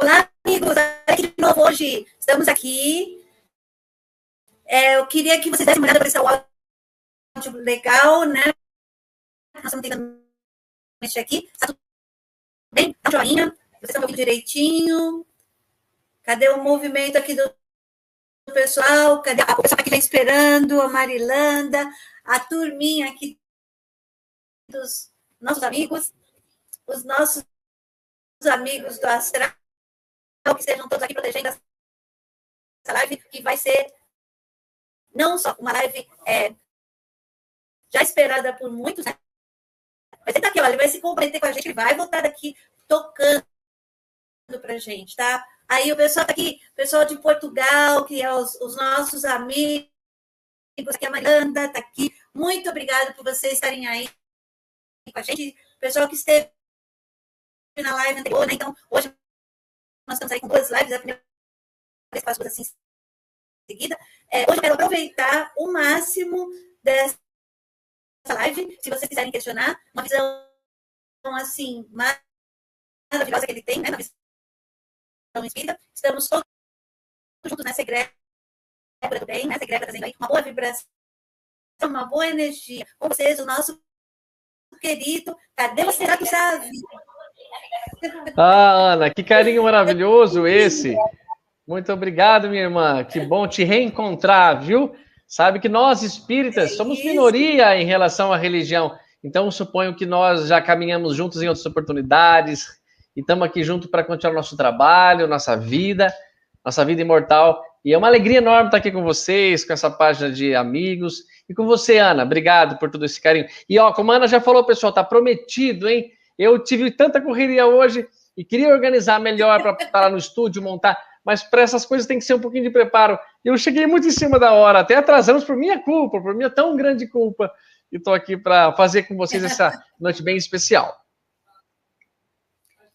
Olá, amigos, aqui de novo hoje. Estamos aqui. Eu queria que vocês dessem uma olhada para esse áudio legal, né? Nós estamos tentando mexer aqui. Está tudo bem? Dá um joinha. Vocês estão ouvindo direitinho? Cadê o movimento aqui do pessoal? Cadê a pessoa que vem esperando? A Marilanda, a turminha aqui dos nossos amigos, os nossos amigos do Astral, que estejam todos aqui protegendo essa live, que vai ser não só uma live já esperada por muitos, né? Mas ele tá aqui, ó, ele vai se comprometer com a gente, ele vai voltar daqui tocando pra gente, tá? Aí o pessoal tá aqui, o pessoal de Portugal, que é os nossos amigos, aqui a Maranda tá aqui. Muito obrigada por vocês estarem aí com a gente. O pessoal que esteve na live anterior, né? Então, hoje nós estamos aí com 2 lives, a primeira vez que faço assim em seguida. Hoje eu quero aproveitar o máximo dessa live, se vocês quiserem questionar, uma visão assim, maravilhosa que ele tem, né? Uma visão espírita. Estamos todos juntos nessa egrégora do bem, nessa egrégora trazendo aí uma boa vibração, uma boa energia. Com vocês, o nosso querido, cadê você, que sabe? Ah, Ana, que carinho maravilhoso esse. Muito obrigado, minha irmã. Que bom te reencontrar, viu? Sabe que nós, espíritas, somos minoria em relação à religião. Então, suponho que nós já caminhamos juntos em outras oportunidades e estamos aqui juntos para continuar nosso trabalho, nossa vida imortal. E é uma alegria enorme estar aqui com vocês, com essa página de amigos. E com você, Ana. Obrigado por todo esse carinho. E, ó, como a Ana já falou, pessoal, tá prometido, hein? Eu tive tanta correria hoje e queria organizar melhor para estar lá no estúdio, montar, mas para essas coisas tem que ser um pouquinho de preparo. Eu cheguei muito em cima da hora, até atrasamos por minha culpa, por minha tão grande culpa. E estou aqui para fazer com vocês essa noite bem especial.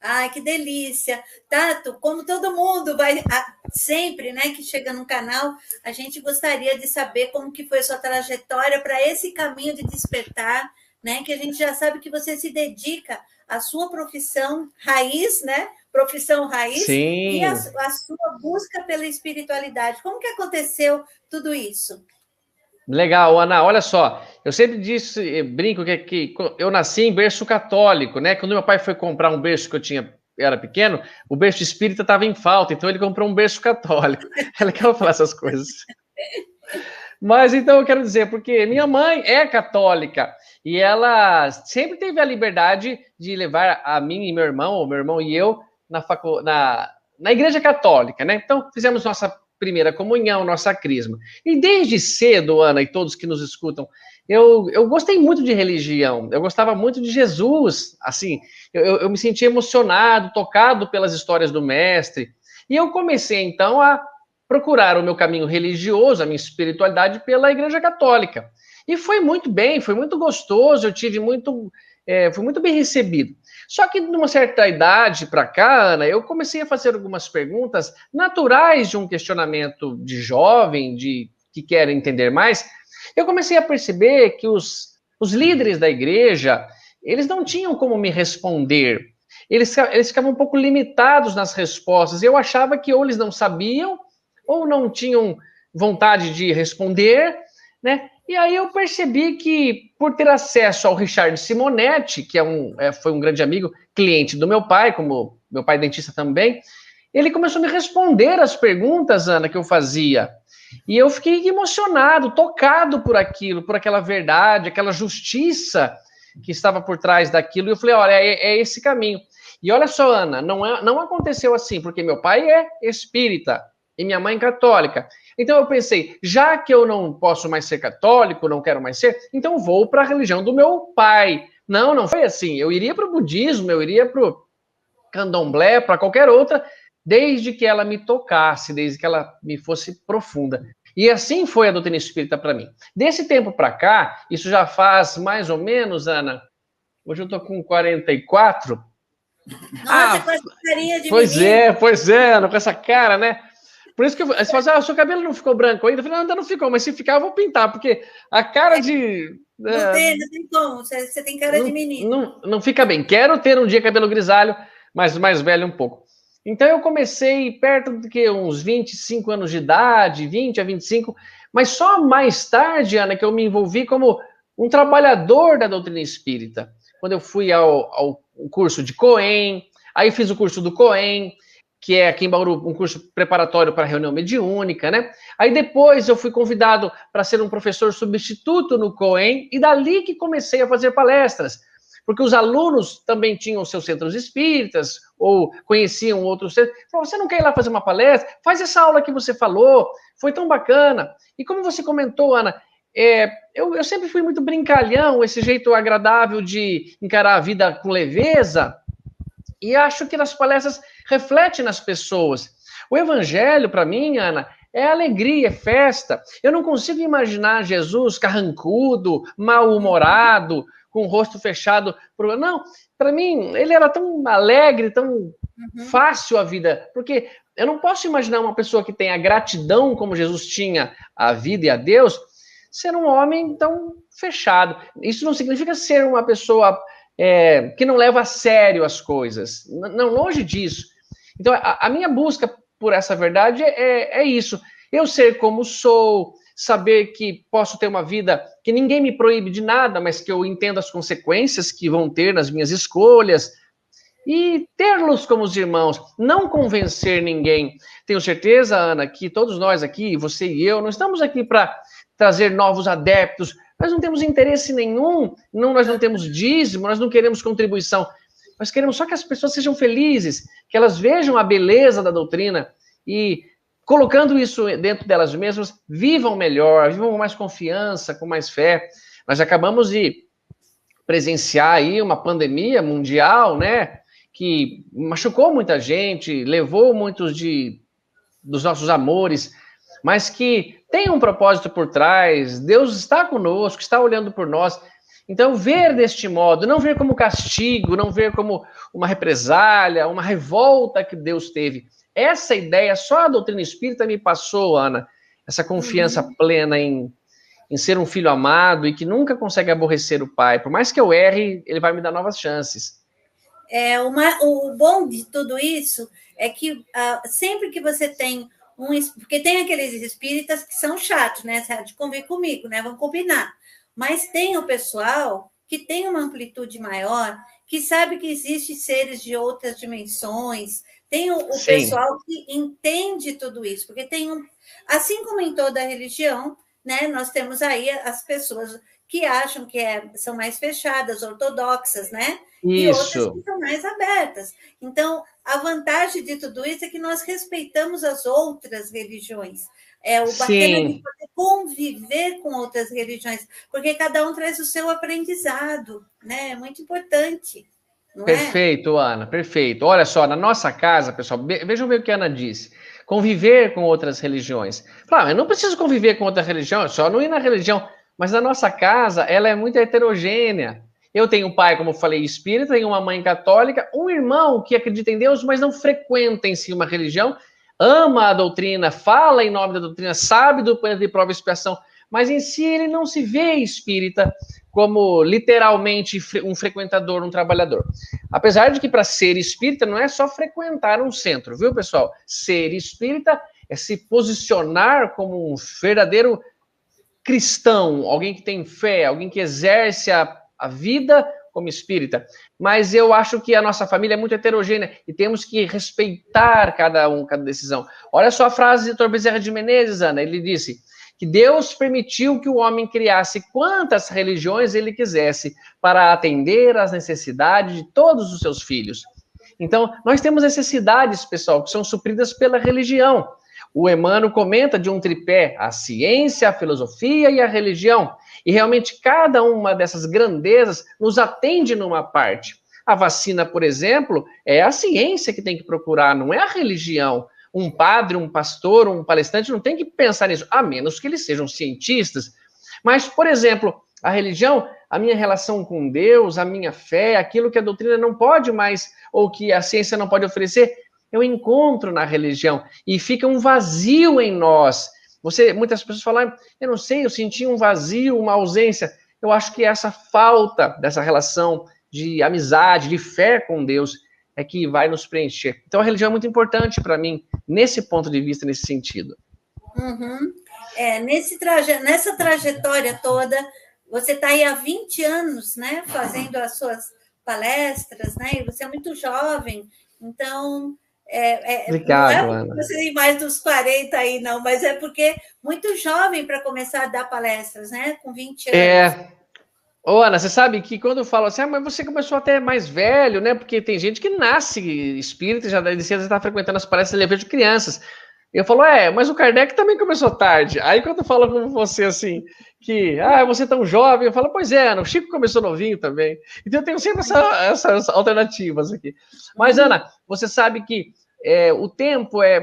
Ai, que delícia. Tato, como todo mundo vai sempre, né, que chega no canal, a gente gostaria de saber como que foi a sua trajetória para esse caminho de despertar, né, que a gente já sabe que você se dedica à sua profissão raiz, né, profissão raiz. Sim. E a sua busca pela espiritualidade. Como que aconteceu tudo isso? Legal, Ana, olha só, eu sempre brinco que eu nasci em berço católico, né? Quando meu pai foi comprar um berço que eu era pequeno, o berço espírita estava em falta, então ele comprou um berço católico. É legal falar essas coisas. Mas então eu quero dizer, porque minha mãe é católica e ela sempre teve a liberdade de levar a mim e meu irmão e eu na igreja católica, né? Então fizemos nossa primeira comunhão, nossa crisma. E desde cedo, Ana, e todos que nos escutam, eu gostei muito de religião, eu gostava muito de Jesus, assim, eu me sentia emocionado, tocado pelas histórias do mestre, e eu comecei, então, a procurar o meu caminho religioso, a minha espiritualidade pela Igreja Católica. E foi muito bem, foi muito gostoso, fui muito bem recebido. Só que, numa certa idade para cá, Ana, eu comecei a fazer algumas perguntas naturais de um questionamento de jovem, que quer entender mais. Eu comecei a perceber que os líderes da igreja, eles não tinham como me responder. Eles ficavam um pouco limitados nas respostas. Eu achava que ou eles não sabiam, ou não tinham vontade de responder, né? E aí eu percebi que, por ter acesso ao Richard Simonetti, que foi um grande amigo, cliente do meu pai, como meu pai é dentista também, ele começou a me responder as perguntas, Ana, que eu fazia. E eu fiquei emocionado, tocado por aquilo, por aquela verdade, aquela justiça que estava por trás daquilo. E eu falei, olha, é esse caminho. E olha só, Ana, não aconteceu assim, porque meu pai é espírita e minha mãe católica. Então eu pensei, já que eu não posso mais ser católico, não quero mais ser, então vou para a religião do meu pai. Não foi assim. Eu iria para o budismo, eu iria para o candomblé, para qualquer outra, desde que ela me tocasse, desde que ela me fosse profunda. E assim foi a doutrina espírita para mim. Desse tempo para cá, isso já faz mais ou menos, Ana, hoje eu estou com 44. Nossa, com essa carinha de pois menino. Pois é, Ana, com essa cara, né? Por isso que você fala assim, seu cabelo não ficou branco ainda? Eu falei, não, ainda não ficou, mas se ficar, eu vou pintar, porque a cara de... Não tem como, você tem cara de menino. Não fica bem. Quero ter um dia cabelo grisalho, mas mais velho um pouco. Então eu comecei perto de que uns 25 anos de idade, 20 a 25, mas só mais tarde, Ana, que eu me envolvi como um trabalhador da doutrina espírita. Quando eu fui ao curso de Coen, aí fiz o curso do Coen, que é aqui em Bauru um curso preparatório para reunião mediúnica, né? Aí depois eu fui convidado para ser um professor substituto no Coen, e dali que comecei a fazer palestras, porque os alunos também tinham seus centros espíritas, ou conheciam outros centros. Falaram, você não quer ir lá fazer uma palestra? Faz essa aula que você falou, foi tão bacana. E como você comentou, Ana, eu sempre fui muito brincalhão, esse jeito agradável de encarar a vida com leveza, e acho que nas palestras reflete nas pessoas. O evangelho, para mim, Ana, é alegria, é festa. Eu não consigo imaginar Jesus carrancudo, mal-humorado, com o rosto fechado. Não, para mim, ele era tão alegre, tão fácil a vida, porque eu não posso imaginar uma pessoa que tenha gratidão como Jesus tinha à vida e a Deus, ser um homem tão fechado. Isso não significa ser uma pessoa que não leva a sério as coisas. Não, longe disso. Então, a minha busca por essa verdade é isso. Eu ser como sou, saber que posso ter uma vida que ninguém me proíbe de nada, mas que eu entendo as consequências que vão ter nas minhas escolhas, e ter-los como os irmãos, não convencer ninguém. Tenho certeza, Ana, que todos nós aqui, você e eu, não estamos aqui para trazer novos adeptos. Nós não temos interesse nenhum, nós não temos dízimo, nós não queremos contribuição. Nós queremos só que as pessoas sejam felizes, que elas vejam a beleza da doutrina e, colocando isso dentro delas mesmas, vivam melhor, vivam com mais confiança, com mais fé. Nós acabamos de presenciar aí uma pandemia mundial, né, que machucou muita gente, levou muitos dos nossos amores, mas que tem um propósito por trás. Deus está conosco, está olhando por nós. Então, ver deste modo, não ver como castigo, não ver como uma represália, uma revolta que Deus teve. Essa ideia, só a doutrina espírita me passou, Ana, essa confiança plena em ser um filho amado e que nunca consegue aborrecer o pai. Por mais que eu erre, ele vai me dar novas chances. O bom de tudo isso é que sempre que você tem porque tem aqueles espíritas que são chatos, né? De convir comigo, né? Vamos combinar. Mas tem o pessoal que tem uma amplitude maior, que sabe que existem seres de outras dimensões, tem o pessoal que entende tudo isso, porque assim como em toda religião, né? Nós temos aí as pessoas que acham que são mais fechadas, ortodoxas, né? E outras que são mais abertas. Então, a vantagem de tudo isso é que nós respeitamos as outras religiões. O bacana de poder conviver com outras religiões, porque cada um traz o seu aprendizado, né? É muito importante. Perfeito, Ana, perfeito. Olha só, na nossa casa, pessoal, vejam bem o que a Ana disse. Conviver com outras religiões. Claro, eu não preciso conviver com outra religião, é só não ir na religião. Mas na nossa casa, ela é muito heterogênea. Eu tenho um pai, como eu falei, espírita, tenho uma mãe católica, um irmão que acredita em Deus, mas não frequenta em si uma religião, ama a doutrina, fala em nome da doutrina, sabe do plano de prova e expiação, mas em si ele não se vê espírita como literalmente um frequentador, um trabalhador. Apesar de que para ser espírita não é só frequentar um centro, viu, pessoal? Ser espírita é se posicionar como um verdadeiro cristão, alguém que tem fé, alguém que exerce a vida como espírita. Mas eu acho que a nossa família é muito heterogênea e temos que respeitar cada decisão. Olha só a frase de Dr. Bezerra de Menezes, Ana, ele disse que Deus permitiu que o homem criasse quantas religiões ele quisesse para atender às necessidades de todos os seus filhos. Então, nós temos necessidades, pessoal, que são supridas pela religião. O Emmanuel comenta de um tripé, a ciência, a filosofia e a religião. E realmente cada uma dessas grandezas nos atende numa parte. A vacina, por exemplo, é a ciência que tem que procurar, não é a religião. Um padre, um pastor, um palestrante não tem que pensar nisso, a menos que eles sejam cientistas. Mas, por exemplo, a religião, a minha relação com Deus, a minha fé, aquilo que a doutrina não pode mais, ou que a ciência não pode oferecer, eu encontro na religião e fica um vazio em nós. Muitas pessoas falam, eu não sei, eu senti um vazio, uma ausência. Eu acho que essa falta dessa relação de amizade, de fé com Deus, é que vai nos preencher. Então a religião é muito importante para mim, nesse ponto de vista, nesse sentido. Uhum. Nessa trajetória toda, você está aí há 20 anos, né, fazendo as suas palestras, né, e você é muito jovem, então, não é Obrigado, porque Ana. você tem mais dos 40 aí, não, mas é porque muito jovem para começar a dar palestras, né, com 20 anos. Ô, Ana, você sabe que quando eu falo assim, mas você começou até mais velho, né? Porque tem gente que nasce espírita, já desde cedo está frequentando as palestras, ele vejo crianças. Eu falo, mas o Kardec também começou tarde. Aí quando eu falo com você assim, que, você é tão jovem, eu falo, pois é, Ana, o Chico começou novinho também. Então eu tenho sempre essas alternativas aqui. Mas, Ana, você sabe que o tempo é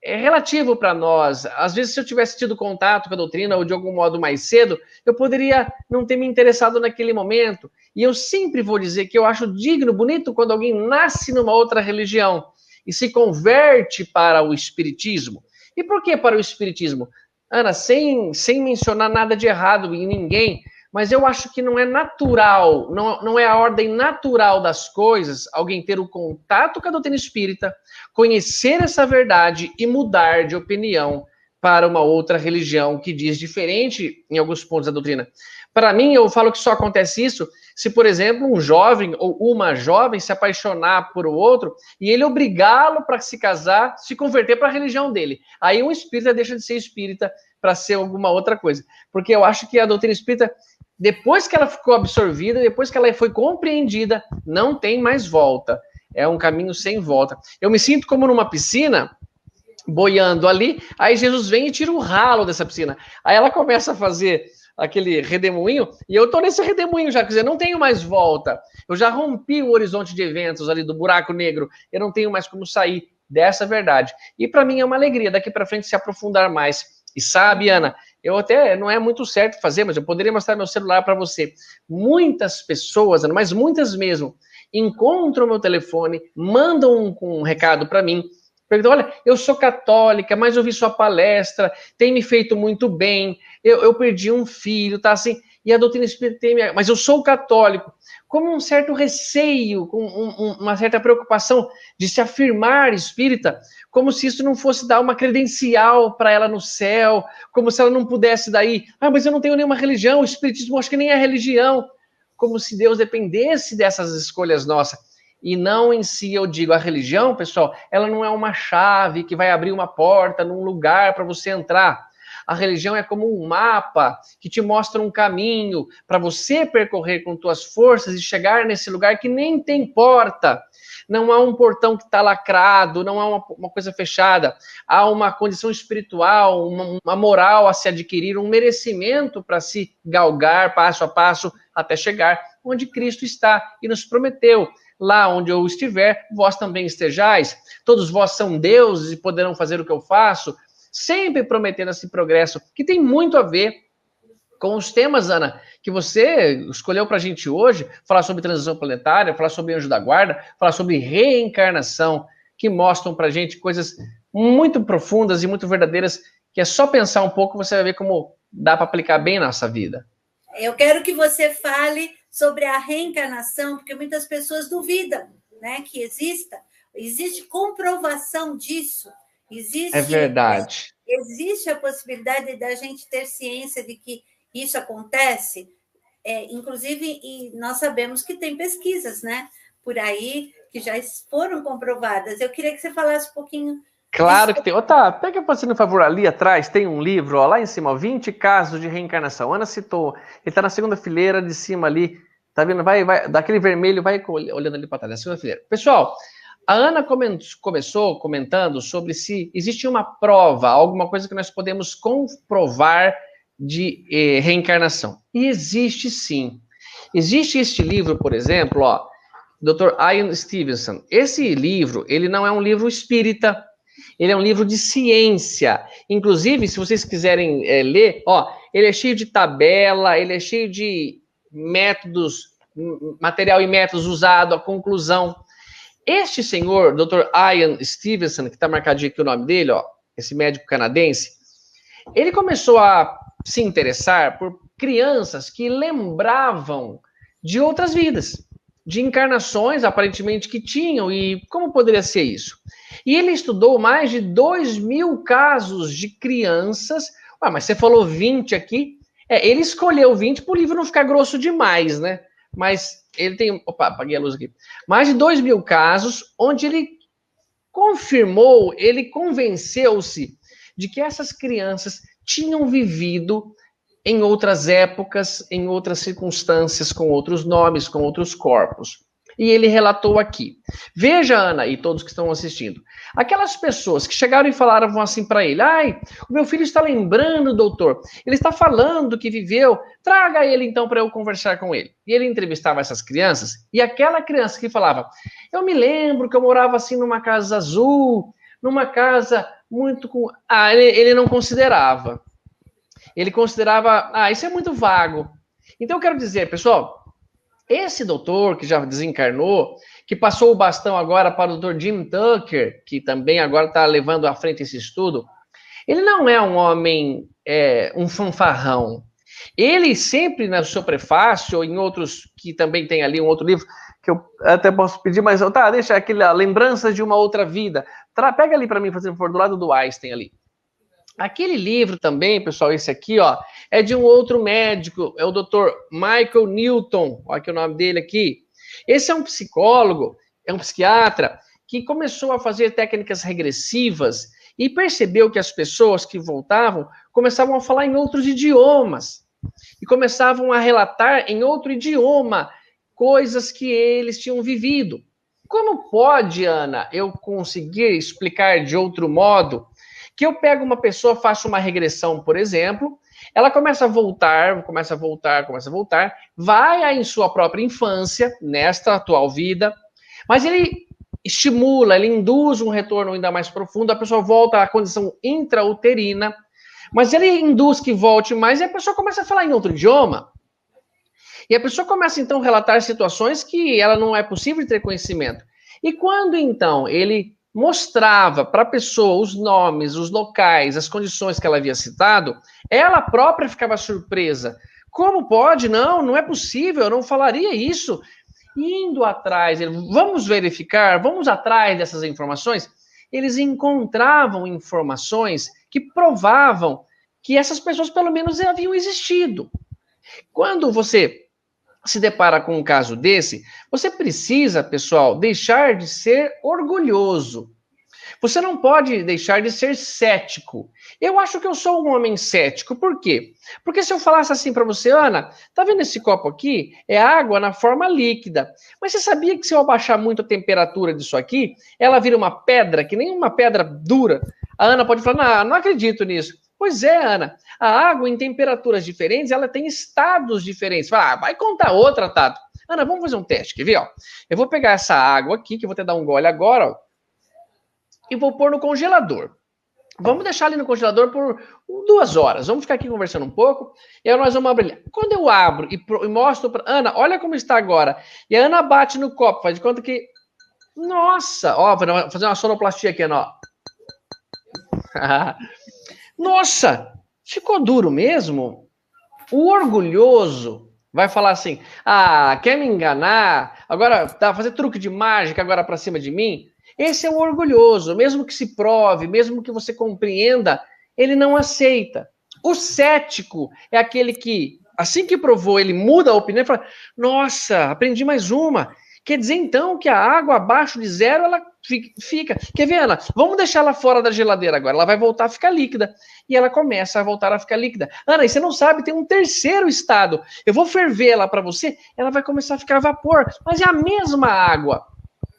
relativo para nós. Às vezes, se eu tivesse tido contato com a doutrina ou de algum modo mais cedo, eu poderia não ter me interessado naquele momento. E eu sempre vou dizer que eu acho digno, bonito, quando alguém nasce numa outra religião e se converte para o espiritismo. E por que para o espiritismo? Ana, sem mencionar nada de errado em ninguém, mas eu acho que não é natural, não é a ordem natural das coisas alguém ter o contato com a doutrina espírita, conhecer essa verdade e mudar de opinião para uma outra religião que diz diferente em alguns pontos da doutrina. Para mim, eu falo que só acontece isso se, por exemplo, um jovem ou uma jovem se apaixonar por o outro e ele obrigá-lo para se casar, se converter para a religião dele. Aí um espírita deixa de ser espírita para ser alguma outra coisa. Porque eu acho que a doutrina espírita, depois que ela ficou absorvida, depois que ela foi compreendida, não tem mais volta. É um caminho sem volta. Eu me sinto como numa piscina, boiando ali, aí Jesus vem e tira o ralo dessa piscina. Aí ela começa a fazer aquele redemoinho, e eu tô nesse redemoinho já, quer dizer, não tenho mais volta. Eu já rompi o horizonte de eventos ali do buraco negro, eu não tenho mais como sair dessa verdade. E para mim é uma alegria daqui para frente se aprofundar mais. E sabe, Ana, eu até, não é muito certo fazer, mas eu poderia mostrar meu celular para você. Muitas pessoas, Ana, mas muitas mesmo, encontram meu telefone, mandam um recado para mim, perguntam, olha, eu sou católica, mas eu vi sua palestra, tem me feito muito bem, eu perdi um filho, tá assim, e a doutrina espírita tem, mas eu sou católico, como um certo receio, com uma certa preocupação de se afirmar espírita, como se isso não fosse dar uma credencial para ela no céu, como se ela não pudesse daí, mas eu não tenho nenhuma religião, o espiritismo acho que nem é religião, como se Deus dependesse dessas escolhas nossas. E não em si, eu digo, a religião, pessoal, ela não é uma chave que vai abrir uma porta num lugar para você entrar. A religião é como um mapa que te mostra um caminho para você percorrer com tuas forças e chegar nesse lugar que nem tem porta. Não há um portão que está lacrado, não há uma coisa fechada. Há uma condição espiritual, uma moral a se adquirir, um merecimento para se galgar passo a passo até chegar onde Cristo está e nos prometeu. Lá onde eu estiver, vós também estejais. Todos vós são deuses e poderão fazer o que eu faço. Sempre prometendo esse progresso, que tem muito a ver com os temas, Ana, que você escolheu para a gente hoje, falar sobre transição planetária, falar sobre anjo da guarda, falar sobre reencarnação, que mostram para a gente coisas muito profundas e muito verdadeiras, que é só pensar um pouco, você vai ver como dá para aplicar bem na nossa vida. Eu quero que você fale sobre a reencarnação, porque muitas pessoas duvidam, né, que existe comprovação disso, É verdade. Existe a possibilidade da gente ter ciência de que isso acontece, inclusive, e nós sabemos que tem pesquisas, né, por aí, que já foram comprovadas. Eu queria que você falasse um pouquinho. Claro que tem. Otávio, pega para você, por favor, ali atrás, tem um livro, ó, lá em cima, ó, 20 casos de reencarnação. Ana citou, ele está na segunda fileira de cima ali, tá vendo? Vai, daquele vermelho, vai olhando ali para trás, na segunda fileira. Pessoal, a Ana começou comentando sobre se existe uma prova, alguma coisa que nós podemos comprovar de reencarnação. E existe sim. Existe este livro, por exemplo, ó, Dr. Ian Stevenson. Esse livro, ele não é um livro espírita, ele é um livro de ciência. Inclusive, se vocês quiserem ler, ó, ele é cheio de tabela, ele é cheio de métodos, material e métodos usado, a conclusão. Este senhor, Dr. Ian Stevenson, que está marcadinho aqui o nome dele, ó, esse médico canadense, ele começou a se interessar por crianças que lembravam de outras vidas. de encarnações, aparentemente, que tinham, e como poderia ser isso? E ele estudou mais de 2.000 casos de crianças. Mas você falou 20 aqui. Ele escolheu 20 para o livro não ficar grosso demais, né? Mas ele tem... Opa, apaguei a luz aqui. Mais de 2.000 casos, onde ele confirmou, ele convenceu-se de que essas crianças tinham vivido em outras épocas, em outras circunstâncias, com outros nomes, com outros corpos. E ele relatou aqui. Veja, Ana, e todos que estão assistindo, aquelas pessoas que chegaram e falaram assim para ele: o meu filho está lembrando, doutor, ele está falando que viveu, traga ele então para eu conversar com ele. E ele entrevistava essas crianças, e aquela criança que falava: eu me lembro que eu morava assim numa casa azul, numa casa muito com... ele não considerava. Ele considerava, isso é muito vago. Então eu quero dizer, pessoal, esse doutor que já desencarnou, que passou o bastão agora para o doutor Jim Tucker, que também agora está levando à frente esse estudo, ele não é um homem, um fanfarrão. Ele sempre, no seu prefácio, ou em outros, que também tem ali um outro livro, que eu até posso pedir, mas deixa aquele, Lembranças de uma Outra Vida. Pega ali para mim, por favor, do lado do Einstein ali. Aquele livro também, pessoal, esse aqui, é de um outro médico, é o Dr. Michael Newton, olha aqui o nome dele aqui. Esse é um psicólogo, é um psiquiatra, que começou a fazer técnicas regressivas e percebeu que as pessoas que voltavam começavam a falar em outros idiomas e começavam a relatar em outro idioma coisas que eles tinham vivido. Como pode, Ana, eu conseguir explicar de outro modo que eu pego uma pessoa, faço uma regressão, por exemplo, ela começa a voltar, vai em sua própria infância, nesta atual vida, mas ele estimula, ele induz um retorno ainda mais profundo, a pessoa volta à condição intrauterina, mas ele induz que volte mais e a pessoa começa a falar em outro idioma. E a pessoa começa, então, a relatar situações que ela não é possível ter conhecimento. E quando, então, ele mostrava para a pessoa os nomes, os locais, as condições que ela havia citado, ela própria ficava surpresa. Como pode? Não é possível, eu não falaria isso. Indo atrás, vamos verificar, vamos atrás dessas informações. Eles encontravam informações que provavam que essas pessoas pelo menos haviam existido. Quando você se depara com um caso desse, você precisa, pessoal, deixar de ser orgulhoso. Você não pode deixar de ser cético. Eu acho que eu sou um homem cético. Por quê? Porque se eu falasse assim para você, Ana, tá vendo esse copo aqui? É água na forma líquida. Mas você sabia que se eu abaixar muito a temperatura disso aqui, ela vira uma pedra, que nem uma pedra dura? A Ana pode falar, não acredito nisso. Pois é, Ana, a água em temperaturas diferentes, ela tem estados diferentes. Vai contar outra, Tato. Ana, vamos fazer um teste, quer ver? Eu vou pegar essa água aqui, que eu vou te dar um gole agora, e vou pôr no congelador. Vamos deixar ali no congelador por 2 horas. Vamos ficar aqui conversando um pouco, e aí nós vamos abrir. Quando eu abro e mostro para Ana, olha como está agora. E a Ana bate no copo, faz de conta que... Nossa! Vou fazer uma sonoplastia aqui, Ana, Nossa, ficou duro mesmo? O orgulhoso vai falar assim, quer me enganar? Agora, fazer truque de mágica agora para cima de mim? Esse é o orgulhoso, mesmo que se prove, mesmo que você compreenda, ele não aceita. O cético é aquele que, assim que provou, ele muda a opinião e fala, nossa, aprendi mais uma. Quer dizer, então, que a água abaixo de 0, ela fica. Quer ver, Ana? Vamos deixar ela fora da geladeira agora. Ela vai voltar a ficar líquida. E ela começa a voltar a ficar líquida. Ana, e você não sabe, tem um terceiro estado. Eu vou ferver ela para você, ela vai começar a ficar vapor. Mas é a mesma água.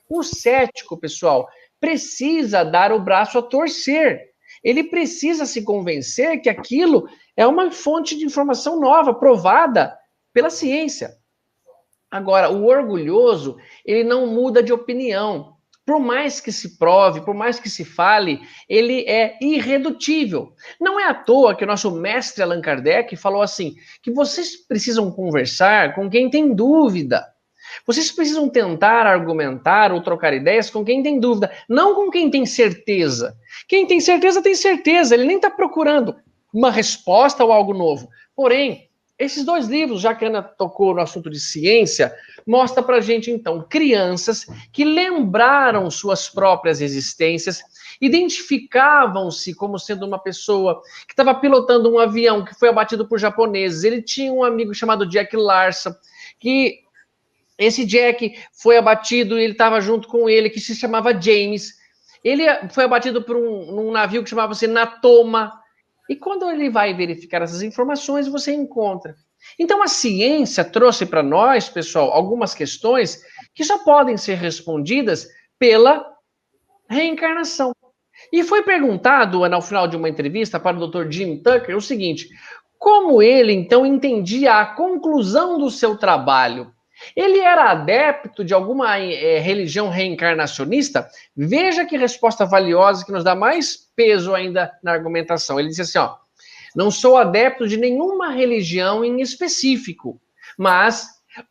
O cético, pessoal, precisa dar o braço a torcer. Ele precisa se convencer que aquilo é uma fonte de informação nova, provada pela ciência. Agora, o orgulhoso, ele não muda de opinião. Por mais que se prove, por mais que se fale, ele é irredutível. Não é à toa que o nosso mestre Allan Kardec falou assim, que vocês precisam conversar com quem tem dúvida. Vocês precisam tentar argumentar ou trocar ideias com quem tem dúvida, não com quem tem certeza. Quem tem certeza, ele nem está procurando uma resposta ou algo novo. Porém, Esses 2 livros, já que a Ana tocou no assunto de ciência, mostra pra gente, então, crianças que lembraram suas próprias existências, identificavam-se como sendo uma pessoa que estava pilotando um avião que foi abatido por japoneses. Ele tinha um amigo chamado Jack Larson, que esse Jack foi abatido e ele estava junto com ele, que se chamava James. Ele foi abatido por um navio que chamava-se Natoma. E quando ele vai verificar essas informações, você encontra. Então, a ciência trouxe para nós, pessoal, algumas questões que só podem ser respondidas pela reencarnação. E foi perguntado, ao final de uma entrevista para o Dr. Jim Tucker, o seguinte: como ele, então, entendia a conclusão do seu trabalho? Ele era adepto de alguma religião reencarnacionista? Veja que resposta valiosa que nos dá mais peso ainda na argumentação. Ele disse assim, ó: não sou adepto de nenhuma religião em específico, mas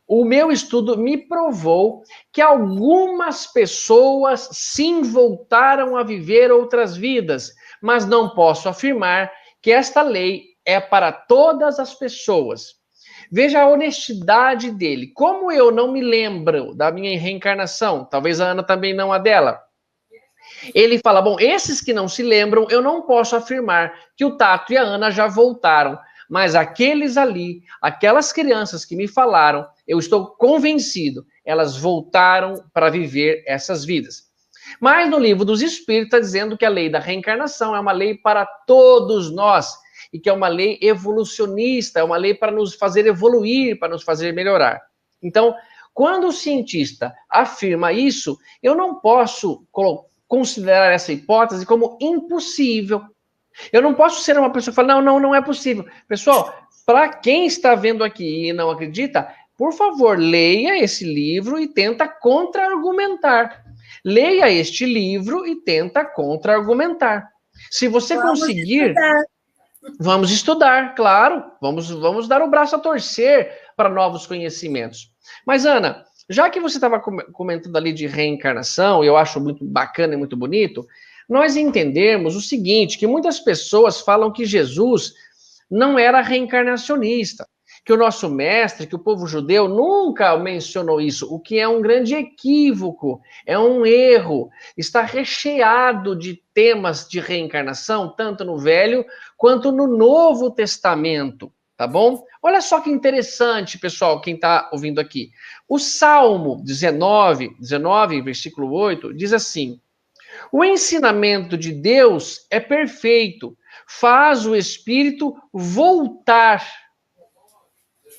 o meu estudo me provou que algumas pessoas sim voltaram a viver outras vidas, mas não posso afirmar que esta lei é para todas as pessoas. Veja a honestidade dele. Como eu não me lembro da minha reencarnação, talvez a Ana também não a dela, ele fala, bom, esses que não se lembram, eu não posso afirmar que o Tato e a Ana já voltaram, mas aqueles ali, aquelas crianças que me falaram, eu estou convencido, elas voltaram para viver essas vidas. Mas no livro dos Espíritos está dizendo que a lei da reencarnação é uma lei para todos nós, e que é uma lei evolucionista, é uma lei para nos fazer evoluir, para nos fazer melhorar. Então, quando o cientista afirma isso, eu não posso considerar essa hipótese como impossível. Eu não posso ser uma pessoa que fala, não é possível. Pessoal, para quem está vendo aqui e não acredita, por favor, leia esse livro e tenta contra-argumentar. Leia este livro e tenta contra-argumentar. Se você conseguir... Vamos estudar, claro. Vamos dar o braço a torcer para novos conhecimentos. Mas, Ana, já que você estava comentando ali de reencarnação, eu acho muito bacana e muito bonito, nós entendemos o seguinte, que muitas pessoas falam que Jesus não era reencarnacionista, que o nosso mestre, que o povo judeu nunca mencionou isso, o que é um grande equívoco, é um erro. Está recheado de temas de reencarnação, tanto no Velho quanto no Novo Testamento, tá bom? Olha só que interessante, pessoal, quem está ouvindo aqui. O Salmo 19, versículo 8, diz assim: o ensinamento de Deus é perfeito, faz o espírito voltar.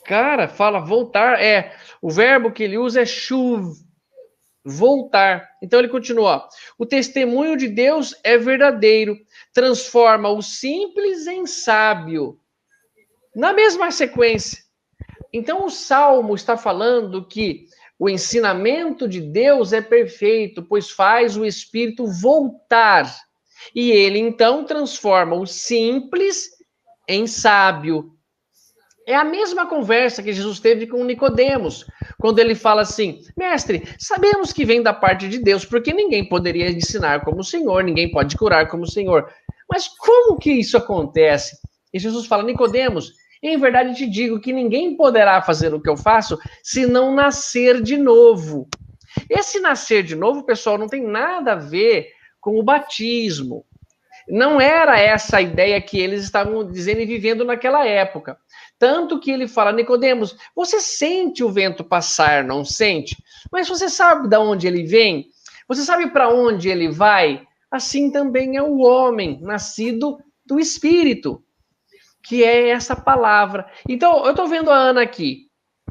Cara, fala voltar, o verbo que ele usa é shuv, voltar. Então ele continua, o testemunho de Deus é verdadeiro, transforma o simples em sábio. Na mesma sequência. Então o Salmo está falando que o ensinamento de Deus é perfeito, pois faz o espírito voltar. E ele então transforma o simples em sábio. É a mesma conversa que Jesus teve com Nicodemos, quando ele fala assim, mestre, sabemos que vem da parte de Deus, porque ninguém poderia ensinar como o Senhor, ninguém pode curar como o Senhor. Mas como que isso acontece? E Jesus fala, Nicodemos, em verdade te digo que ninguém poderá fazer o que eu faço se não nascer de novo. Esse nascer de novo, pessoal, não tem nada a ver com o batismo. Não era essa a ideia que eles estavam dizendo e vivendo naquela época. Tanto que ele fala, Nicodemos, você sente o vento passar, não sente? Mas você sabe de onde ele vem? Você sabe para onde ele vai? Assim também é o homem, nascido do Espírito, que é essa palavra. Então, eu estou vendo a Ana aqui.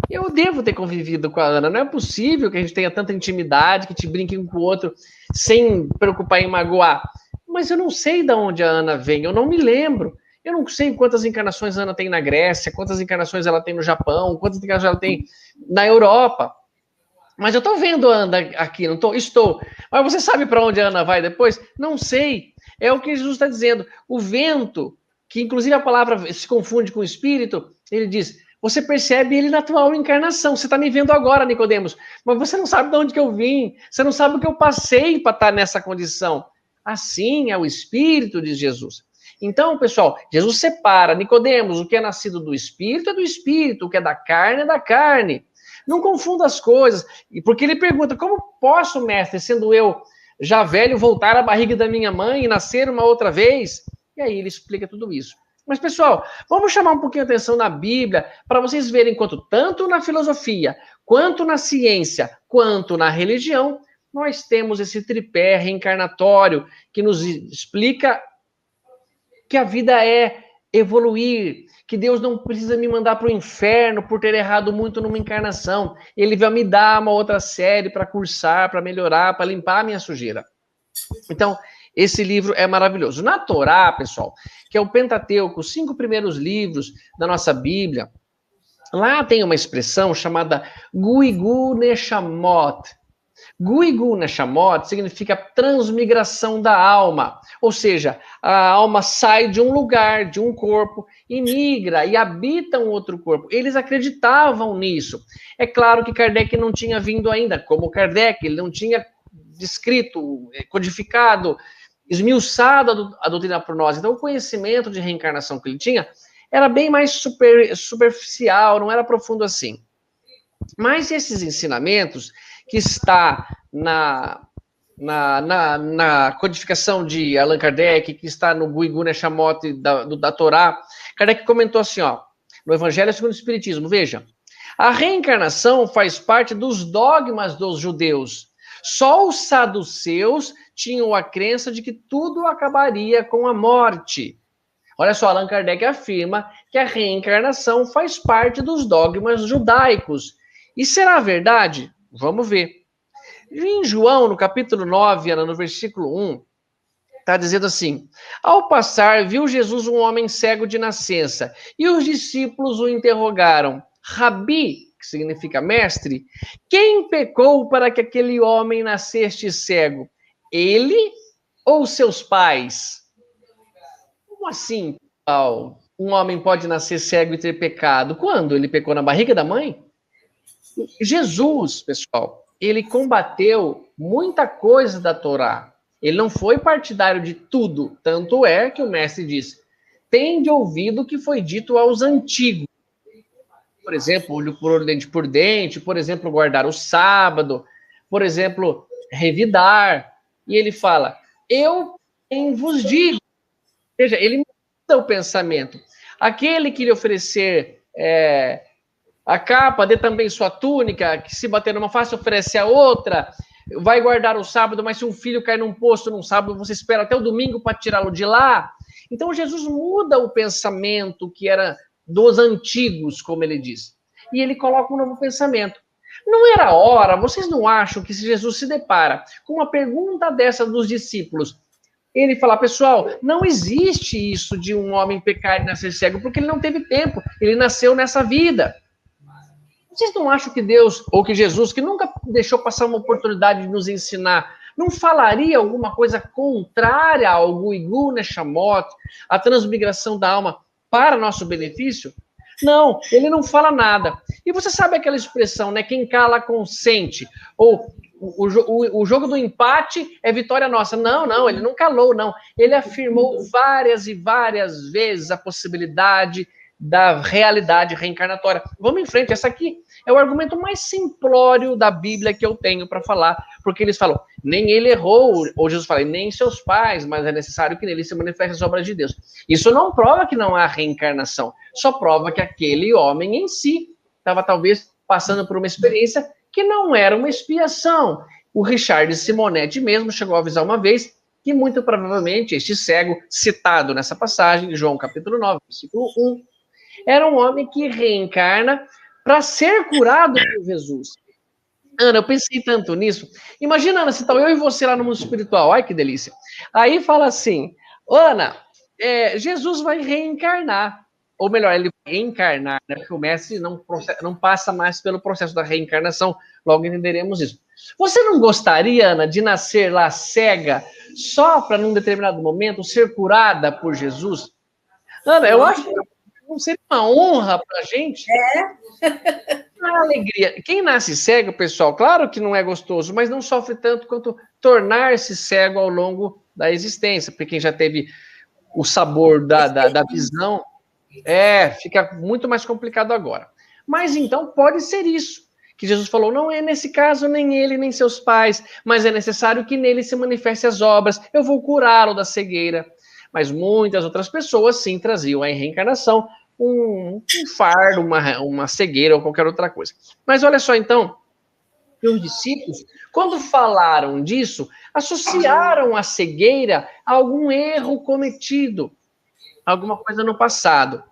Eu devo ter convivido com a Ana. Não é possível que a gente tenha tanta intimidade, que te brinque um com o outro, sem preocupar em magoar. Mas eu não sei de onde a Ana vem, eu não me lembro. Eu não sei quantas encarnações a Ana tem na Grécia, quantas encarnações ela tem no Japão, quantas encarnações ela tem na Europa. Mas eu estou vendo a Ana aqui, não estou? Estou. Mas você sabe para onde a Ana vai depois? Não sei. É o que Jesus está dizendo. O vento, que inclusive a palavra se confunde com o espírito, ele diz, você percebe ele na atual encarnação. Você está me vendo agora, Nicodemos, mas você não sabe de onde que eu vim, você não sabe o que eu passei para estar nessa condição. Assim é o espírito, diz Jesus. Então, pessoal, Jesus separa, Nicodemos, o que é nascido do Espírito é do Espírito, o que é da carne é da carne. Não confunda as coisas. E porque ele pergunta, como posso, mestre, sendo eu já velho, voltar à barriga da minha mãe e nascer uma outra vez? E aí ele explica tudo isso. Mas, pessoal, vamos chamar um pouquinho a atenção na Bíblia, para vocês verem quanto tanto na filosofia, quanto na ciência, quanto na religião, nós temos esse tripé reencarnatório que nos explica que a vida é evoluir, que Deus não precisa me mandar para o inferno por ter errado muito numa encarnação. Ele vai me dar uma outra série para cursar, para melhorar, para limpar a minha sujeira. Então, esse livro é maravilhoso. Na Torá, pessoal, que é o Pentateuco, os 5 primeiros livros da nossa Bíblia, lá tem uma expressão chamada Guigu Neshamot. Guigu Neshamot significa transmigração da alma, ou seja, a alma sai de um lugar, de um corpo, e migra e habita um outro corpo. Eles acreditavam nisso. É claro que Kardec não tinha vindo ainda, como Kardec, ele não tinha descrito, codificado, esmiuçado a doutrina por nós. Então, o conhecimento de reencarnação que ele tinha era bem mais superficial, não era profundo assim. Mas esses ensinamentos que está na codificação de Allan Kardec, que está no Guigu Neshamot da Torá, Kardec comentou assim, ó, no Evangelho segundo o Espiritismo, veja, a reencarnação faz parte dos dogmas dos judeus. Só os saduceus tinham a crença de que tudo acabaria com a morte. Olha só, Allan Kardec afirma que a reencarnação faz parte dos dogmas judaicos. E será verdade? Vamos ver. Em João, no capítulo 9, Ana, no versículo 1, está dizendo assim, ao passar, viu Jesus um homem cego de nascença, e os discípulos o interrogaram, Rabi, que significa mestre, quem pecou para que aquele homem nascesse cego? Ele ou seus pais? Como assim, Paulo? Um homem pode nascer cego e ter pecado? Quando? Ele pecou na barriga da mãe? Jesus, pessoal, ele combateu muita coisa da Torá. Ele não foi partidário de tudo. Tanto é que o mestre diz, tende ouvido o que foi dito aos antigos. Por exemplo, olho por olho, dente por dente, por exemplo, guardar o sábado, por exemplo, revidar. E ele fala, eu vos digo. Ou seja, ele muda o pensamento. Aquele que lhe oferecer a capa, dê também sua túnica, que se bater numa face, oferece a outra, vai guardar o sábado, mas se um filho cai num poço num sábado, você espera até o domingo para tirá-lo de lá. Então Jesus muda o pensamento que era dos antigos, como ele diz. E ele coloca um novo pensamento. Não era hora, vocês não acham que se Jesus se depara com uma pergunta dessa dos discípulos, ele fala, pessoal, não existe isso de um homem pecar e nascer cego, porque ele não teve tempo, ele nasceu nessa vida. Vocês não acham que Deus, ou que Jesus, que nunca deixou passar uma oportunidade de nos ensinar, não falaria alguma coisa contrária ao Guigu Neshamot, a transmigração da alma, para nosso benefício? Não, ele não fala nada. E você sabe aquela expressão, né? Quem cala consente. Ou o jogo do empate é vitória nossa. Não, ele não calou, não. Ele afirmou várias e várias vezes a possibilidade da realidade reencarnatória. Vamos em frente, essa aqui é o argumento mais simplório da Bíblia que eu tenho para falar, porque eles falam, nem ele errou, ou Jesus fala, nem seus pais, mas é necessário que nele se manifeste as obras de Deus. Isso não prova que não há reencarnação, só prova que aquele homem em si estava talvez passando por uma experiência que não era uma expiação. O Richard Simonetti mesmo chegou a avisar uma vez que muito provavelmente este cego, citado nessa passagem, João capítulo 9, versículo 1, era um homem que reencarna para ser curado por Jesus. Ana, eu pensei tanto nisso. Imagina, Ana, se tá eu e você lá no mundo espiritual. Ai, que delícia. Aí fala assim, Ana, Jesus vai reencarnar. Ou melhor, ele vai reencarnar, né? Porque o mestre não passa mais pelo processo da reencarnação. Logo entenderemos isso. Você não gostaria, Ana, de nascer lá cega, só para, num determinado momento, ser curada por Jesus? Ana, eu acho que não seria uma honra para a gente? Uma alegria. Quem nasce cego, pessoal, claro que não é gostoso, mas não sofre tanto quanto tornar-se cego ao longo da existência. Porque quem já teve o sabor da visão, fica muito mais complicado agora. Mas então pode ser isso, que Jesus falou, não é nesse caso nem ele, nem seus pais, mas é necessário que nele se manifestem as obras, eu vou curá-lo da cegueira. Mas muitas outras pessoas sim traziam a reencarnação, um fardo, uma cegueira ou qualquer outra coisa. Mas olha só então, os discípulos, quando falaram disso, associaram a cegueira a algum erro cometido, alguma coisa no passado.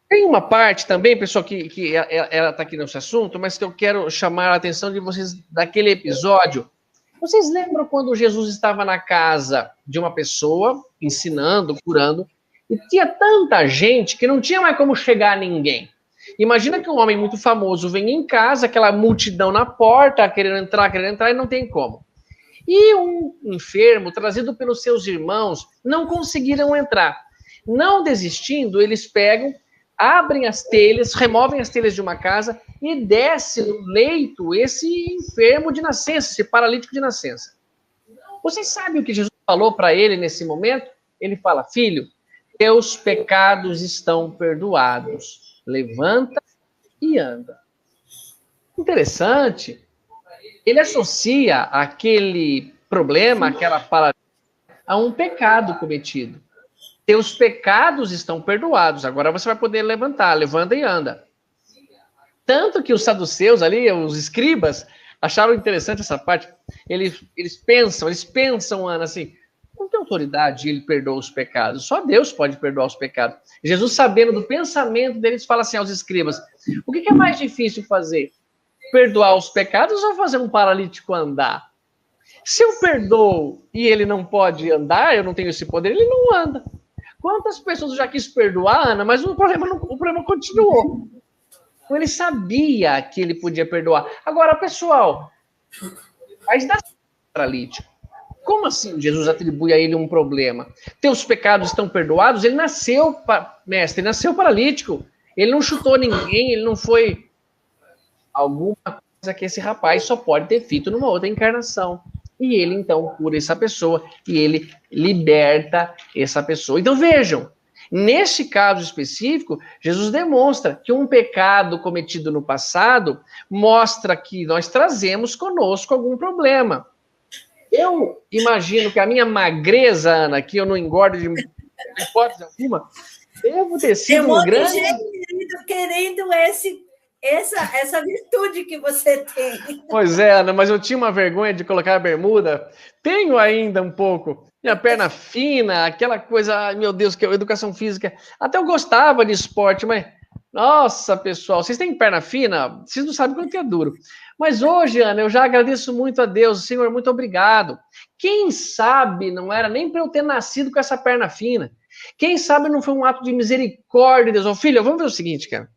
Tem uma parte também, pessoal, que ela está aqui nesse assunto, mas que eu quero chamar a atenção de vocês daquele episódio. Vocês lembram quando Jesus estava na casa de uma pessoa, ensinando, curando, e tinha tanta gente que não tinha mais como chegar a ninguém? Imagina que um homem muito famoso vem em casa, aquela multidão na porta, querendo entrar, e não tem como. E um enfermo, trazido pelos seus irmãos, não conseguiram entrar. Não desistindo, eles pegam, abrem as telhas, removem as telhas de uma casa e desce no leito esse enfermo de nascença, esse paralítico de nascença. Vocês sabem o que Jesus falou para ele nesse momento? Ele fala, filho, teus pecados estão perdoados. Levanta e anda. Interessante. Ele associa aquele problema, aquela paralisia, a um pecado cometido. Teus pecados estão perdoados. Agora você vai poder levantar. Levanta e anda. Tanto que os saduceus ali, os escribas, acharam interessante essa parte. Eles pensam, Ana, assim, com que autoridade ele perdoa os pecados? Só Deus pode perdoar os pecados. Jesus, sabendo do pensamento deles, fala assim aos escribas, o que é mais difícil fazer? Perdoar os pecados ou fazer um paralítico andar? Se eu perdoo e ele não pode andar, eu não tenho esse poder, ele não anda. Quantas pessoas eu já quis perdoar, Ana, mas o problema continuou. Então, ele sabia que ele podia perdoar. Agora, pessoal, mas dá paralítico. Como assim Jesus atribui a ele um problema? Teus pecados estão perdoados? Ele nasceu, mestre, ele nasceu paralítico. Ele não chutou ninguém, ele não foi alguma coisa que esse rapaz só pode ter feito numa outra encarnação. E ele, então, cura essa pessoa e ele liberta essa pessoa. Então, vejam, nesse caso específico, Jesus demonstra que um pecado cometido no passado mostra que nós trazemos conosco algum problema. Eu imagino que a minha magreza, Ana, que eu não engordo de hipótese alguma, devo ter sido um grande... Tem um monte de gente querendo essa virtude que você tem. Pois é, Ana, mas eu tinha uma vergonha de colocar a bermuda. Tenho ainda um pouco. Minha perna fina, aquela coisa, ai, meu Deus, que é educação física. Até eu gostava de esporte, mas... Nossa, pessoal, vocês têm perna fina? Vocês não sabem quanto é duro. Mas hoje, Ana, eu já agradeço muito a Deus. Senhor, muito obrigado. Quem sabe não era nem para eu ter nascido com essa perna fina. Quem sabe não foi um ato de misericórdia, Deus. Ô, filho, vamos ver o seguinte, cara.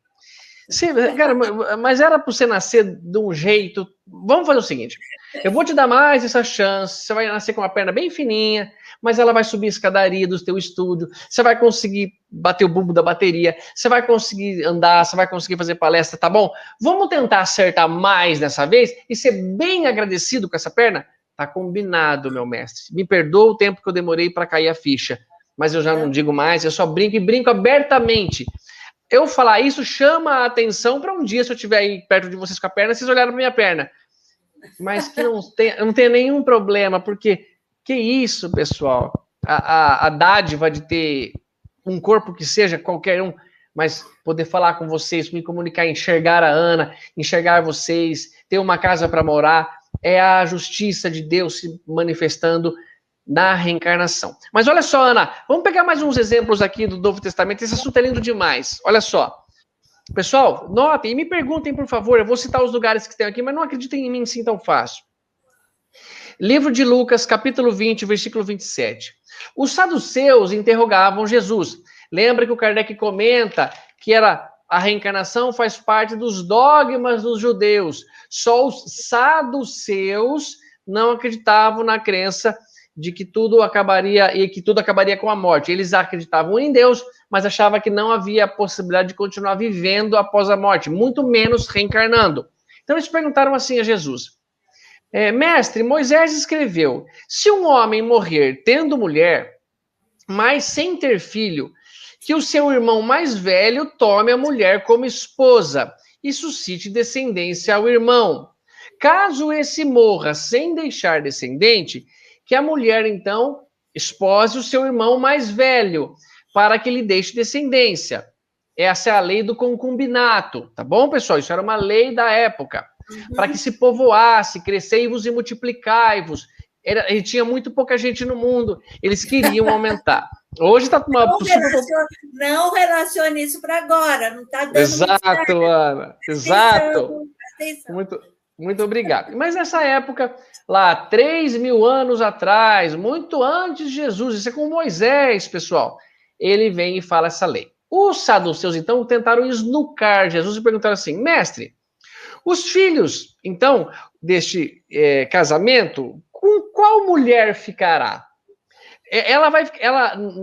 Cara, mas era para você nascer de um jeito... Vamos fazer o seguinte. Eu vou te dar mais essa chance. Você vai nascer com uma perna bem fininha, mas ela vai subir a escadaria do teu estúdio. Você vai conseguir bater o bumbo da bateria. Você vai conseguir andar. Você vai conseguir fazer palestra, tá bom? Vamos tentar acertar mais dessa vez e ser bem agradecido com essa perna? Tá combinado, meu mestre. Me perdoa o tempo que eu demorei para cair a ficha. Mas eu já não digo mais. Eu só brinco e brinco abertamente. Eu falar isso chama a atenção para um dia, se eu estiver aí perto de vocês com a perna, vocês olharam para minha perna. Mas que não tem nenhum problema, porque que isso, pessoal? A dádiva de ter um corpo que seja qualquer um, mas poder falar com vocês, me comunicar, enxergar a Ana, enxergar vocês, ter uma casa para morar, é a justiça de Deus se manifestando na reencarnação. Mas olha só, Ana, vamos pegar mais uns exemplos aqui do Novo Testamento. Esse assunto é lindo demais. Olha só. Pessoal, notem e me perguntem, por favor. Eu vou citar os lugares que tem aqui, mas não acreditem em mim assim tão fácil. Livro de Lucas, capítulo 20, versículo 27. Os saduceus interrogavam Jesus. Lembra que o Kardec comenta que a reencarnação faz parte dos dogmas dos judeus. Só os saduceus não acreditavam na crença de que tudo acabaria com a morte. Eles acreditavam em Deus, mas achavam que não havia possibilidade de continuar vivendo após a morte, muito menos reencarnando. Então eles perguntaram assim a Jesus: mestre, Moisés escreveu, se um homem morrer tendo mulher, mas sem ter filho, que o seu irmão mais velho tome a mulher como esposa e suscite descendência ao irmão. Caso esse morra sem deixar descendente, que a mulher, então, espose o seu irmão mais velho, para que lhe deixe descendência. Essa é a lei do concubinato, tá bom, pessoal? Isso era uma lei da época. Para que se povoasse, crescei-vos e multiplicai-vos. E tinha muito pouca gente no mundo. Eles queriam aumentar. Hoje está uma... Não relacione isso para agora. Não está dando Exato, Ana. Exato. Muito obrigado. Mas nessa época, lá, 3.000 anos atrás, muito antes de Jesus, isso é com Moisés, pessoal, ele vem e fala essa lei. Os saduceus, então, tentaram esnucar Jesus e perguntaram assim, mestre, os filhos, então, deste casamento, com qual mulher ficará? Ela,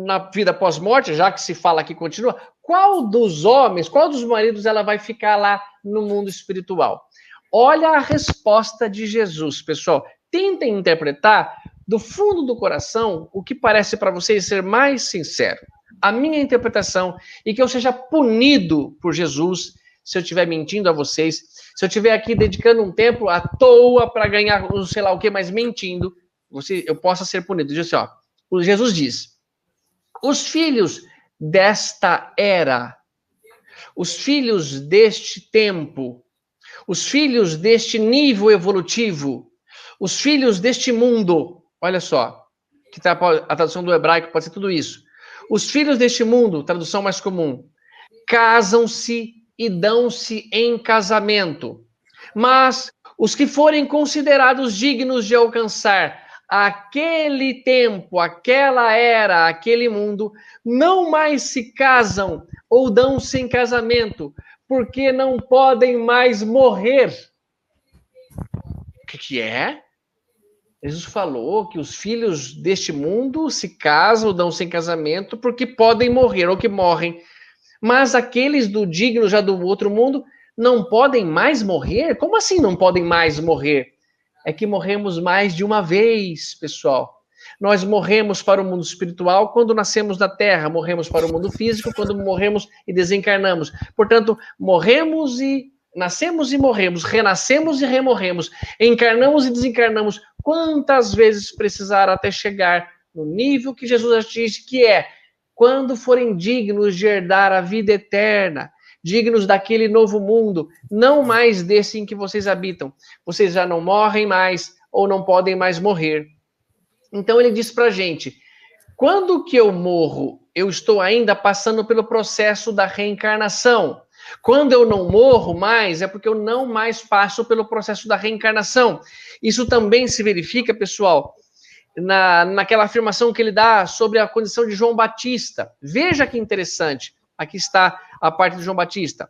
na vida pós-morte, já que se fala aqui, continua, qual dos homens, qual dos maridos ela vai ficar lá no mundo espiritual? Olha a resposta de Jesus, pessoal. Tentem interpretar do fundo do coração o que parece para vocês ser mais sincero. A minha interpretação, e que eu seja punido por Jesus se eu estiver mentindo a vocês, se eu estiver aqui dedicando um tempo à toa para ganhar sei lá o que, mas mentindo, eu possa ser punido. Diz assim, ó, Jesus diz, os filhos desta era, os filhos deste tempo, os filhos deste nível evolutivo, os filhos deste mundo, olha só, que tá, a tradução do hebraico pode ser tudo isso. Os filhos deste mundo, tradução mais comum, casam-se e dão-se em casamento. Mas os que forem considerados dignos de alcançar aquele tempo, aquela era, aquele mundo, não mais se casam ou dão-se em casamento, porque não podem mais morrer. O que é? Jesus falou que os filhos deste mundo se casam ou dão-se em casamento porque podem morrer ou que morrem. Mas aqueles do digno já do outro mundo não podem mais morrer? Como assim não podem mais morrer? É que morremos mais de uma vez, pessoal. Nós morremos para o mundo espiritual quando nascemos na Terra, morremos para o mundo físico quando morremos e desencarnamos. Portanto, morremos e nascemos e morremos, renascemos e remorremos, encarnamos e desencarnamos quantas vezes precisar até chegar no nível que Jesus atinge, que é quando forem dignos de herdar a vida eterna, dignos daquele novo mundo, não mais desse em que vocês habitam. Vocês já não morrem mais ou não podem mais morrer. Então ele diz pra gente, quando que eu morro, eu estou ainda passando pelo processo da reencarnação. Quando eu não morro mais, é porque eu não mais passo pelo processo da reencarnação. Isso também se verifica, pessoal, naquela afirmação que ele dá sobre a condição de João Batista. Veja que interessante. Aqui está a parte de João Batista.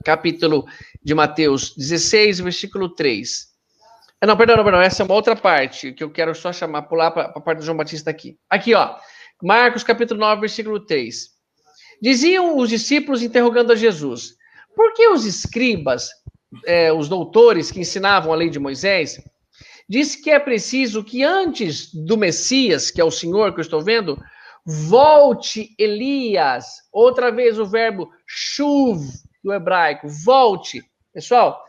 Capítulo de Mateus 16, versículo 3. Não, perdão, essa é uma outra parte que eu quero só pular para a parte de João Batista aqui. Aqui, ó, Marcos capítulo 9, versículo 3. Diziam os discípulos interrogando a Jesus, por que os escribas, os doutores que ensinavam a lei de Moisés, disse que é preciso que antes do Messias, que é o Senhor que eu estou vendo, volte Elias, outra vez o verbo shuv do hebraico, volte. Pessoal,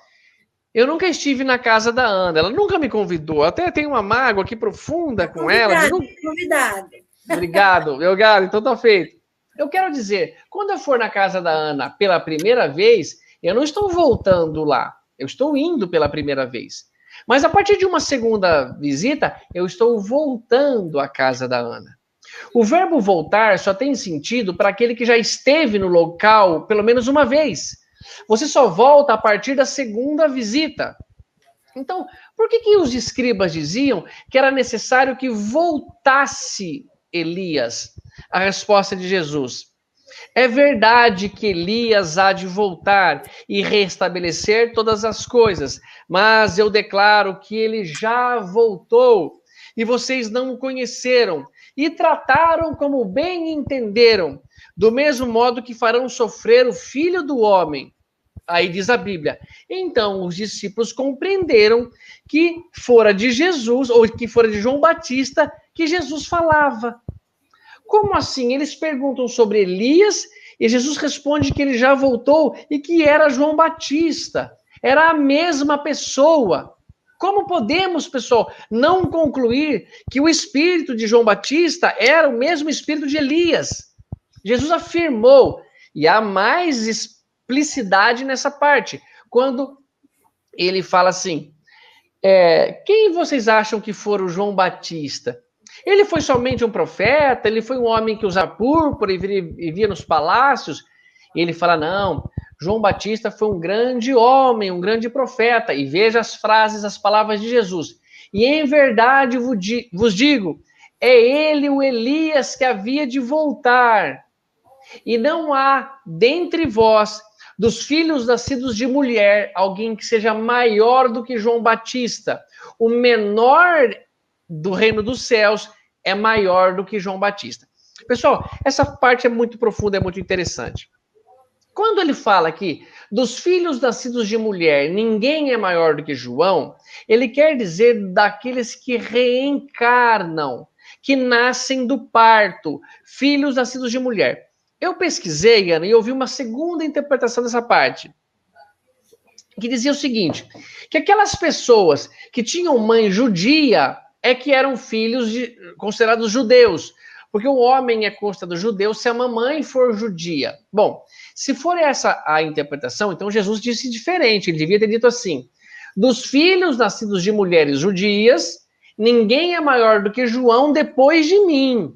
eu nunca estive na casa da Ana, ela nunca me convidou, até tenho uma mágoa aqui profunda com ela. Convidado. Obrigado, então tá feito. Eu quero dizer, quando eu for na casa da Ana pela primeira vez, eu não estou voltando lá, eu estou indo pela primeira vez. Mas a partir de uma segunda visita, eu estou voltando à casa da Ana. O verbo voltar só tem sentido para aquele que já esteve no local pelo menos uma vez. Você só volta a partir da segunda visita. Então, por que os escribas diziam que era necessário que voltasse Elias? A resposta de Jesus. É verdade que Elias há de voltar e restabelecer todas as coisas, mas eu declaro que ele já voltou e vocês não o conheceram e trataram como bem entenderam, do mesmo modo que farão sofrer o Filho do Homem. Aí diz a Bíblia. Então os discípulos compreenderam que fora de Jesus, ou que fora de João Batista, que Jesus falava. Como assim? Eles perguntam sobre Elias e Jesus responde que ele já voltou e que era João Batista. Era a mesma pessoa. Como podemos, pessoal, não concluir que o espírito de João Batista era o mesmo espírito de Elias? Jesus afirmou, e há mais explicidade nessa parte, quando ele fala assim, quem vocês acham que for o João Batista? Ele foi somente um profeta? Ele foi um homem que usava púrpura e vivia nos palácios? E ele fala, não, João Batista foi um grande homem, um grande profeta. E veja as frases, as palavras de Jesus. E em verdade vos digo, é ele o Elias que havia de voltar. E não há dentre vós, dos filhos nascidos de mulher, alguém que seja maior do que João Batista. O menor do reino dos céus é maior do que João Batista. Pessoal, essa parte é muito profunda, é muito interessante. Quando ele fala aqui dos filhos nascidos de mulher, ninguém é maior do que João, ele quer dizer daqueles que reencarnam, que nascem do parto, filhos nascidos de mulher. Eu pesquisei, Ana, e ouvi uma segunda interpretação dessa parte, que dizia o seguinte, que aquelas pessoas que tinham mãe judia é que eram filhos considerados judeus, porque o homem é considerado judeu se a mamãe for judia. Bom, se for essa a interpretação, então Jesus disse diferente, ele devia ter dito assim, dos filhos nascidos de mulheres judias, ninguém é maior do que João depois de mim.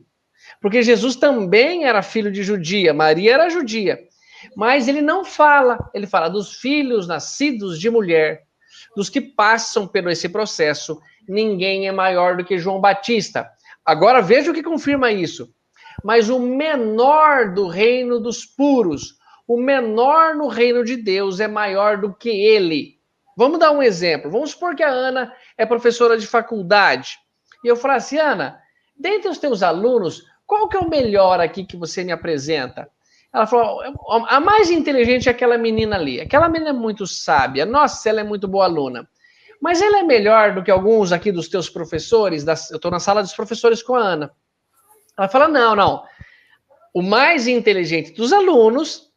Porque Jesus também era filho de judia, Maria era judia. Mas ele não fala, ele fala dos filhos nascidos de mulher, dos que passam por esse processo, ninguém é maior do que João Batista. Agora veja o que confirma isso. Mas o menor do reino dos puros, o menor no reino de Deus é maior do que ele. Vamos dar um exemplo. Vamos supor que a Ana é professora de faculdade. E eu falar assim, Ana, dentre os teus alunos, qual que é o melhor aqui que você me apresenta? Ela falou, a mais inteligente é aquela menina ali. Aquela menina é muito sábia. Nossa, ela é muito boa aluna. Mas ela é melhor do que alguns aqui dos teus professores? Eu estou na sala dos professores com a Ana. Ela fala, não. O mais inteligente dos alunos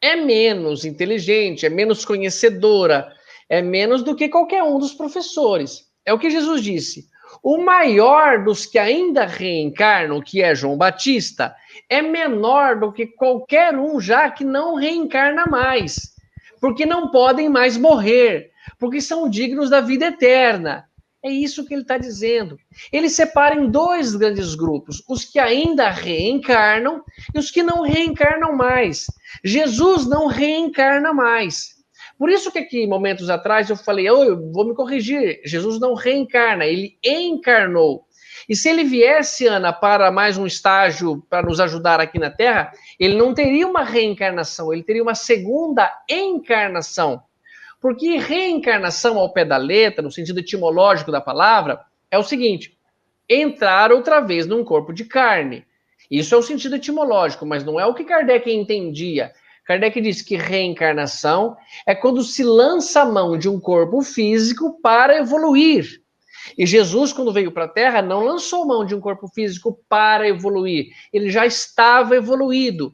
é menos inteligente, é menos conhecedora, é menos do que qualquer um dos professores. É o que Jesus disse. O maior dos que ainda reencarnam, que é João Batista, é menor do que qualquer um já que não reencarna mais, porque não podem mais morrer, porque são dignos da vida eterna. É isso que ele está dizendo. Ele separa em dois grandes grupos, os que ainda reencarnam e os que não reencarnam mais. Jesus não reencarna mais. Por isso que aqui, momentos atrás, eu falei, eu vou me corrigir, Jesus não reencarna, ele encarnou. E se ele viesse, Ana, para mais um estágio para nos ajudar aqui na Terra, ele não teria uma reencarnação, ele teria uma segunda encarnação. Porque reencarnação ao pé da letra, no sentido etimológico da palavra, é o seguinte, entrar outra vez num corpo de carne. Isso é o sentido etimológico, mas não é o que Kardec entendia. Kardec diz que reencarnação é quando se lança a mão de um corpo físico para evoluir. E Jesus, quando veio para a Terra, não lançou mão de um corpo físico para evoluir. Ele já estava evoluído.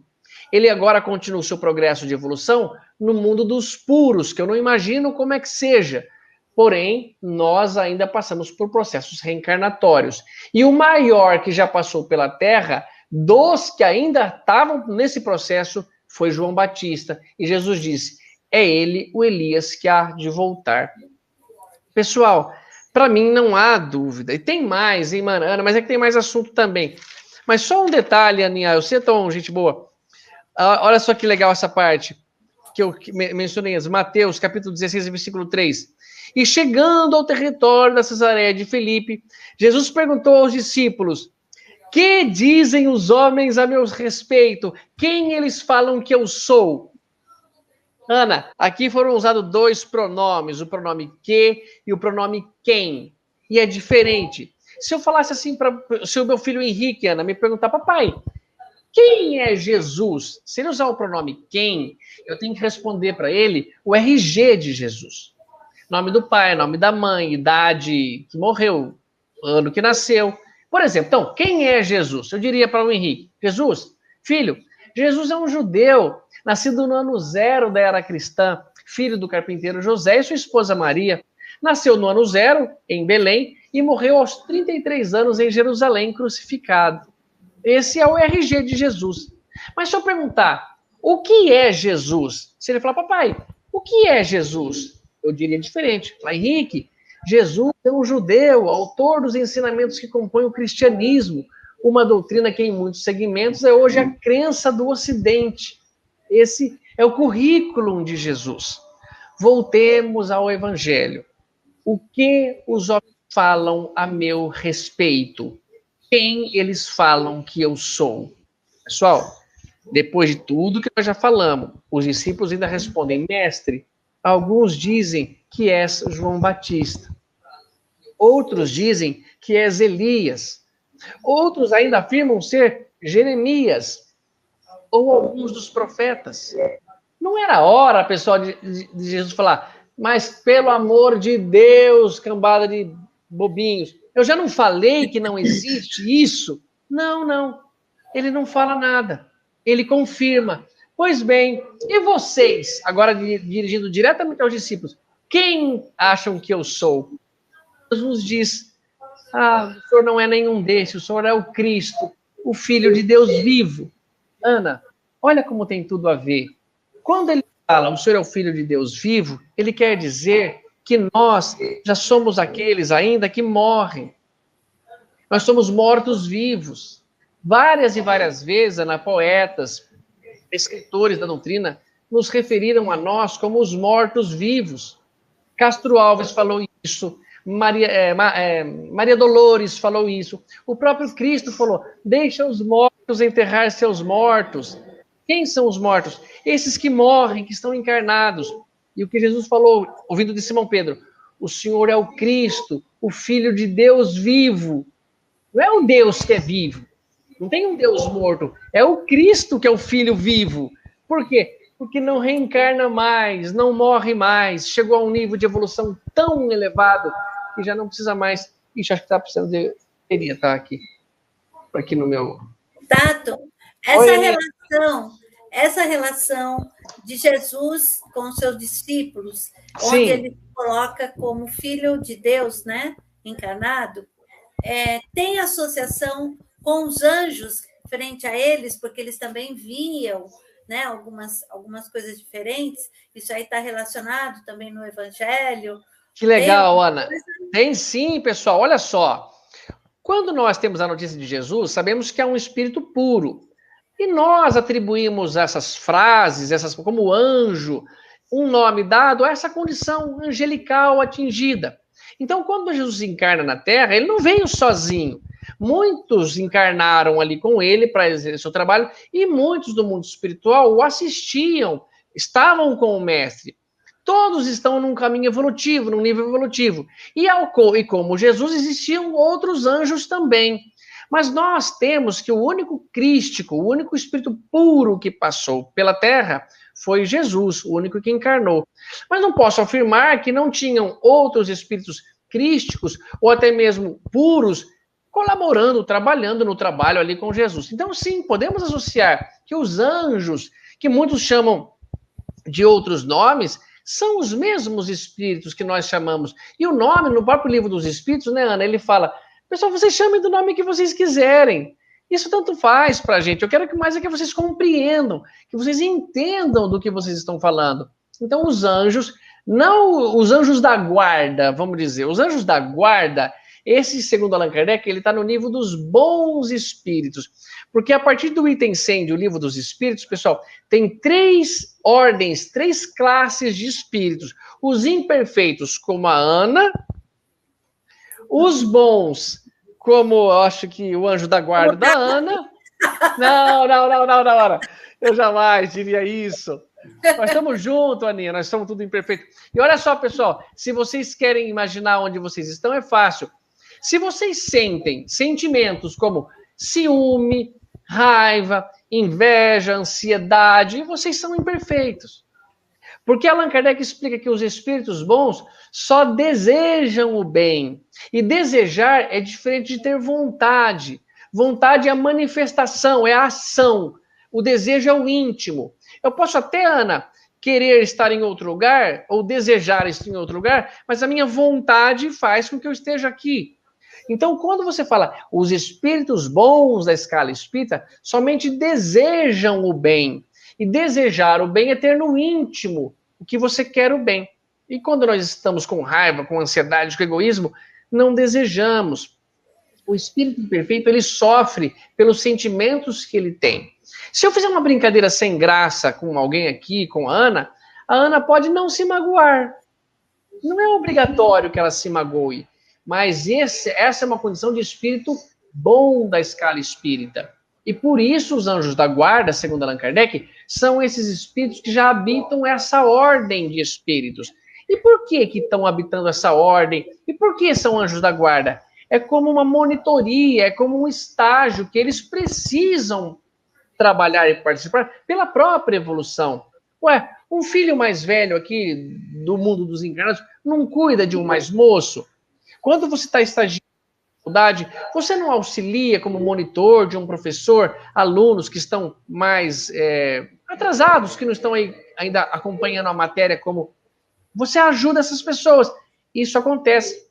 Ele agora continua o seu progresso de evolução no mundo dos puros, que eu não imagino como é que seja. Porém, nós ainda passamos por processos reencarnatórios. E o maior que já passou pela Terra, dos que ainda estavam nesse processo, foi João Batista. E Jesus disse, é ele o Elias que há de voltar. Pessoal, para mim não há dúvida. E tem mais, hein, Ana? Mas é que tem mais assunto também. Mas só um detalhe, Aninha, eu sei tão gente boa. Olha só que legal essa parte que eu mencionei, Mateus, capítulo 16, versículo 3. E chegando ao território da Cesareia de Filipe, Jesus perguntou aos discípulos, que dizem os homens a meu respeito? Quem eles falam que eu sou? Ana, aqui foram usados dois pronomes, o pronome que e o pronome quem. E é diferente. Se eu falasse assim para o meu filho Henrique, Ana, me perguntar, papai, quem é Jesus? Se ele usar o pronome quem, eu tenho que responder para ele o RG de Jesus. Nome do pai, nome da mãe, idade que morreu, ano que nasceu. Por exemplo, então, quem é Jesus? Eu diria para o Henrique, Jesus, filho, Jesus é um judeu, nascido no ano 0 da era cristã, filho do carpinteiro José e sua esposa Maria. Nasceu no ano 0, em Belém, e morreu aos 33 anos em Jerusalém, crucificado. Esse é o RG de Jesus. Mas se eu perguntar, o que é Jesus? Se ele falar, papai, o que é Jesus? Eu diria diferente. Falar, Henrique, Jesus é um judeu, autor dos ensinamentos que compõem o cristianismo, uma doutrina que em muitos segmentos é hoje a crença do Ocidente. Esse é o currículo de Jesus. Voltemos ao Evangelho. O que os homens falam a meu respeito? Quem eles falam que eu sou? Pessoal, depois de tudo que nós já falamos, os discípulos ainda respondem, mestre, alguns dizem que és João Batista. Outros dizem que és Elias. Outros ainda afirmam ser Jeremias ou alguns dos profetas. Não era hora, pessoal, de Jesus falar, mas pelo amor de Deus, cambada de bobinhos, eu já não falei que não existe isso? Não, não. Ele não fala nada. Ele confirma. Pois bem, e vocês, agora dirigindo diretamente aos discípulos, quem acham que eu sou? Jesus diz, o senhor não é nenhum desses, o senhor é o Cristo, o Filho de Deus vivo. Ana, olha como tem tudo a ver. Quando ele fala, o senhor é o Filho de Deus vivo, ele quer dizer que nós já somos aqueles ainda que morrem. Nós somos mortos-vivos. Várias e várias vezes, Ana, poetas, escritores da doutrina, nos referiram a nós como os mortos-vivos. Castro Alves falou isso, Maria Dolores falou isso, o próprio Cristo falou, deixa os mortos enterrar seus mortos. Quem são os mortos? Esses que morrem, que estão encarnados. E o que Jesus falou, ouvindo de Simão Pedro, o Senhor é o Cristo, o Filho de Deus vivo. Não é um Deus que é vivo. Não tem um Deus morto. É o Cristo que é o Filho vivo. Por quê? Porque não reencarna mais, não morre mais. Chegou a um nível de evolução tão elevado que já não precisa mais. Ixi, acho que está precisando de... Queria estar aqui no meu... Tato, essa relação de Jesus com os seus discípulos, onde Sim. ele se coloca como Filho de Deus, né, encarnado, tem associação com os anjos frente a eles, porque eles também viam, né, algumas coisas diferentes. Isso aí está relacionado também no Evangelho. Que legal, Ana. Tem sim, pessoal. Olha só. Quando nós temos a notícia de Jesus, sabemos que é um espírito puro. E nós atribuímos essas frases, como anjo, um nome dado a essa condição angelical atingida. Então, quando Jesus encarna na Terra, ele não veio sozinho. Muitos encarnaram ali com ele para exercer seu trabalho e muitos do mundo espiritual o assistiam, estavam com o mestre. Todos estão num caminho evolutivo, num nível evolutivo. E como Jesus, existiam outros anjos também. Mas nós temos que o único crístico, o único espírito puro que passou pela Terra foi Jesus, o único que encarnou. Mas não posso afirmar que não tinham outros espíritos crísticos ou até mesmo puros colaborando, trabalhando no trabalho ali com Jesus. Então, sim, podemos associar que os anjos, que muitos chamam de outros nomes, são os mesmos espíritos que nós chamamos. E o nome, no próprio livro dos Espíritos, né, Ana, ele fala, pessoal, vocês chamem do nome que vocês quiserem. Isso tanto faz pra gente. Eu quero que mais é que vocês compreendam, que vocês entendam do que vocês estão falando. Então, os anjos, não os anjos da guarda, vamos dizer, os anjos da guarda, esse, segundo Allan Kardec, ele está no nível dos bons espíritos. Porque a partir do item 100 do livro dos espíritos, pessoal, tem 3 ordens, 3 classes de espíritos. Os imperfeitos, como a Ana, os bons, como eu acho que o anjo da guarda da Ana. Não. Eu jamais diria isso. Nós estamos juntos, Aninha, nós somos tudo imperfeito. E olha só, pessoal, se vocês querem imaginar onde vocês estão, é fácil. Se vocês sentem sentimentos como ciúme, raiva, inveja, ansiedade, vocês são imperfeitos. Porque Allan Kardec explica que os espíritos bons só desejam o bem. E desejar é diferente de ter vontade. Vontade é a manifestação, é a ação. O desejo é o íntimo. Eu posso até, Ana, querer estar em outro lugar, ou desejar estar em outro lugar, mas a minha vontade faz com que eu esteja aqui. Então, quando você fala os espíritos bons da escala espírita, somente desejam o bem. E desejar o bem é ter no íntimo o que você quer o bem. E quando nós estamos com raiva, com ansiedade, com egoísmo, não desejamos. O espírito perfeito, ele sofre pelos sentimentos que ele tem. Se eu fizer uma brincadeira sem graça com alguém aqui, com a Ana pode não se magoar. Não é obrigatório que ela se magoe. Mas essa é uma condição de espírito bom da escala espírita. E por isso os anjos da guarda, segundo Allan Kardec, são esses espíritos que já habitam essa ordem de espíritos. E por que estão habitando essa ordem? E por que são anjos da guarda? É como uma monitoria, é como um estágio que eles precisam trabalhar e participar pela própria evolução. Ué, um filho mais velho aqui do mundo dos encarnados não cuida de um mais moço? Quando você está estagiando na faculdade, você não auxilia como monitor de um professor, alunos que estão mais atrasados, que não estão aí ainda acompanhando a matéria, como você ajuda essas pessoas. Isso acontece.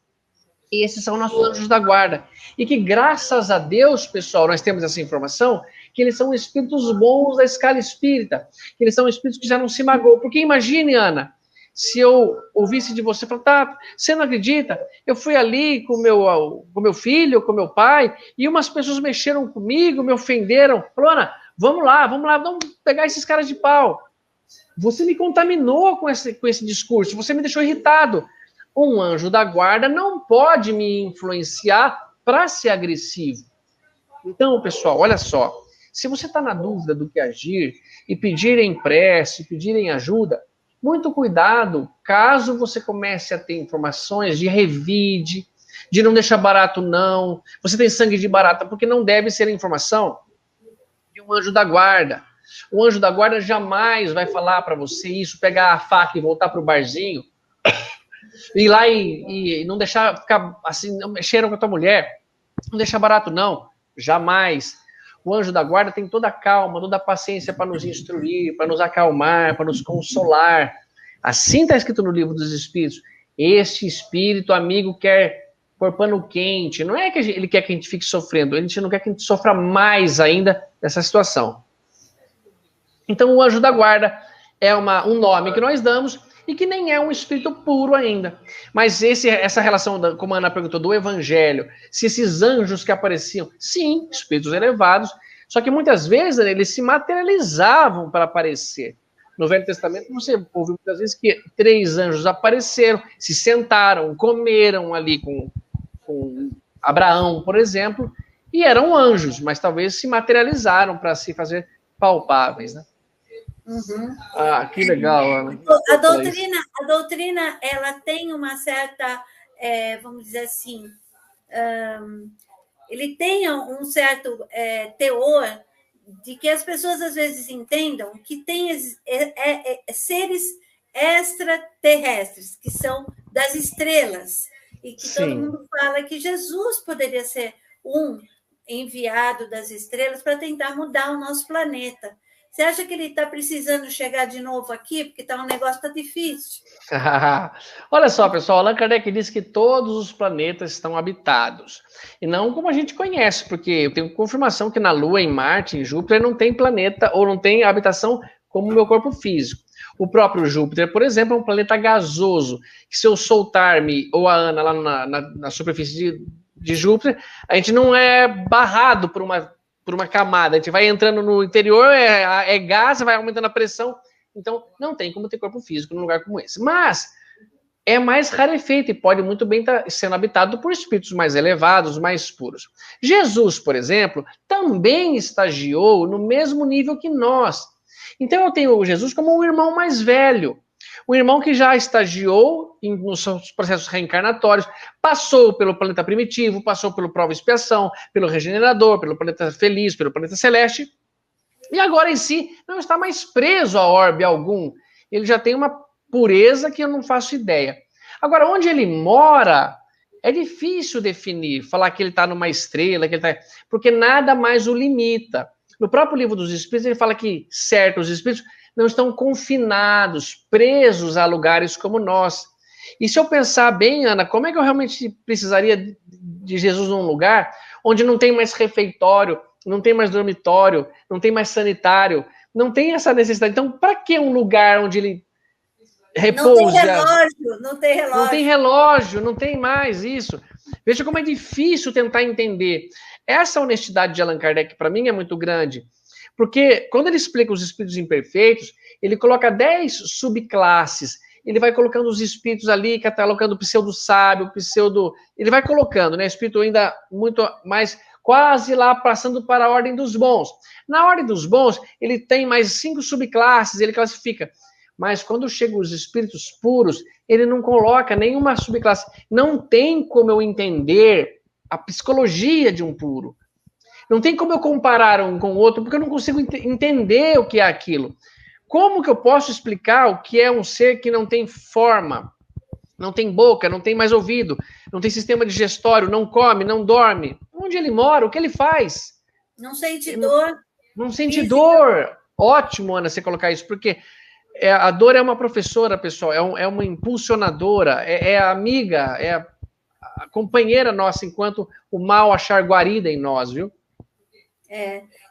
E esses são nossos anjos da guarda. E que, graças a Deus, pessoal, nós temos essa informação, que eles são espíritos bons da escala espírita. Que eles são espíritos que já não se magoam. Porque imagine, Ana, se eu ouvisse de você, falar, tá, você não acredita? Eu fui ali com meu filho, com meu pai, e umas pessoas mexeram comigo, me ofenderam. Falou, Ana, vamos lá, vamos pegar esses caras de pau. Você me contaminou com esse discurso, você me deixou irritado. Um anjo da guarda não pode me influenciar para ser agressivo. Então, pessoal, olha só. Se você está na dúvida do que agir e pedir em prece, pedir em ajuda, muito cuidado, caso você comece a ter informações de revide, de não deixar barato não, você tem sangue de barata, porque não deve ser informação de um anjo da guarda. O anjo da guarda jamais vai falar para você isso, pegar a faca e voltar para o barzinho, ir lá e não deixar ficar assim, não mexeram com a tua mulher, não deixar barato não, jamais. O anjo da guarda tem toda a calma, toda a paciência para nos instruir, para nos acalmar, para nos consolar. Assim está escrito no livro dos Espíritos. Este espírito amigo quer pôr pano quente. Não é que ele quer que a gente fique sofrendo, ele não quer que a gente sofra mais ainda dessa situação. Então o anjo da guarda é um nome que nós damos e que nem é um espírito puro ainda. Mas essa relação, como a Ana perguntou, do evangelho, se esses anjos que apareciam, sim, espíritos elevados, só que muitas vezes eles se materializavam para aparecer. No Velho Testamento você ouve muitas vezes que 3 anjos apareceram, se sentaram, comeram ali com Abraão, por exemplo, e eram anjos, mas talvez se materializaram para se fazer palpáveis, né? Uhum. Ah, que legal, Ana. A doutrina, ela tem uma certa, vamos dizer assim, ele tem um certo teor de que as pessoas às vezes entendam que tem seres extraterrestres, que são das estrelas, e que todo mundo fala que Jesus poderia ser um enviado das estrelas para tentar mudar o nosso planeta. Você acha que ele está precisando chegar de novo aqui? Porque o negócio está difícil. Olha só, pessoal, Allan Kardec diz que todos os planetas estão habitados. E não como a gente conhece, porque eu tenho confirmação que na Lua, em Marte, em Júpiter, não tem planeta ou não tem habitação como o meu corpo físico. O próprio Júpiter, por exemplo, é um planeta gasoso. Que se eu soltar-me, ou a Ana, lá na superfície de Júpiter, a gente não é barrado por uma camada. A gente vai entrando no interior, é gás, vai aumentando a pressão. Então, não tem como ter corpo físico num lugar como esse. Mas é mais rarefeito e pode muito bem estar sendo habitado por espíritos mais elevados, mais puros. Jesus, por exemplo, também estagiou no mesmo nível que nós. Então, eu tenho Jesus como um irmão mais velho. Um irmão que já estagiou nos seus processos reencarnatórios, passou pelo planeta primitivo, passou pelo prova e expiação, pelo regenerador, pelo planeta feliz, pelo planeta celeste, e agora em si não está mais preso a orbe algum. Ele já tem uma pureza que eu não faço ideia. Agora, onde ele mora, é difícil definir, falar que ele está numa estrela, que ele tá, porque nada mais o limita. No próprio livro dos Espíritos, ele fala que certos espíritos não estão confinados, presos a lugares como nós. E se eu pensar bem, Ana, como é que eu realmente precisaria de Jesus num lugar onde não tem mais refeitório, não tem mais dormitório, não tem mais sanitário, não tem essa necessidade? Então, para que um lugar onde ele repouse? Não tem relógio, não tem relógio. Não tem relógio, não tem mais isso. Veja como é difícil tentar entender. Essa honestidade de Allan Kardec, para mim, é muito grande. Porque quando ele explica os espíritos imperfeitos, ele coloca 10 subclasses. Ele vai colocando os espíritos ali, catalogando o pseudo-sábio, pseudo... Ele vai colocando, né? Espírito ainda muito mais, quase lá, passando para a ordem dos bons. Na ordem dos bons, ele tem mais 5 subclasses, ele classifica. Mas quando chegam os espíritos puros, ele não coloca nenhuma subclasse. Não tem como eu entender a psicologia de um puro. Não tem como eu comparar um com o outro, porque eu não consigo entender o que é aquilo. Como que eu posso explicar o que é um ser que não tem forma, não tem boca, não tem mais ouvido, não tem sistema digestório, não come, não dorme? Onde ele mora? O que ele faz? Não sente dor. Não sente dor. Ótimo, Ana, você colocar isso, porque a dor é uma professora, pessoal, é uma impulsionadora, é a amiga, é a companheira nossa, enquanto o mal achar guarida em nós, viu?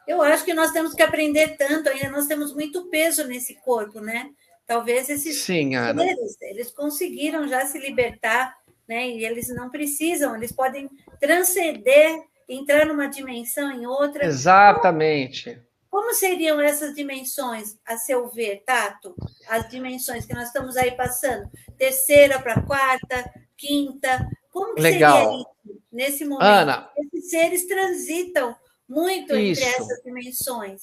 Eu acho que nós temos que aprender tanto, ainda nós temos muito peso nesse corpo, né? Talvez esses seres, eles conseguiram já se libertar, né? E eles não precisam, eles podem transcender, entrar numa dimensão em outra. Exatamente. Como seriam essas dimensões, a seu ver, Tato? As dimensões que nós estamos aí passando? Terceira para quarta, quinta. Como que seria isso nesse momento? Ana, esses seres transitam muito entre essas dimensões.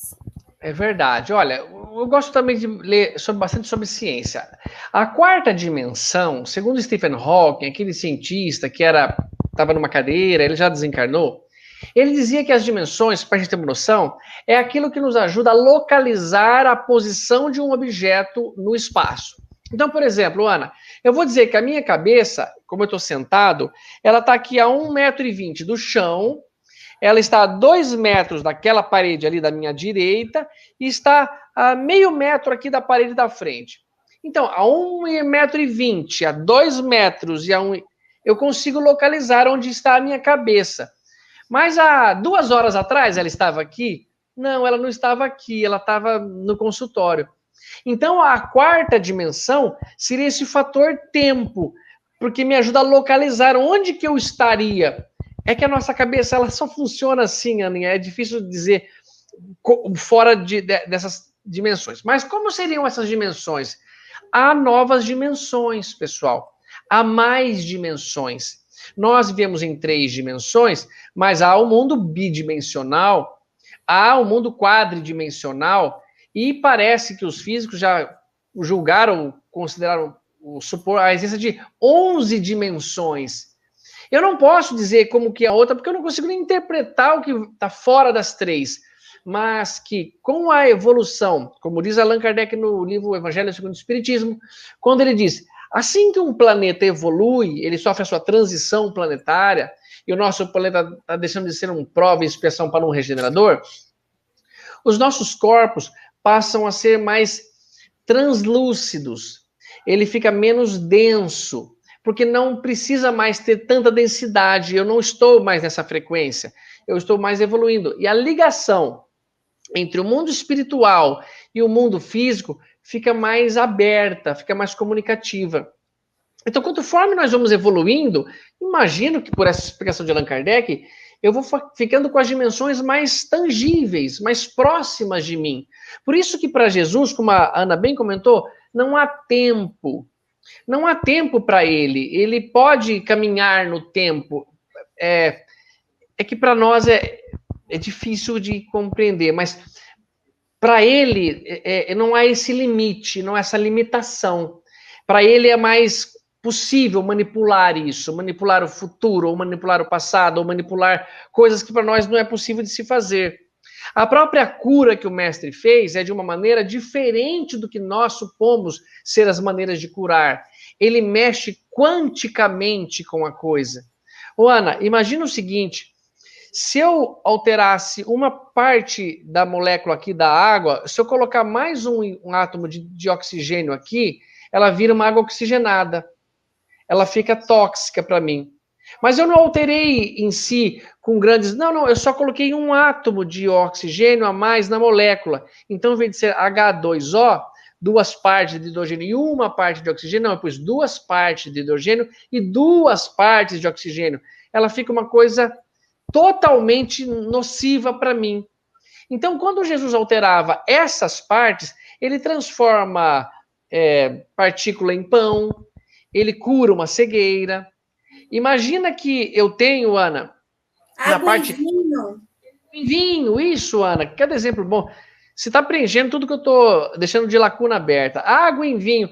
É verdade. Olha, eu gosto também de ler bastante sobre ciência. A quarta dimensão, segundo Stephen Hawking, aquele cientista que estava numa cadeira, ele já desencarnou, ele dizia que as dimensões, para a gente ter uma noção, é aquilo que nos ajuda a localizar a posição de um objeto no espaço. Então, por exemplo, Ana, eu vou dizer que a minha cabeça, como eu estou sentado, ela está aqui a 1,20 m do chão, ela está a 2 metros daquela parede ali da minha direita e está a meio metro aqui da parede da frente. Então, a 1,20 m, a 2 metros e a 1... eu consigo localizar onde está a minha cabeça. Mas há 2 horas atrás ela estava aqui? Não, ela não estava aqui, ela estava no consultório. Então, a quarta dimensão seria esse fator tempo, porque me ajuda a localizar onde que eu estaria. É que a nossa cabeça ela só funciona assim, Aninha, é difícil dizer fora dessas dimensões. Mas como seriam essas dimensões? Há novas dimensões, pessoal. Há mais dimensões. Nós vivemos em 3 dimensões, mas há o mundo bidimensional, há o mundo quadridimensional, e parece que os físicos já julgaram, consideraram, supor a existência de 11 dimensões. Eu não posso dizer como que é a outra, porque eu não consigo nem interpretar o que está fora das 3. Mas que com a evolução, como diz Allan Kardec no livro Evangelho segundo o Espiritismo, quando ele diz, assim que um planeta evolui, ele sofre a sua transição planetária, e o nosso planeta está deixando de ser um prova e expiação para um regenerador, os nossos corpos passam a ser mais translúcidos, ele fica menos denso, porque não precisa mais ter tanta densidade, eu não estou mais nessa frequência, eu estou mais evoluindo. E a ligação entre o mundo espiritual e o mundo físico fica mais aberta, fica mais comunicativa. Então, conforme nós vamos evoluindo, imagino que por essa explicação de Allan Kardec, eu vou ficando com as dimensões mais tangíveis, mais próximas de mim. Por isso que para Jesus, como a Ana bem comentou, não há tempo. Não há tempo para ele. Ele pode caminhar no tempo. É que para nós é difícil de compreender, mas para ele não há esse limite, não há essa limitação. Para ele é mais possível manipular isso, manipular o futuro, ou manipular o passado, ou manipular coisas que para nós não é possível de se fazer. A própria cura que o mestre fez é de uma maneira diferente do que nós supomos ser as maneiras de curar. Ele mexe quanticamente com a coisa. Ô, Ana, imagina o seguinte, se eu alterasse uma parte da molécula aqui da água, se eu colocar mais um átomo de oxigênio aqui, ela vira uma água oxigenada. Ela fica tóxica para mim. Mas eu não alterei em si com grandes... Não, eu só coloquei um átomo de oxigênio a mais na molécula. Então, em vez de ser H2O, 2 partes de hidrogênio e 1 parte de oxigênio, não, eu pus 2 partes de hidrogênio e 2 partes de oxigênio. Ela fica uma coisa totalmente nociva para mim. Então, quando Jesus alterava essas partes, ele transforma partícula em pão, ele cura uma cegueira. Imagina que eu tenho, Ana, na parte... vinho. Vinho, isso, Ana. Cada exemplo bom. Você está preenchendo tudo que eu estou deixando de lacuna aberta. Água em vinho.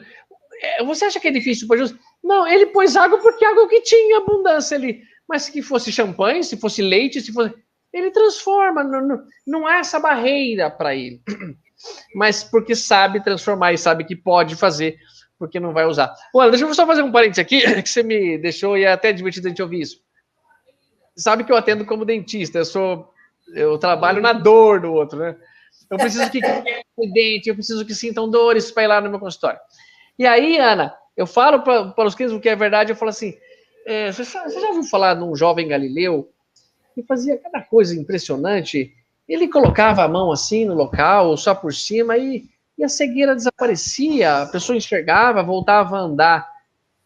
Você acha que é difícil para Jesus? Não, ele pôs água porque água que tinha abundância ali. Mas se fosse champanhe, se fosse leite, se fosse... Ele transforma. Não há essa barreira para ele. Mas porque sabe transformar e sabe que pode fazer, porque não vai usar. Olha, deixa eu só fazer um parênteses aqui, que você me deixou e é até divertido a gente ouvir isso. Sabe que eu atendo como dentista, eu trabalho na dor do outro, né? Eu preciso que quebre o dente, eu preciso que sintam dores para ir lá no meu consultório. E aí, Ana, eu falo para os clientes o que é verdade, eu falo assim, você já ouviu falar de um jovem galileu que fazia cada coisa impressionante? Ele colocava a mão assim no local, só por cima, e a cegueira desaparecia, a pessoa enxergava, voltava a andar.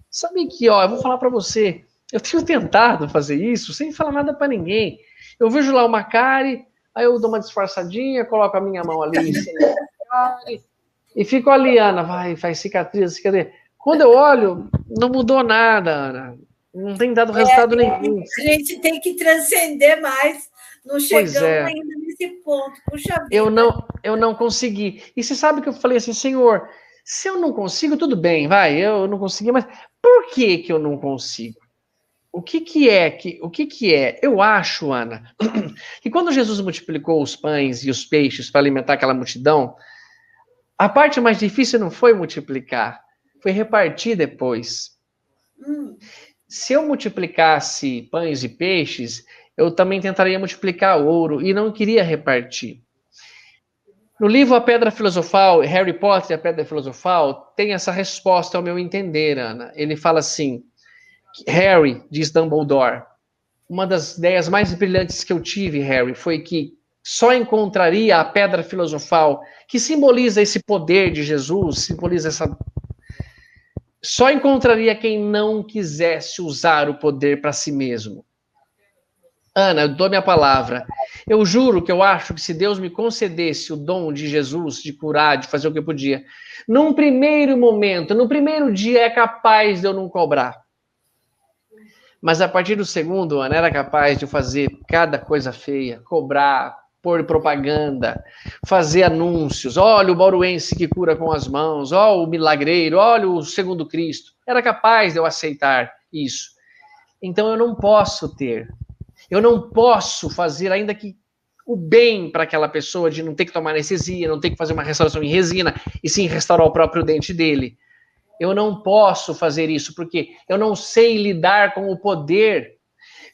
Sabe que, eu vou falar para você, eu tenho tentado fazer isso sem falar nada para ninguém. Eu vejo lá uma cárie, aí eu dou uma disfarçadinha, coloco a minha mão ali em cima da cárie, e fico ali, Ana, faz cicatriz. Quando eu olho, não mudou nada, Ana. Não tem dado resultado nenhum. A gente tem que transcender mais. Não chegamos ainda nesse ponto. Puxa vida. Eu não consegui. E você sabe que eu falei assim, Senhor, se eu não consigo, tudo bem, eu não consegui, mas por que eu não consigo? O que é? Eu acho, Ana, que quando Jesus multiplicou os pães e os peixes para alimentar aquela multidão, a parte mais difícil não foi multiplicar, foi repartir depois. Se eu multiplicasse pães e peixes, eu também tentaria multiplicar ouro e não queria repartir. No livro A Pedra Filosofal, Harry Potter e a Pedra Filosofal, tem essa resposta ao meu entender, Ana. Ele fala assim, Harry, diz Dumbledore, uma das ideias mais brilhantes que eu tive, Harry, foi que só encontraria a Pedra Filosofal, que simboliza esse poder de Jesus, simboliza essa... Só encontraria quem não quisesse usar o poder para si mesmo. Ana, eu dou minha palavra. Eu juro que eu acho que se Deus me concedesse o dom de Jesus, de curar, de fazer o que eu podia, num primeiro momento, no primeiro dia, é capaz de eu não cobrar. Mas a partir do segundo, Ana, era capaz de fazer cada coisa feia, cobrar, pôr propaganda, fazer anúncios. Olha o bauruense que cura com as mãos, olha o milagreiro, olha o segundo Cristo. Era capaz de eu aceitar isso. Então eu não posso ter. Eu não posso fazer, ainda que o bem para aquela pessoa, de não ter que tomar anestesia, não ter que fazer uma restauração em resina, e sim restaurar o próprio dente dele. Eu não posso fazer isso, porque eu não sei lidar com o poder.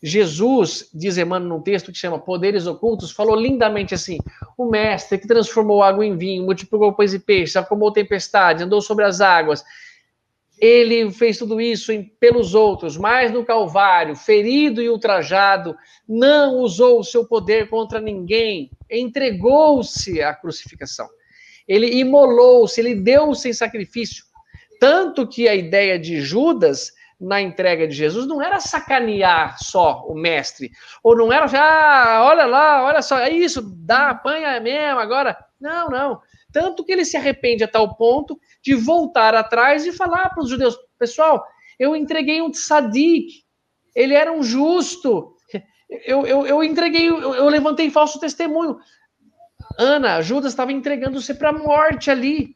Jesus, diz Emmanuel num texto que chama Poderes Ocultos, falou lindamente assim, o mestre que transformou água em vinho, multiplicou pães e peixes, acalmou tempestade, andou sobre as águas, ele fez tudo isso pelos outros, mas no Calvário, ferido e ultrajado, não usou o seu poder contra ninguém, entregou-se à crucificação. Ele imolou-se, ele deu-se em sacrifício. Tanto que a ideia de Judas, na entrega de Jesus, não era sacanear só o mestre, ou não era, olha lá, olha só, é isso, dá, apanha mesmo, agora. Não. Tanto que ele se arrepende a tal ponto de voltar atrás e falar para os judeus, pessoal, eu entreguei um tzadik, ele era um justo, eu levantei falso testemunho. Ana, Judas estava entregando você para a morte ali.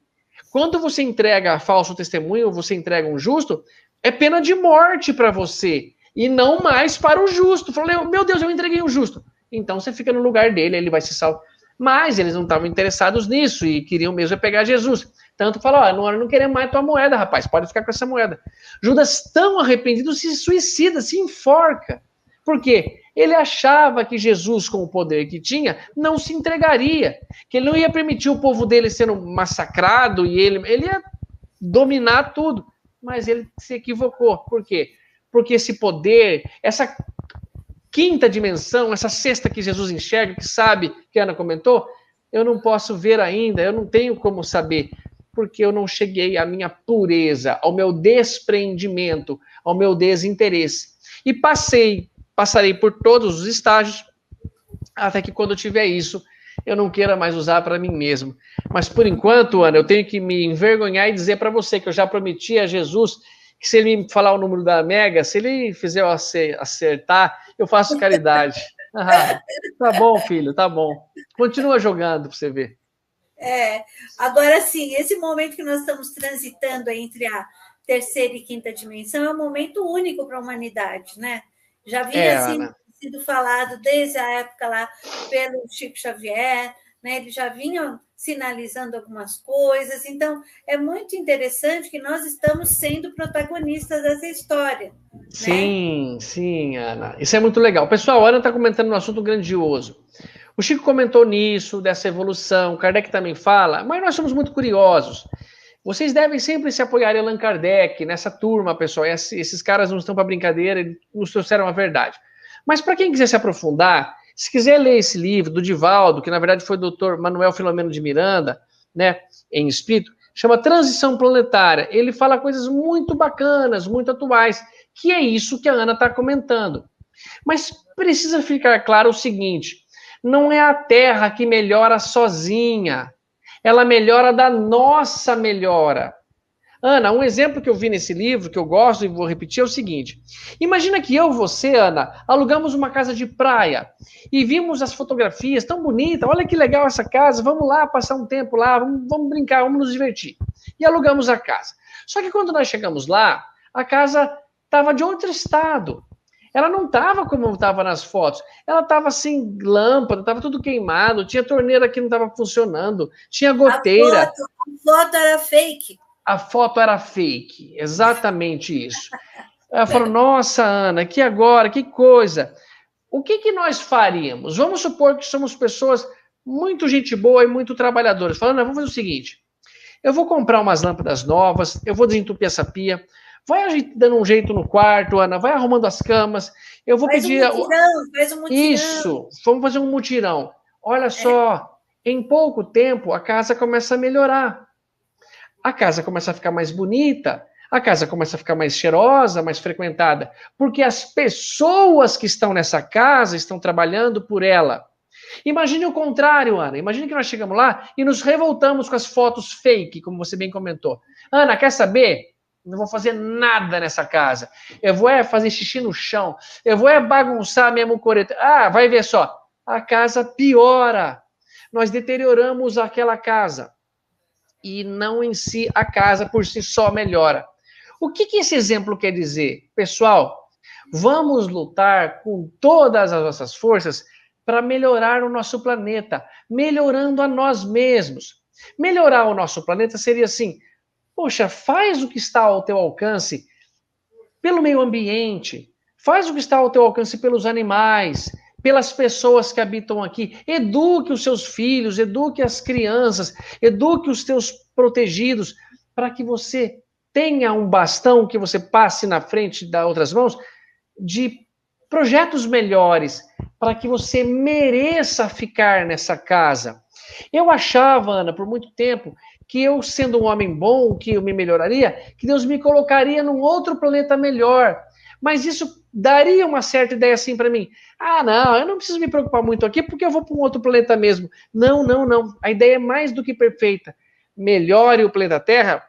Quando você entrega falso testemunho, você entrega um justo, é pena de morte para você, e não mais para o justo. Falei, meu Deus, eu entreguei um justo. Então você fica no lugar dele, ele vai se salvar. Mas eles não estavam interessados nisso e queriam mesmo pegar Jesus. Tanto falaram, nós não queremos mais tua moeda, rapaz, pode ficar com essa moeda. Judas, tão arrependido, se suicida, se enforca. Por quê? Ele achava que Jesus, com o poder que tinha, não se entregaria, que ele não ia permitir o povo dele sendo massacrado e ele ia dominar tudo. Mas ele se equivocou. Por quê? Porque esse poder, essa quinta dimensão, essa sexta que Jesus enxerga, que sabe, que a Ana comentou, eu não posso ver ainda, eu não tenho como saber, porque eu não cheguei à minha pureza, ao meu despreendimento, ao meu desinteresse. E passarei por todos os estágios, até que quando eu tiver isso, eu não queira mais usar para mim mesmo. Mas por enquanto, Ana, eu tenho que me envergonhar e dizer para você que eu já prometi a Jesus que se ele me falar o número da Mega, se ele fizer eu acertar, eu faço caridade. Ah, tá bom, filho, tá bom. Continua jogando para você ver. Agora sim, esse momento que nós estamos transitando entre a terceira e quinta dimensão é um momento único para a humanidade, né? Já vinha sido falado desde a época lá pelo Chico Xavier, né? Ele já vinha sinalizando algumas coisas, então é muito interessante que nós estamos sendo protagonistas dessa história. Sim, né? Sim, Ana. Isso é muito legal. Pessoal, a Ana está comentando um assunto grandioso. O Chico comentou nisso, dessa evolução, Kardec também fala, mas nós somos muito curiosos. Vocês devem sempre se apoiar em Allan Kardec, nessa turma, pessoal. Esses caras não estão para brincadeira, eles nos trouxeram a verdade. Mas para quem quiser se aprofundar, se quiser ler esse livro do Divaldo, que na verdade foi do Dr. Manuel Filomeno de Miranda, né, em espírito, chama Transição Planetária. Ele fala coisas muito bacanas, muito atuais, que é isso que a Ana está comentando. Mas precisa ficar claro o seguinte, não é a Terra que melhora sozinha, ela melhora da nossa melhora. Ana, um exemplo que eu vi nesse livro, que eu gosto e vou repetir, é o seguinte. Imagina que eu e você, Ana, alugamos uma casa de praia e vimos as fotografias tão bonitas, olha que legal essa casa, vamos lá passar um tempo lá, vamos brincar, vamos nos divertir. E alugamos a casa. Só que quando nós chegamos lá, a casa estava de outro estado. Ela não estava como estava nas fotos. Ela estava sem lâmpada, estava tudo queimado, tinha torneira que não estava funcionando, tinha goteira. A foto era fake. A foto era fake, exatamente isso. Ela falou, nossa, Ana, que agora, que coisa. O que nós faríamos? Vamos supor que somos pessoas muito gente boa e muito trabalhadoras. Falando, vamos fazer o seguinte, eu vou comprar umas lâmpadas novas, eu vou desentupir essa pia, vai dando um jeito no quarto, Ana, vai arrumando as camas, eu vou pedir... Faz um mutirão. Isso, vamos fazer um mutirão. Olha só, em pouco tempo a casa começa a melhorar. A casa começa a ficar mais bonita, a casa começa a ficar mais cheirosa, mais frequentada, porque as pessoas que estão nessa casa estão trabalhando por ela. Imagine o contrário, Ana. Imagine que nós chegamos lá e nos revoltamos com as fotos fake, como você bem comentou. Ana, quer saber? Não vou fazer nada nessa casa. Eu vou fazer xixi no chão. Eu vou bagunçar a minha mucoreta. Ah, vai ver só. A casa piora. Nós deterioramos aquela casa. E não em si a casa por si só melhora. O que esse exemplo quer dizer? Pessoal, vamos lutar com todas as nossas forças para melhorar o nosso planeta, melhorando a nós mesmos. Melhorar o nosso planeta seria assim, poxa, faz o que está ao teu alcance pelo meio ambiente, faz o que está ao teu alcance pelos animais, pelas pessoas que habitam aqui. Eduque os seus filhos, eduque as crianças, eduque os teus protegidos, para que você tenha um bastão que você passe na frente das outras mãos de projetos melhores, para que você mereça ficar nessa casa. Eu achava, Ana, por muito tempo, que eu, sendo um homem bom, que eu me melhoraria, que Deus me colocaria num outro planeta melhor. Mas isso daria uma certa ideia assim para mim. Ah, não, eu não preciso me preocupar muito aqui, porque eu vou para um outro planeta mesmo. Não, não, não. A ideia é mais do que perfeita. Melhore o planeta Terra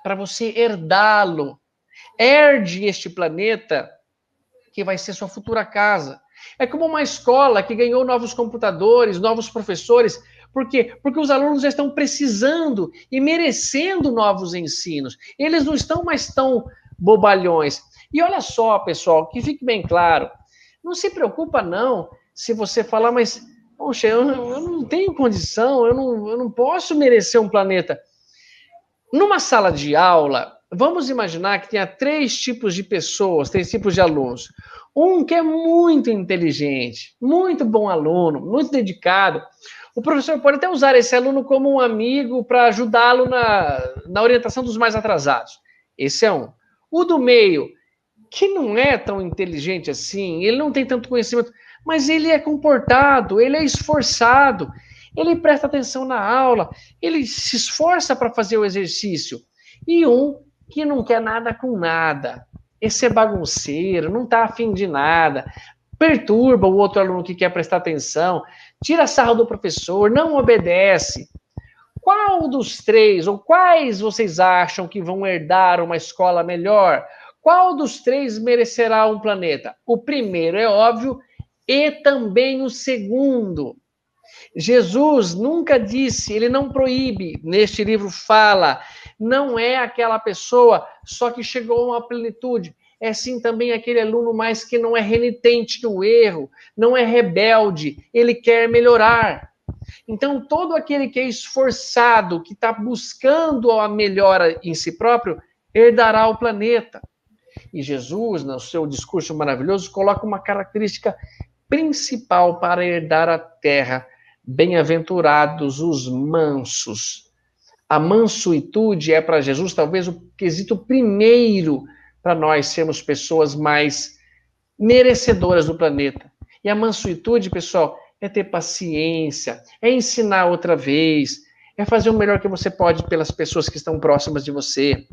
para você herdá-lo. Herde este planeta que vai ser sua futura casa. É como uma escola que ganhou novos computadores, novos professores. Por quê? Porque os alunos já estão precisando e merecendo novos ensinos. Eles não estão mais tão bobalhões. E olha só, pessoal, que fique bem claro. Não se preocupa, não, se você falar, mas Poxa, eu não tenho condição, eu não posso merecer um planeta. Numa sala de aula, vamos imaginar que tenha 3 tipos de pessoas, 3 tipos de alunos. Um que é muito inteligente, muito bom aluno, muito dedicado. O professor pode até usar esse aluno como um amigo para ajudá-lo na orientação dos mais atrasados. Esse é um. O do meio, que não é tão inteligente assim, ele não tem tanto conhecimento, mas ele é comportado, ele é esforçado, ele presta atenção na aula, ele se esforça para fazer o exercício. E um que não quer nada com nada. Esse é bagunceiro, não está afim de nada, perturba o outro aluno que quer prestar atenção, tira sarro do professor, não obedece. Qual dos 3, ou quais vocês acham que vão herdar uma escola melhor? Qual dos 3 merecerá um planeta? O primeiro é óbvio, e também o segundo. Jesus nunca disse, ele não proíbe, neste livro fala, não é aquela pessoa só que chegou a uma plenitude, é sim também aquele aluno mais que não é renitente no erro, não é rebelde, ele quer melhorar. Então, todo aquele que é esforçado, que está buscando a melhora em si próprio, herdará o planeta. E Jesus, no seu discurso maravilhoso, coloca uma característica principal para herdar a terra. Bem-aventurados os mansos. A mansuitude é para Jesus talvez o quesito primeiro para nós sermos pessoas mais merecedoras do planeta. E a mansuitude, pessoal, é ter paciência, é ensinar outra vez, é fazer o melhor que você pode pelas pessoas que estão próximas de você,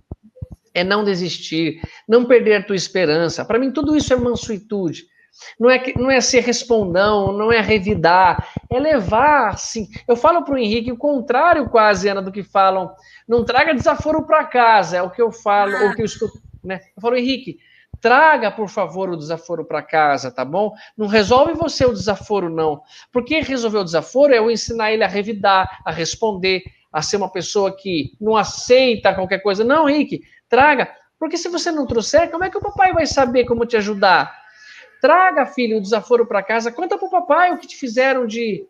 é não desistir, não perder a tua esperança. Para mim, tudo isso é mansuitude. Não é ser respondão, não é revidar, é levar, assim. Eu falo para o Henrique o contrário quase, Ana, do que falam. Não traga desaforo para casa, é o que eu falo, ou o que eu escuto, né? Eu falo, Henrique, traga, por favor, o desaforo para casa, tá bom? Não resolve você o desaforo, não. Porque resolver o desaforo é eu ensinar ele a revidar, a responder, a ser uma pessoa que não aceita qualquer coisa. Não, Henrique, traga. Porque se você não trouxer, como é que o papai vai saber como te ajudar? Traga, filho, o desaforo para casa, conta para o papai o que te fizeram de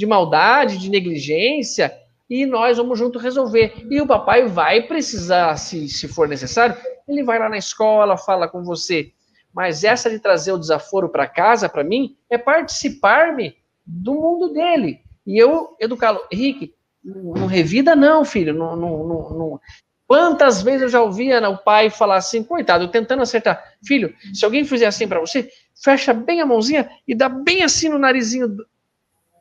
maldade, de negligência, e nós vamos junto resolver. E o papai vai precisar, se for necessário, ele vai lá na escola, fala com você. Mas essa de trazer o desaforo para casa, para mim, é participar-me do mundo dele. E eu educá-lo. Henrique, não revida não, filho. Não. Quantas vezes eu já ouvi o pai falar assim, coitado, tentando acertar. Filho, se alguém fizer assim para você, fecha bem a mãozinha e dá bem assim no narizinho.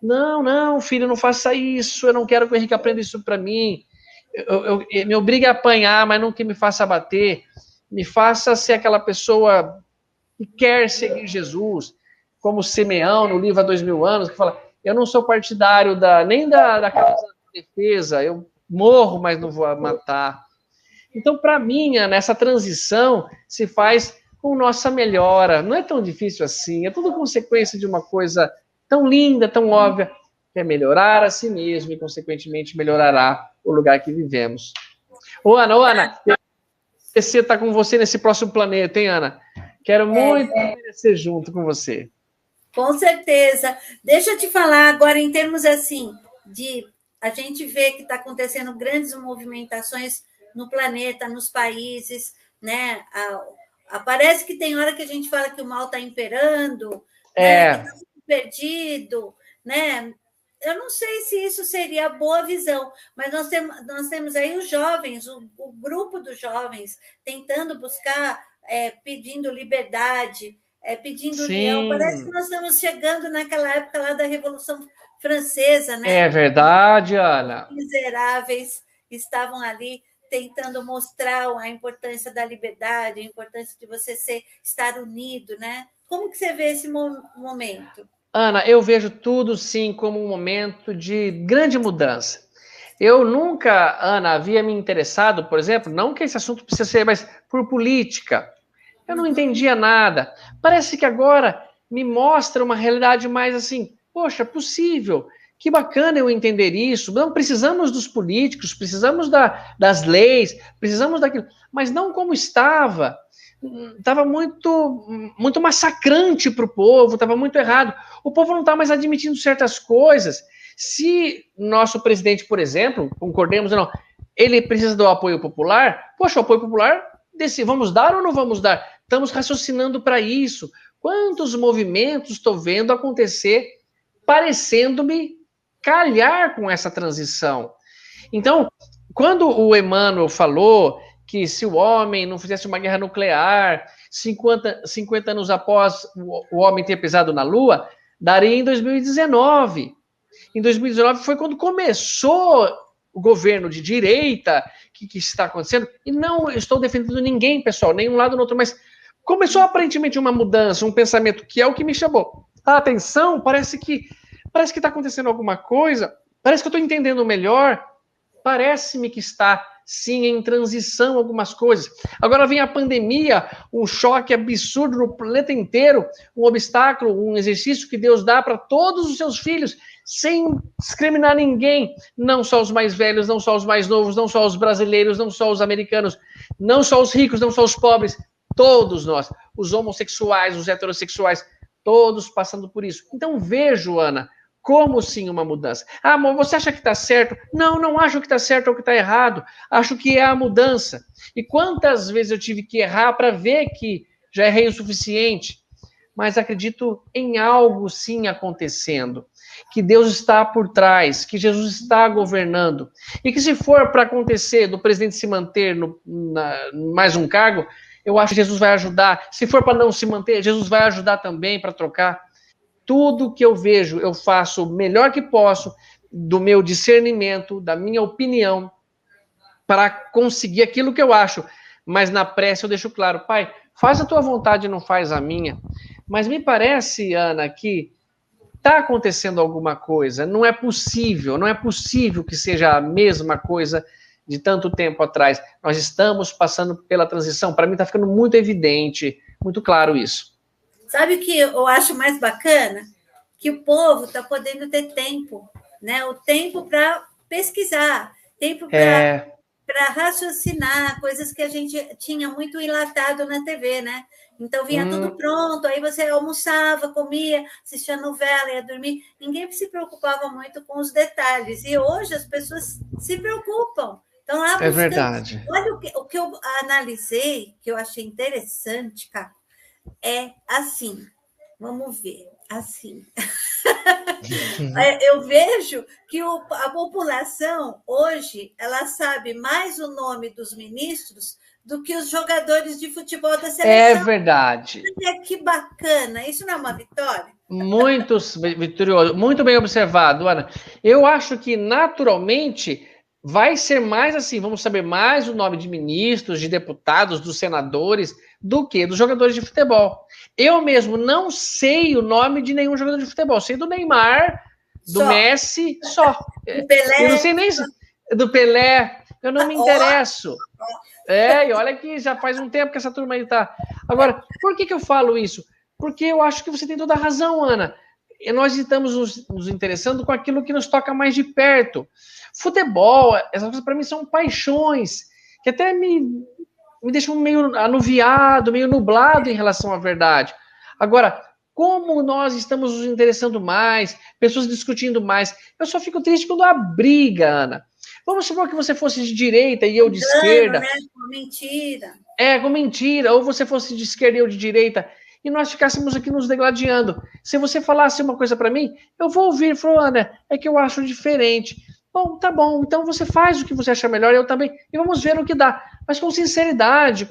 Não, filho, não faça isso. Eu não quero que o Henrique aprenda isso para mim. Me obrigue a apanhar, mas não que me faça bater. Me faça ser aquela pessoa que quer seguir Jesus, como Simeão, no livro Há 2000 anos, que fala, eu não sou partidário nem da causa de defesa, eu morro, mas não vou matar. Então, para mim, nessa transição se faz com nossa melhora. Não é tão difícil assim. É tudo consequência de uma coisa tão linda, tão óbvia, que é melhorar a si mesmo e, consequentemente, melhorará o lugar que vivemos. Ô, Ana, você está com você nesse próximo planeta, hein, Ana? Quero muito merecer junto com você. Com certeza. Deixa eu te falar agora em termos assim, a gente vê que está acontecendo grandes movimentações no planeta, nos países, né? Parece que tem hora que a gente fala que o mal está imperando, né? Que está perdido, né? Eu não sei se isso seria a boa visão, mas nós temos aí os jovens, o grupo dos jovens, tentando buscar, pedindo liberdade, pedindo união. Parece que nós estamos chegando naquela época lá da Revolução Francesa, né? É verdade, Ana. Os miseráveis estavam ali tentando mostrar a importância da liberdade, a importância de você estar unido, né? Como que você vê esse momento? Ana, eu vejo tudo, sim, como um momento de grande mudança. Eu nunca, Ana, havia me interessado, por exemplo, não que esse assunto precisa ser, mas por política. Eu não entendia nada. Parece que agora me mostra uma realidade mais assim, poxa, possível. Que bacana eu entender isso. Não precisamos dos políticos, precisamos das leis, precisamos daquilo, mas não como estava. estava muito massacrante para o povo, estava muito errado. O povo não está mais admitindo certas coisas. Se nosso presidente, por exemplo, concordemos ou não, ele precisa do apoio popular, poxa, o apoio popular, vamos dar ou não vamos dar? Estamos raciocinando para isso. Quantos movimentos estou vendo acontecer parecendo-me calhar com essa transição? Então, quando o Emmanuel falou que se o homem não fizesse uma guerra nuclear, 50 anos após o homem ter pisado na Lua, daria em 2019. Em 2019 foi quando começou o governo de direita que está acontecendo, e não estou defendendo ninguém, pessoal, nem um lado nem outro, mas começou aparentemente uma mudança, um pensamento, que é o que me chamou a atenção. Parece que está acontecendo alguma coisa, parece que eu estou entendendo melhor, parece-me que está, sim, em transição algumas coisas. Agora vem a pandemia, um choque absurdo no planeta inteiro, um obstáculo, um exercício que Deus dá para todos os seus filhos, sem discriminar ninguém, não só os mais velhos, não só os mais novos, não só os brasileiros, não só os americanos, não só os ricos, não só os pobres, todos nós, os homossexuais, os heterossexuais, todos passando por isso. Então vejo, Ana, como sim uma mudança. Ah, mas você acha que está certo? Não, não acho que está certo ou que está errado. Acho que é a mudança. E quantas vezes eu tive que errar para ver que já errei o suficiente? Mas acredito em algo sim acontecendo. Que Deus está por trás, que Jesus está governando. E que se for para acontecer do presidente se manter mais um cargo, eu acho que Jesus vai ajudar. Se for para não se manter, Jesus vai ajudar também para trocar. Tudo que eu vejo, eu faço o melhor que posso, do meu discernimento, da minha opinião, para conseguir aquilo que eu acho. Mas na prece eu deixo claro, Pai, faz a tua vontade e não faz a minha. Mas me parece, Ana, que está acontecendo alguma coisa. Não é possível que seja a mesma coisa de tanto tempo atrás. Nós estamos passando pela transição. Para mim está ficando muito evidente, muito claro isso. Sabe o que eu acho mais bacana? Que o povo está podendo ter tempo, né? O tempo para pesquisar, tempo para raciocinar, coisas que a gente tinha muito enlatado na TV, né? Então vinha tudo pronto, aí você almoçava, comia, assistia novela, ia dormir. Ninguém se preocupava muito com os detalhes. E hoje as pessoas se preocupam. Então, lá buscando... verdade. Olha o que eu analisei, que eu achei interessante, cara. É assim, vamos ver, assim. Eu vejo que a população hoje, ela sabe mais o nome dos ministros do que os jogadores de futebol da seleção. É verdade. Olha que bacana, isso não é uma vitória? Muito vitorioso, muito bem observado, Ana. Eu acho que naturalmente vai ser mais assim, vamos saber mais o nome de ministros, de deputados, dos senadores, do que dos jogadores de futebol. Eu mesmo não sei o nome de nenhum jogador de futebol. Sei do Neymar, do Messi, só. Do Pelé. Eu não sei nem do Pelé. Eu não me interesso. E olha que já faz um tempo que essa turma aí tá. Agora, por que eu falo isso? Porque eu acho que você tem toda a razão, Ana. E nós estamos nos interessando com aquilo que nos toca mais de perto. Futebol, essas coisas para mim são paixões, que até me deixam meio anuviado, meio nublado em relação à verdade. Agora, como nós estamos nos interessando mais, pessoas discutindo mais, eu só fico triste quando há briga, Ana. Vamos supor que você fosse de direita e eu de esquerda. Né? Com mentira. Com mentira. Ou você fosse de esquerda e eu de direita. E nós ficássemos aqui nos degladiando. Se você falasse uma coisa para mim, eu vou ouvir. Falou, Ana, é que eu acho diferente. Bom, tá bom. Então você faz o que você achar melhor, eu também. E vamos ver o que dá. Mas com sinceridade,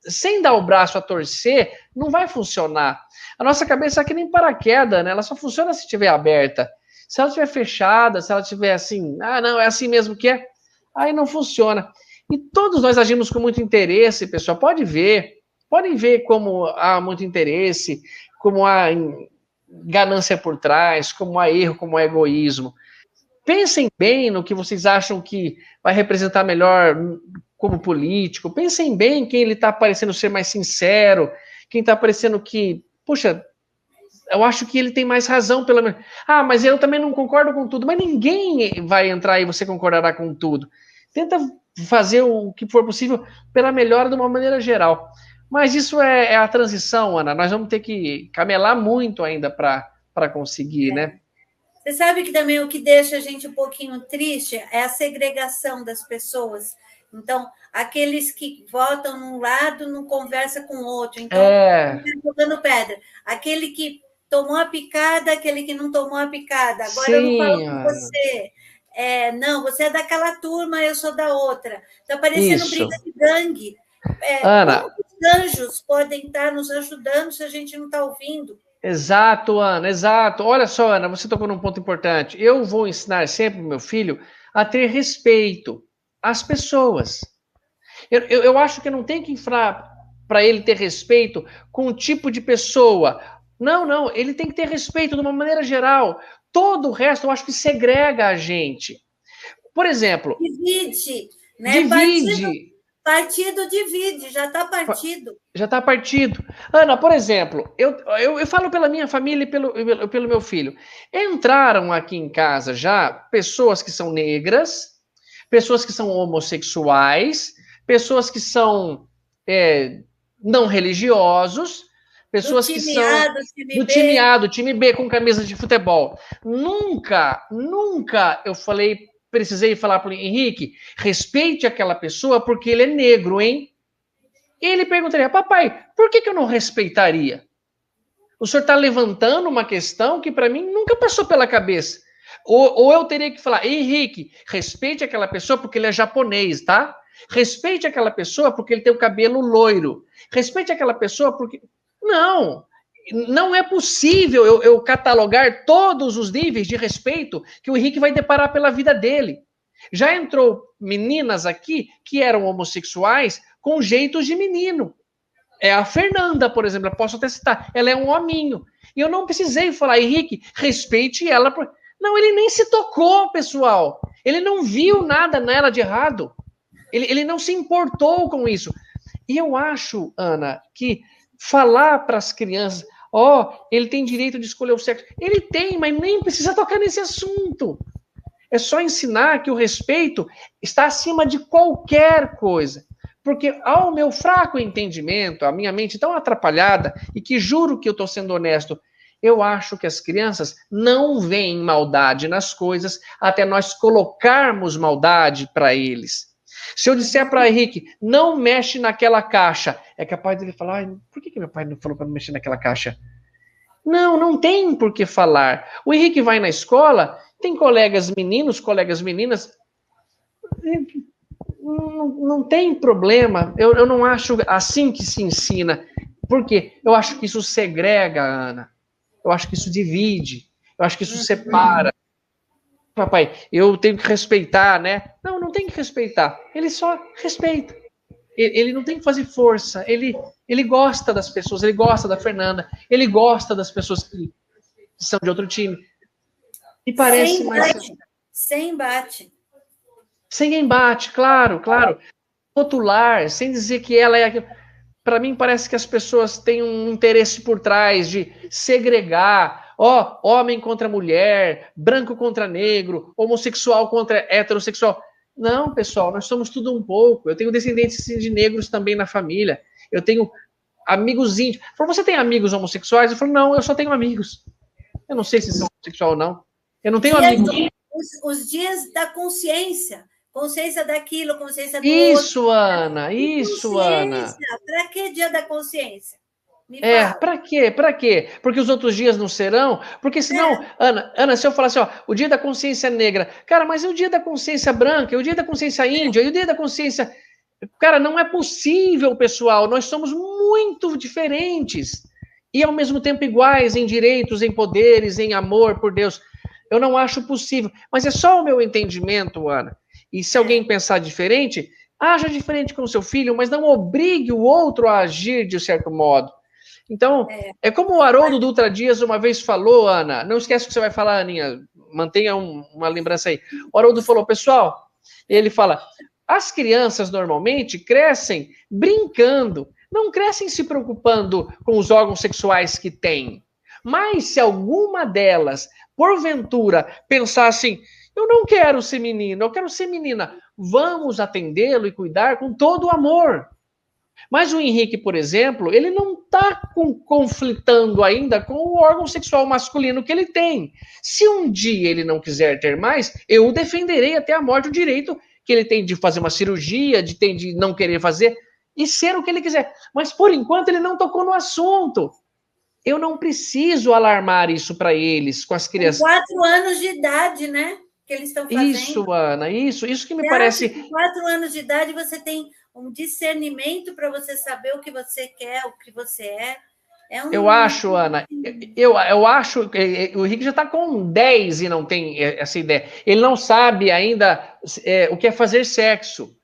sem dar o braço a torcer, não vai funcionar. A nossa cabeça é que nem paraquedas, né? Ela só funciona se estiver aberta. Se ela estiver fechada, se ela estiver assim, não, é assim mesmo que é, aí não funciona. E todos nós agimos com muito interesse, pessoal. Podem ver como há muito interesse, como há ganância por trás, como há erro, como há egoísmo. Pensem bem no que vocês acham que vai representar melhor como político. Pensem bem quem ele está parecendo ser mais sincero, quem está parecendo que, puxa, eu acho que ele tem mais razão, pelo menos. Mas eu também não concordo com tudo. Mas ninguém vai entrar e você concordará com tudo. Tenta fazer o que for possível pela melhora de uma maneira geral. Mas isso é a transição, Ana. Nós vamos ter que camelar muito ainda para conseguir, né? Você sabe que também o que deixa a gente um pouquinho triste é a segregação das pessoas. Então, aqueles que votam num lado não conversa com o outro. Então, fica jogando pedra. Aquele que tomou a picada, aquele que não tomou a picada. Agora eu não falo Sim, com Ana. você. Não, você é daquela turma, eu sou da outra. Está parecendo Isso. briga de gangue. Como Ana, os anjos podem estar nos ajudando se a gente não está ouvindo? exato, Ana, exato. Olha só, Ana, você tocou num ponto importante. Eu vou ensinar sempre o meu filho a ter respeito às pessoas. Eu acho que não tem que infrar para ele ter respeito com um tipo de pessoa. Não, não, ele tem que ter respeito de uma maneira geral. Todo o resto eu acho que segrega a gente. Por exemplo, Divide, né? divide. Partido divide, já está partido. Já está partido. Ana, por exemplo, eu falo pela minha família e pelo meu filho. Entraram aqui em casa já pessoas que são negras, pessoas que são homossexuais, pessoas que são não religiosos, Do pessoas que time são A, do time do time B. A, do time B, com camisa de futebol. Nunca, nunca eu precisei falar para o Henrique, respeite aquela pessoa porque ele é negro, hein? E ele perguntaria, papai, por que eu não respeitaria? O senhor está levantando uma questão que para mim nunca passou pela cabeça. Ou eu teria que falar, Henrique, respeite aquela pessoa porque ele é japonês, tá? Respeite aquela pessoa porque ele tem o cabelo loiro. Respeite aquela pessoa porque. Não! Não é possível eu catalogar todos os níveis de respeito que o Henrique vai deparar pela vida dele. Já entrou meninas aqui que eram homossexuais com jeitos de menino. A Fernanda, por exemplo, eu posso até citar, ela é um hominho. E eu não precisei falar, Henrique, respeite ela. Não, ele nem se tocou, pessoal. Ele não viu nada nela de errado. Ele não se importou com isso. E eu acho, Ana, que falar para as crianças, ele tem direito de escolher o sexo. Ele tem, mas nem precisa tocar nesse assunto. É só ensinar que o respeito está acima de qualquer coisa. Porque ao meu fraco entendimento, a minha mente tão atrapalhada, e que juro que eu estou sendo honesto, eu acho que as crianças não veem maldade nas coisas até nós colocarmos maldade para eles. Se eu disser para Henrique, não mexe naquela caixa, é capaz dele falar, por que meu pai não falou para não mexer naquela caixa? Não, não tem por que falar. O Henrique vai na escola, tem colegas meninos, colegas meninas, não tem problema. Eu não acho assim que se ensina. Por quê? Eu acho que isso segrega, Ana. Eu acho que isso divide. Eu acho que isso separa. Papai, eu tenho que respeitar, né? Não, não tem que respeitar. Ele só respeita. Ele não tem que fazer força. Ele gosta das pessoas, ele gosta da Fernanda, ele gosta das pessoas que são de outro time. E parece sem mais. Bate. Sem embate. Sem embate, claro, claro. Rotular, sem dizer que ela é aquilo. Para mim, parece que as pessoas têm um interesse por trás de segregar. Homem contra mulher, branco contra negro, homossexual contra heterossexual. Não, pessoal, nós somos tudo um pouco. Eu tenho descendentes de negros também na família. Eu tenho amigos íntimos. Você tem amigos homossexuais? Eu falo, não, eu só tenho amigos. Eu não sei se são homossexuais ou não. Eu não tenho amigos. Os dias da consciência. Consciência daquilo, consciência do isso, outro. Ana, isso, Ana. Para que dia da consciência? Para quê? Para quê? Porque os outros dias não serão? Porque senão, Ana, se eu falar assim, o dia da consciência negra, cara, mas e o dia da consciência branca, e o dia da consciência índia, e o dia da consciência... Cara, não é possível, pessoal, nós somos muito diferentes e ao mesmo tempo iguais em direitos, em poderes, em amor por Deus. Eu não acho possível, mas é só o meu entendimento, Ana. E se alguém pensar diferente, haja diferente com o seu filho, mas não obrigue o outro a agir de certo modo. Então, é como o Haroldo Dutra Dias uma vez falou, Ana, não esquece o que você vai falar, Aninha, mantenha uma lembrança aí. O Haroldo falou, pessoal, ele fala, as crianças normalmente crescem brincando, não crescem se preocupando com os órgãos sexuais que têm. Mas se alguma delas, porventura, pensar assim, eu não quero ser menino, eu quero ser menina, vamos atendê-lo e cuidar com todo o amor. Mas o Henrique, por exemplo, ele não está conflitando ainda com o órgão sexual masculino que ele tem. Se um dia ele não quiser ter mais, eu defenderei até a morte o direito que ele tem de fazer uma cirurgia, de não querer fazer e ser o que ele quiser. Mas, por enquanto, ele não tocou no assunto. Eu não preciso alarmar isso para eles, com as crianças. Com 4 anos de idade, né? Que eles estão fazendo. Isso, Ana, isso que me Você parece. acha que com 4 anos de idade você tem um discernimento para você saber o que você quer, o que você é. Eu acho, Ana, eu acho que o Henrique já está com 10 e não tem essa ideia. Ele não sabe ainda o que é fazer sexo.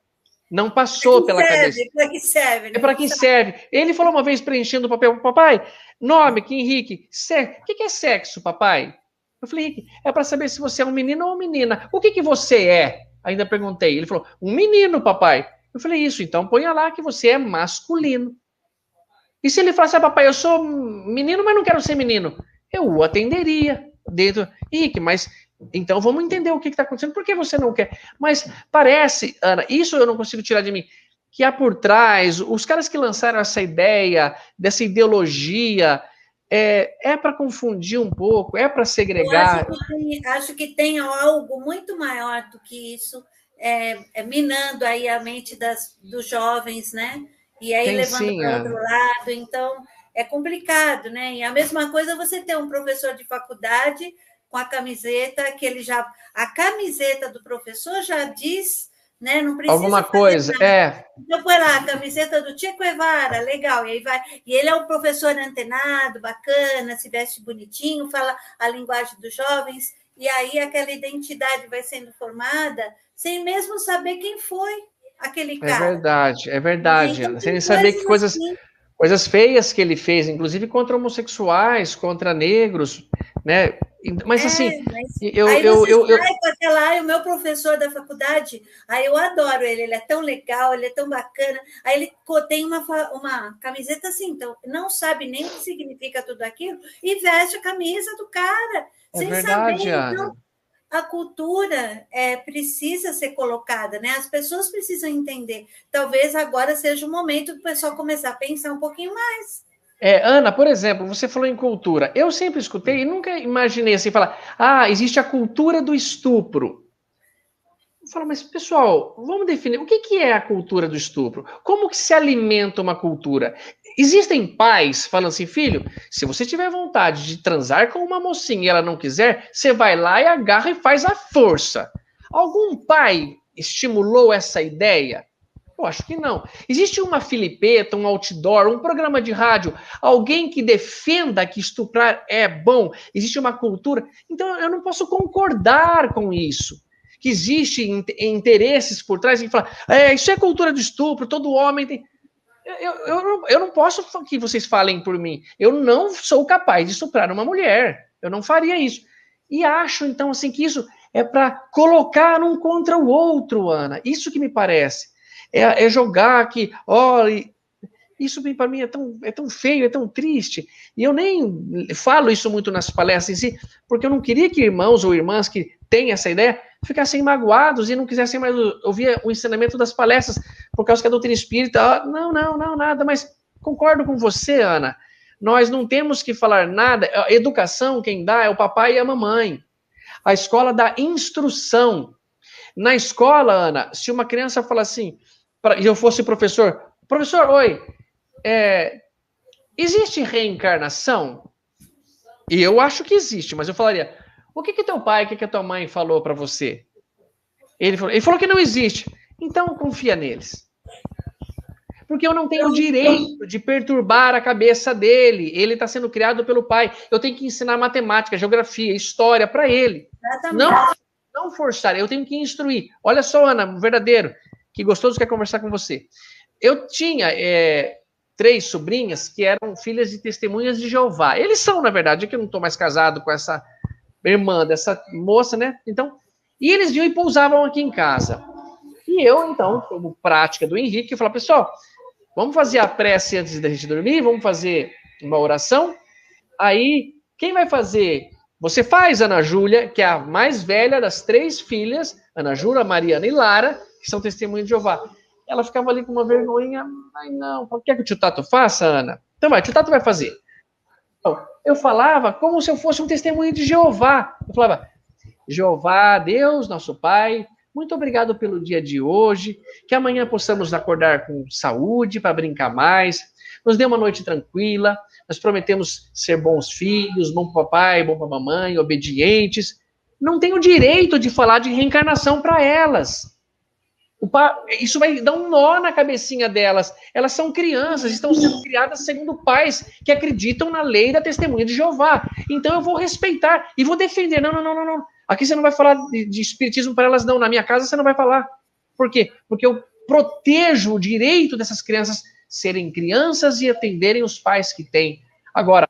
Não passou pela cabeça. Para que serve? É para que serve. Ele falou uma vez preenchendo o papel, papai, nome aqui, Henrique, o que é sexo, papai? Eu falei, Henrique, é para saber se você é um menino ou uma menina. O que você é? Ainda perguntei. Ele falou, um menino, papai. Eu falei, isso, então ponha lá que você é masculino. E se ele falasse, papai, eu sou menino, mas não quero ser menino, eu o atenderia dentro. Henrique, mas então vamos entender o que está acontecendo, por que você não quer? Mas parece, Ana, isso eu não consigo tirar de mim, que há por trás, os caras que lançaram essa ideia, dessa ideologia, é para confundir um pouco, é para segregar. Eu acho que tem algo muito maior do que isso, minando aí a mente dos jovens, né? E aí Tem levando para outro lado, então é complicado, né? E a mesma coisa você ter um professor de faculdade com a camiseta, a camiseta do professor já diz, né? Não precisa alguma coisa, nada. Então, põe lá, a camiseta do Che Guevara, legal, e aí vai. E ele é um professor antenado, bacana, se veste bonitinho, fala a linguagem dos jovens, e aí aquela identidade vai sendo formada sem mesmo saber quem foi aquele cara. É verdade. Então, sem saber que coisas feias que ele fez, inclusive contra homossexuais, contra negros, né? Mas assim, eu sai com aquela, o meu professor da faculdade, aí eu adoro ele é tão legal, ele é tão bacana. Aí ele tem uma camiseta assim, então não sabe nem o que significa tudo aquilo e veste a camisa do cara, sem verdade, saber. Ana. Então, a cultura precisa ser colocada, né? As pessoas precisam entender. Talvez agora seja o momento do pessoal começar a pensar um pouquinho mais. Ana, por exemplo, você falou em cultura. Eu sempre escutei e nunca imaginei assim falar, existe a cultura do estupro. Eu falo, mas pessoal, vamos definir o que é a cultura do estupro? Como que se alimenta uma cultura? Existem pais falando assim, filho, se você tiver vontade de transar com uma mocinha e ela não quiser, você vai lá e agarra e faz a força. Algum pai estimulou essa ideia? Eu acho que não. Existe uma filipeta, um outdoor, um programa de rádio, alguém que defenda que estuprar é bom? Existe uma cultura? Então eu não posso concordar com isso. Que existe interesses por trás e falar, isso é cultura do estupro, todo homem tem. Eu não posso que vocês falem por mim. Eu não sou capaz de estuprar uma mulher. Eu não faria isso. E acho, então, assim, que isso é para colocar um contra o outro, Ana. Isso que me parece. É jogar que, olha, isso para mim é tão feio, é tão triste. E eu nem falo isso muito nas palestras em si, porque eu não queria que irmãos ou irmãs que têm essa ideia ficassem magoados e não quisessem mais ouvir o ensinamento das palestras, por causa que a doutrina espírita, não, nada, mas concordo com você, Ana. Nós não temos que falar nada. A educação, quem dá é o papai e a mamãe. A escola dá instrução. Na escola, Ana, se uma criança fala assim, e eu fosse professor, oi, existe reencarnação? E eu acho que existe, mas eu falaria, o que teu pai, o que a tua mãe falou para você? Ele falou que não existe. Então confia neles. Porque eu não tenho o direito de perturbar a cabeça dele. Ele está sendo criado pelo pai. Eu tenho que ensinar matemática, geografia, história para ele. Não forçar, eu tenho que instruir. Olha só, Ana, verdadeiro, que gostoso quer conversar com você. Eu tinha 3 sobrinhas que eram filhas de testemunhas de Jeová. Eles são, na verdade, é que eu não estou mais casado com essa irmã dessa moça, né? Então, e eles iam e pousavam aqui em casa. E eu, então, como prática do Henrique, eu falava, pessoal, vamos fazer a prece antes da gente dormir, vamos fazer uma oração. Aí, quem vai fazer? Você faz, Ana Júlia, que é a mais velha das 3 filhas, Ana Júlia, Mariana e Lara, que são testemunhas de Jeová. ela ficava ali com uma vergonhinha. Ai, não, quer que o tio Tato faça, Ana? Então vai, o tio Tato vai fazer. Eu falava como se eu fosse um testemunho de Jeová. Eu falava, Jeová, Deus, nosso Pai, muito obrigado pelo dia de hoje, que amanhã possamos acordar com saúde para brincar mais, nos dê uma noite tranquila, nós prometemos ser bons filhos, bom papai, bom para mamãe, obedientes. Não tenho direito de falar de reencarnação para elas. Isso vai dar um nó na cabecinha delas. Elas são crianças, estão sendo criadas segundo pais que acreditam na lei da testemunha de Jeová. Então eu vou respeitar e vou defender. Não. Aqui você não vai falar de espiritismo para elas, não. Na minha casa você não vai falar. Por quê? Porque eu protejo o direito dessas crianças serem crianças e atenderem os pais que têm. Agora,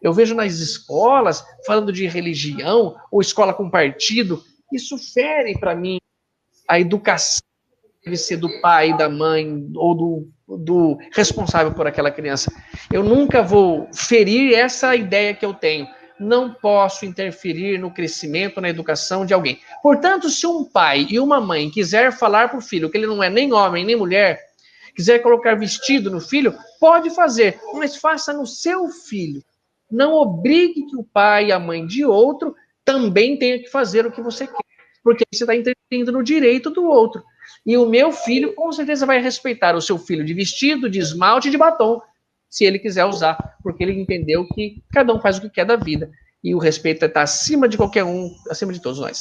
eu vejo nas escolas, falando de religião, ou escola com partido, isso fere para mim a educação deve ser do pai, da mãe, ou do responsável por aquela criança. Eu nunca vou ferir essa ideia que eu tenho. Não posso interferir no crescimento, na educação de alguém. Portanto, se um pai e uma mãe quiser falar para o filho que ele não é nem homem, nem mulher, quiser colocar vestido no filho, pode fazer, mas faça no seu filho. Não obrigue que o pai e a mãe de outro também tenha que fazer o que você quer, porque você está interferindo no direito do outro. E o meu filho, com certeza, vai respeitar o seu filho de vestido, de esmalte, de batom, se ele quiser usar, porque ele entendeu que cada um faz o que quer da vida. E o respeito está acima de qualquer um, acima de todos nós.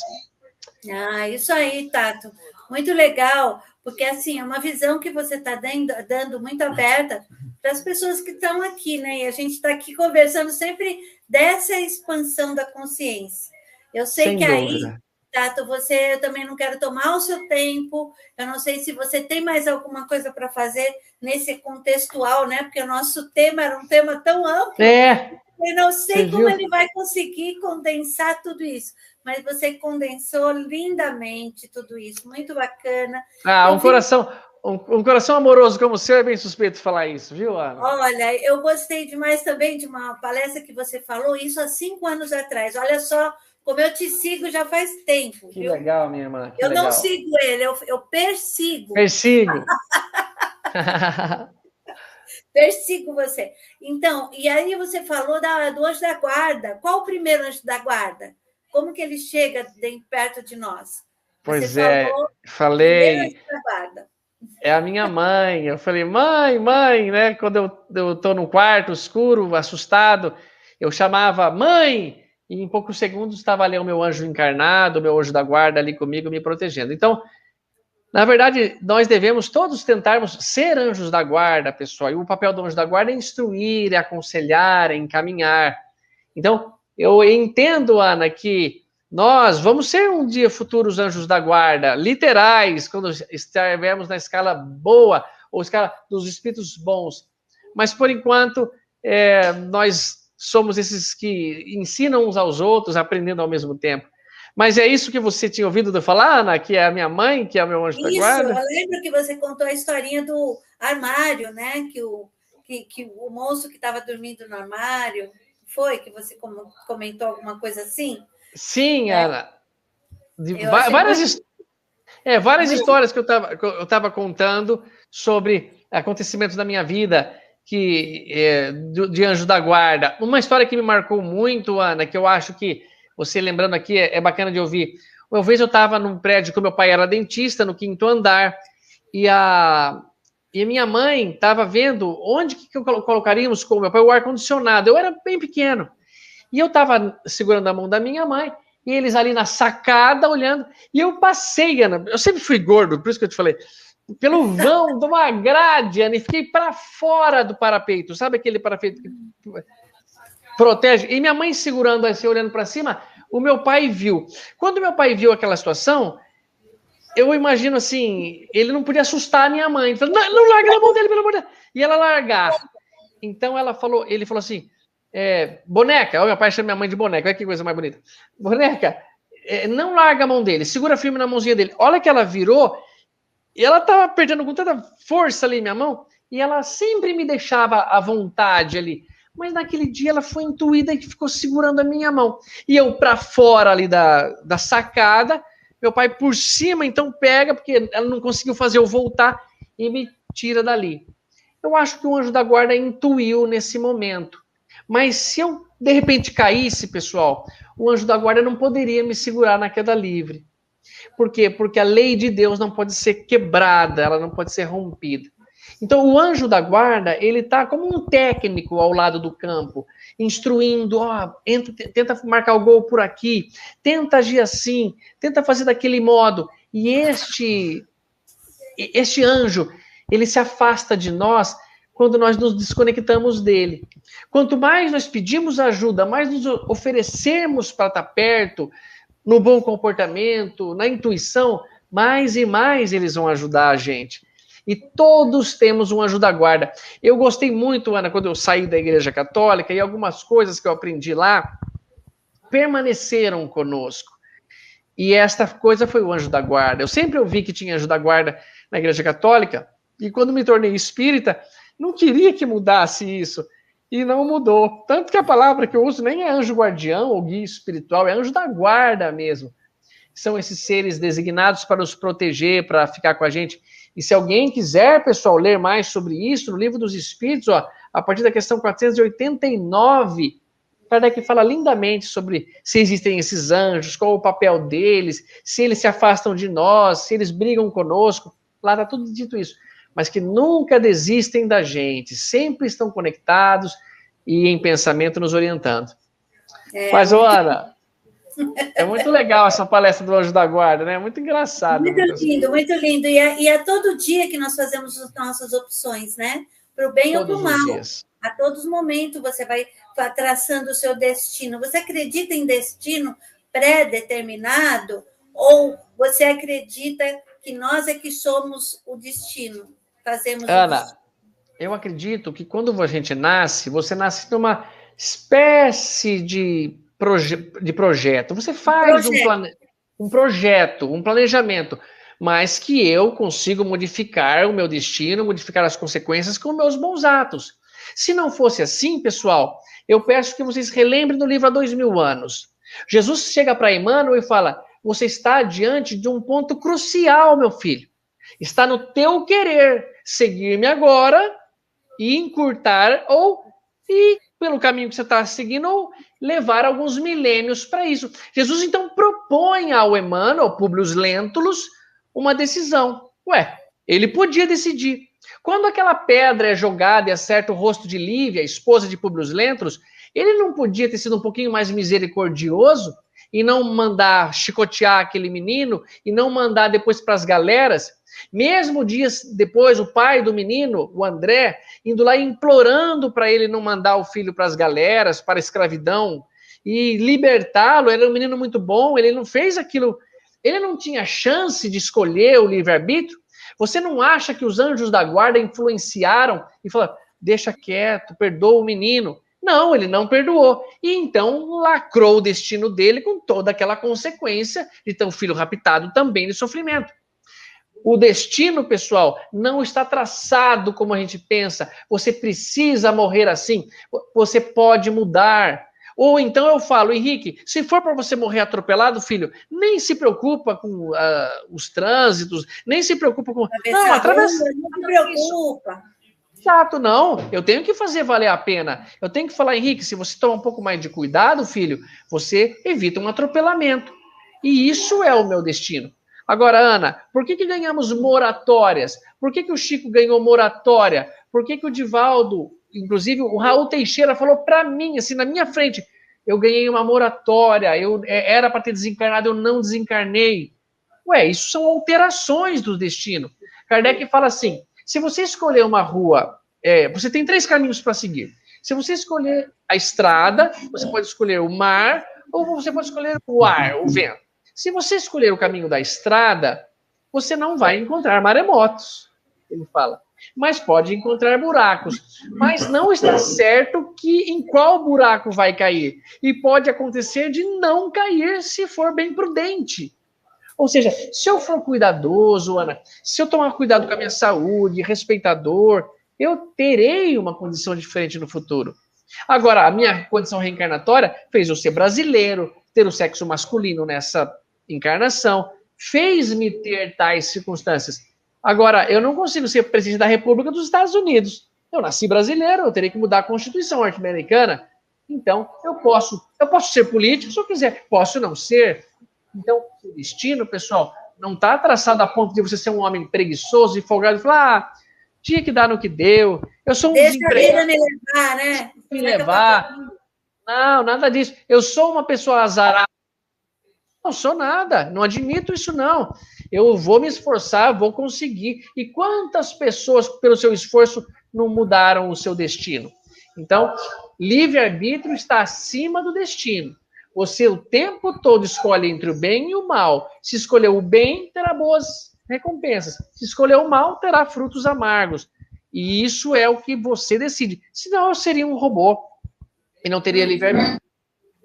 Ah, isso aí, Tato. Muito legal, porque assim, é uma visão que você está dando muito aberta para as pessoas que estão aqui, né? E a gente está aqui conversando sempre dessa expansão da consciência. Eu sei Sem que dúvida. aí, Tato, eu também não quero tomar o seu tempo, eu não sei se você tem mais alguma coisa para fazer nesse contextual, né? Porque o nosso tema era um tema tão amplo. Eu não sei como ele vai conseguir condensar tudo isso, mas você condensou lindamente tudo isso, muito bacana. Um coração amoroso como o seu é bem suspeito falar isso, viu, Ana? Olha, eu gostei demais também de uma palestra que você falou, isso há 5 anos atrás. Olha só como eu te sigo já faz tempo. Que viu? Legal, minha irmã. Eu legal. Não sigo ele, eu persigo. Persigo. Persigo você. Então, e aí você falou do anjo da guarda. Qual o primeiro anjo da guarda? Como que ele chega perto de nós? Pois falei. É a minha mãe. Eu falei, mãe, né? Quando eu tô no quarto escuro, assustado, eu chamava mãe, e em poucos segundos estava ali o meu anjo encarnado, o meu anjo da guarda ali comigo, me protegendo. Então, na verdade, nós devemos todos tentarmos ser anjos da guarda, pessoal. E o papel do anjo da guarda é instruir, é aconselhar, é encaminhar. Então, eu entendo, Ana, que nós vamos ser um dia futuros anjos da guarda, literais, quando estivermos na escala boa, ou escala dos espíritos bons. Mas, por enquanto, nós somos esses que ensinam uns aos outros, aprendendo ao mesmo tempo. Mas é isso que você tinha ouvido falar, Ana, que é a minha mãe, que é o meu anjo da guarda? Isso, eu lembro que você contou a historinha do armário, né? Que o monstro que estava dormindo no armário, foi que você comentou alguma coisa assim? Sim, Ana. Várias histórias que eu estava contando sobre acontecimentos da minha vida de anjo da guarda. Uma história que me marcou muito, Ana, que eu acho que você lembrando aqui é bacana de ouvir. Uma vez eu estava num prédio que meu pai era dentista, no 5º andar, e a minha mãe estava vendo onde que colocaríamos com o meu pai o ar-condicionado. Eu era bem pequeno. E eu estava segurando a mão da minha mãe, e eles ali na sacada olhando, e eu passei, Ana, eu sempre fui gordo, por isso que eu te falei, pelo vão de uma grade, Ana, e fiquei para fora do parapeito, sabe aquele parapeito que protege? E minha mãe segurando assim, olhando para cima, o meu pai viu. Quando meu pai viu aquela situação, eu imagino assim, ele não podia assustar a minha mãe, ele falou, não larga na mão dele, pelo amor de Deus, e ela largar. Então ele falou assim, boneca, meu pai chama minha mãe de boneca, olha que coisa mais bonita. Boneca, não larga a mão dele, segura firme na mãozinha dele. Olha que ela virou, e ela estava perdendo com tanta força ali minha mão, e ela sempre me deixava à vontade ali. Mas naquele dia ela foi intuída e ficou segurando a minha mão. E eu para fora ali da sacada, meu pai por cima, então pega, porque ela não conseguiu fazer eu voltar, e me tira dali. Eu acho que o anjo da guarda intuiu nesse momento. Mas se eu, de repente, caísse, pessoal, o anjo da guarda não poderia me segurar na queda livre. Por quê? Porque a lei de Deus não pode ser quebrada, ela não pode ser rompida. Então, o anjo da guarda, ele está como um técnico ao lado do campo, instruindo, tenta marcar o gol por aqui, tenta agir assim, tenta fazer daquele modo. E este anjo, ele se afasta de nós quando nós nos desconectamos dele. Quanto mais nós pedimos ajuda, mais nos oferecermos para estar perto, no bom comportamento, na intuição, mais e mais eles vão ajudar a gente. E todos temos um anjo da guarda. Eu gostei muito, Ana, quando eu saí da Igreja Católica, e algumas coisas que eu aprendi lá permaneceram conosco. E esta coisa foi o anjo da guarda. Eu sempre ouvi que tinha anjo da guarda na Igreja Católica, e quando me tornei espírita, não queria que mudasse isso. E não mudou. Tanto que a palavra que eu uso nem é anjo guardião ou guia espiritual, é anjo da guarda mesmo. São esses seres designados para nos proteger, para ficar com a gente. E se alguém quiser, pessoal, ler mais sobre isso, no Livro dos Espíritos, a partir da questão 489, Kardec fala lindamente sobre se existem esses anjos, qual o papel deles, se eles se afastam de nós, se eles brigam conosco. Lá está tudo dito isso. Mas que nunca desistem da gente, sempre estão conectados e em pensamento nos orientando. Mas, Ana, é muito legal essa palestra do Anjo da Guarda, né? Muito engraçado. Muito lindo, muito lindo. E é todo dia que nós fazemos as nossas opções, né? Para o bem ou para o mal. A todos os momentos você vai traçando o seu destino. Você acredita em destino pré-determinado ou você acredita que nós é que somos o destino? Fazemos Ana, eu acredito que quando a gente nasce, você nasce numa espécie de projeto. Você faz um projeto, um planejamento, mas que eu consigo modificar o meu destino, modificar as consequências com meus bons atos. Se não fosse assim, pessoal, eu peço que vocês relembrem do livro há 2000 anos. Jesus chega para Emmanuel e fala, você está diante de um ponto crucial, meu filho. Está no teu querer seguir-me agora e encurtar ou ir pelo caminho que você está seguindo ou levar alguns milênios para isso. Jesus, então, propõe ao Emmanuel, Publius Lentulus, uma decisão. Ele podia decidir. Quando aquela pedra é jogada e acerta o rosto de Lívia, a esposa de Publius Lentulus, ele não podia ter sido um pouquinho mais misericordioso e não mandar chicotear aquele menino e não mandar depois para as galeras? Mesmo dias depois, o pai do menino, o André, indo lá implorando para ele não mandar o filho para as galeras, para a escravidão, e libertá-lo. Era um menino muito bom, ele não fez aquilo, ele não tinha chance de escolher o livre-arbítrio. Você não acha que os anjos da guarda influenciaram e falaram, deixa quieto, perdoa o menino? Não, ele não perdoou. E então lacrou o destino dele com toda aquela consequência de ter um filho raptado também de sofrimento. O destino, pessoal, não está traçado como a gente pensa. Você precisa morrer assim. Você pode mudar. Ou então eu falo, Henrique, se for para você morrer atropelado, filho, nem se preocupa com os trânsitos, nem se preocupa com... Não, atravessa. Não se preocupa. Exato, não. Eu tenho que fazer valer a pena. Eu tenho que falar, Henrique, se você tomar um pouco mais de cuidado, filho, você evita um atropelamento. E isso é o meu destino. Agora, Ana, por que ganhamos moratórias? Por que o Chico ganhou moratória? Por que o Divaldo, inclusive o Raul Teixeira falou para mim, assim, na minha frente, eu ganhei uma moratória, eu era para ter desencarnado, eu não desencarnei. Isso são alterações do destino. Kardec fala assim, se você escolher uma rua, você tem 3 caminhos para seguir. Se você escolher a estrada, você pode escolher o mar, ou você pode escolher o ar, o vento. Se você escolher o caminho da estrada, você não vai encontrar maremotos, ele fala. Mas pode encontrar buracos. Mas não está certo que em qual buraco vai cair. E pode acontecer de não cair se for bem prudente. Ou seja, se eu for cuidadoso, Ana, se eu tomar cuidado com a minha saúde, respeitador, eu terei uma condição diferente no futuro. Agora, a minha condição reencarnatória fez eu ser brasileiro, ter o sexo masculino nessa encarnação, fez-me ter tais circunstâncias. Agora, eu não consigo ser presidente da República dos Estados Unidos. Eu nasci brasileiro, eu teria que mudar a Constituição norte-americana. Então, eu posso ser político se eu quiser, posso não ser. Então, o destino, pessoal, não está traçado a ponto de você ser um homem preguiçoso e folgado e falar, tinha que dar no que deu. Eu sou um desempregado. Deixa a vida me levar, né? Me levar. Não, nada disso. Eu sou uma pessoa azarada. Não sou nada, não admito isso não. Eu vou me esforçar, vou conseguir. E quantas pessoas, pelo seu esforço, não mudaram o seu destino? Então, livre-arbítrio está acima do destino. Você o tempo todo escolhe entre o bem e o mal. Se escolher o bem, terá boas recompensas. Se escolher o mal, terá frutos amargos. E isso é o que você decide. Senão eu seria um robô e não teria livre-arbítrio.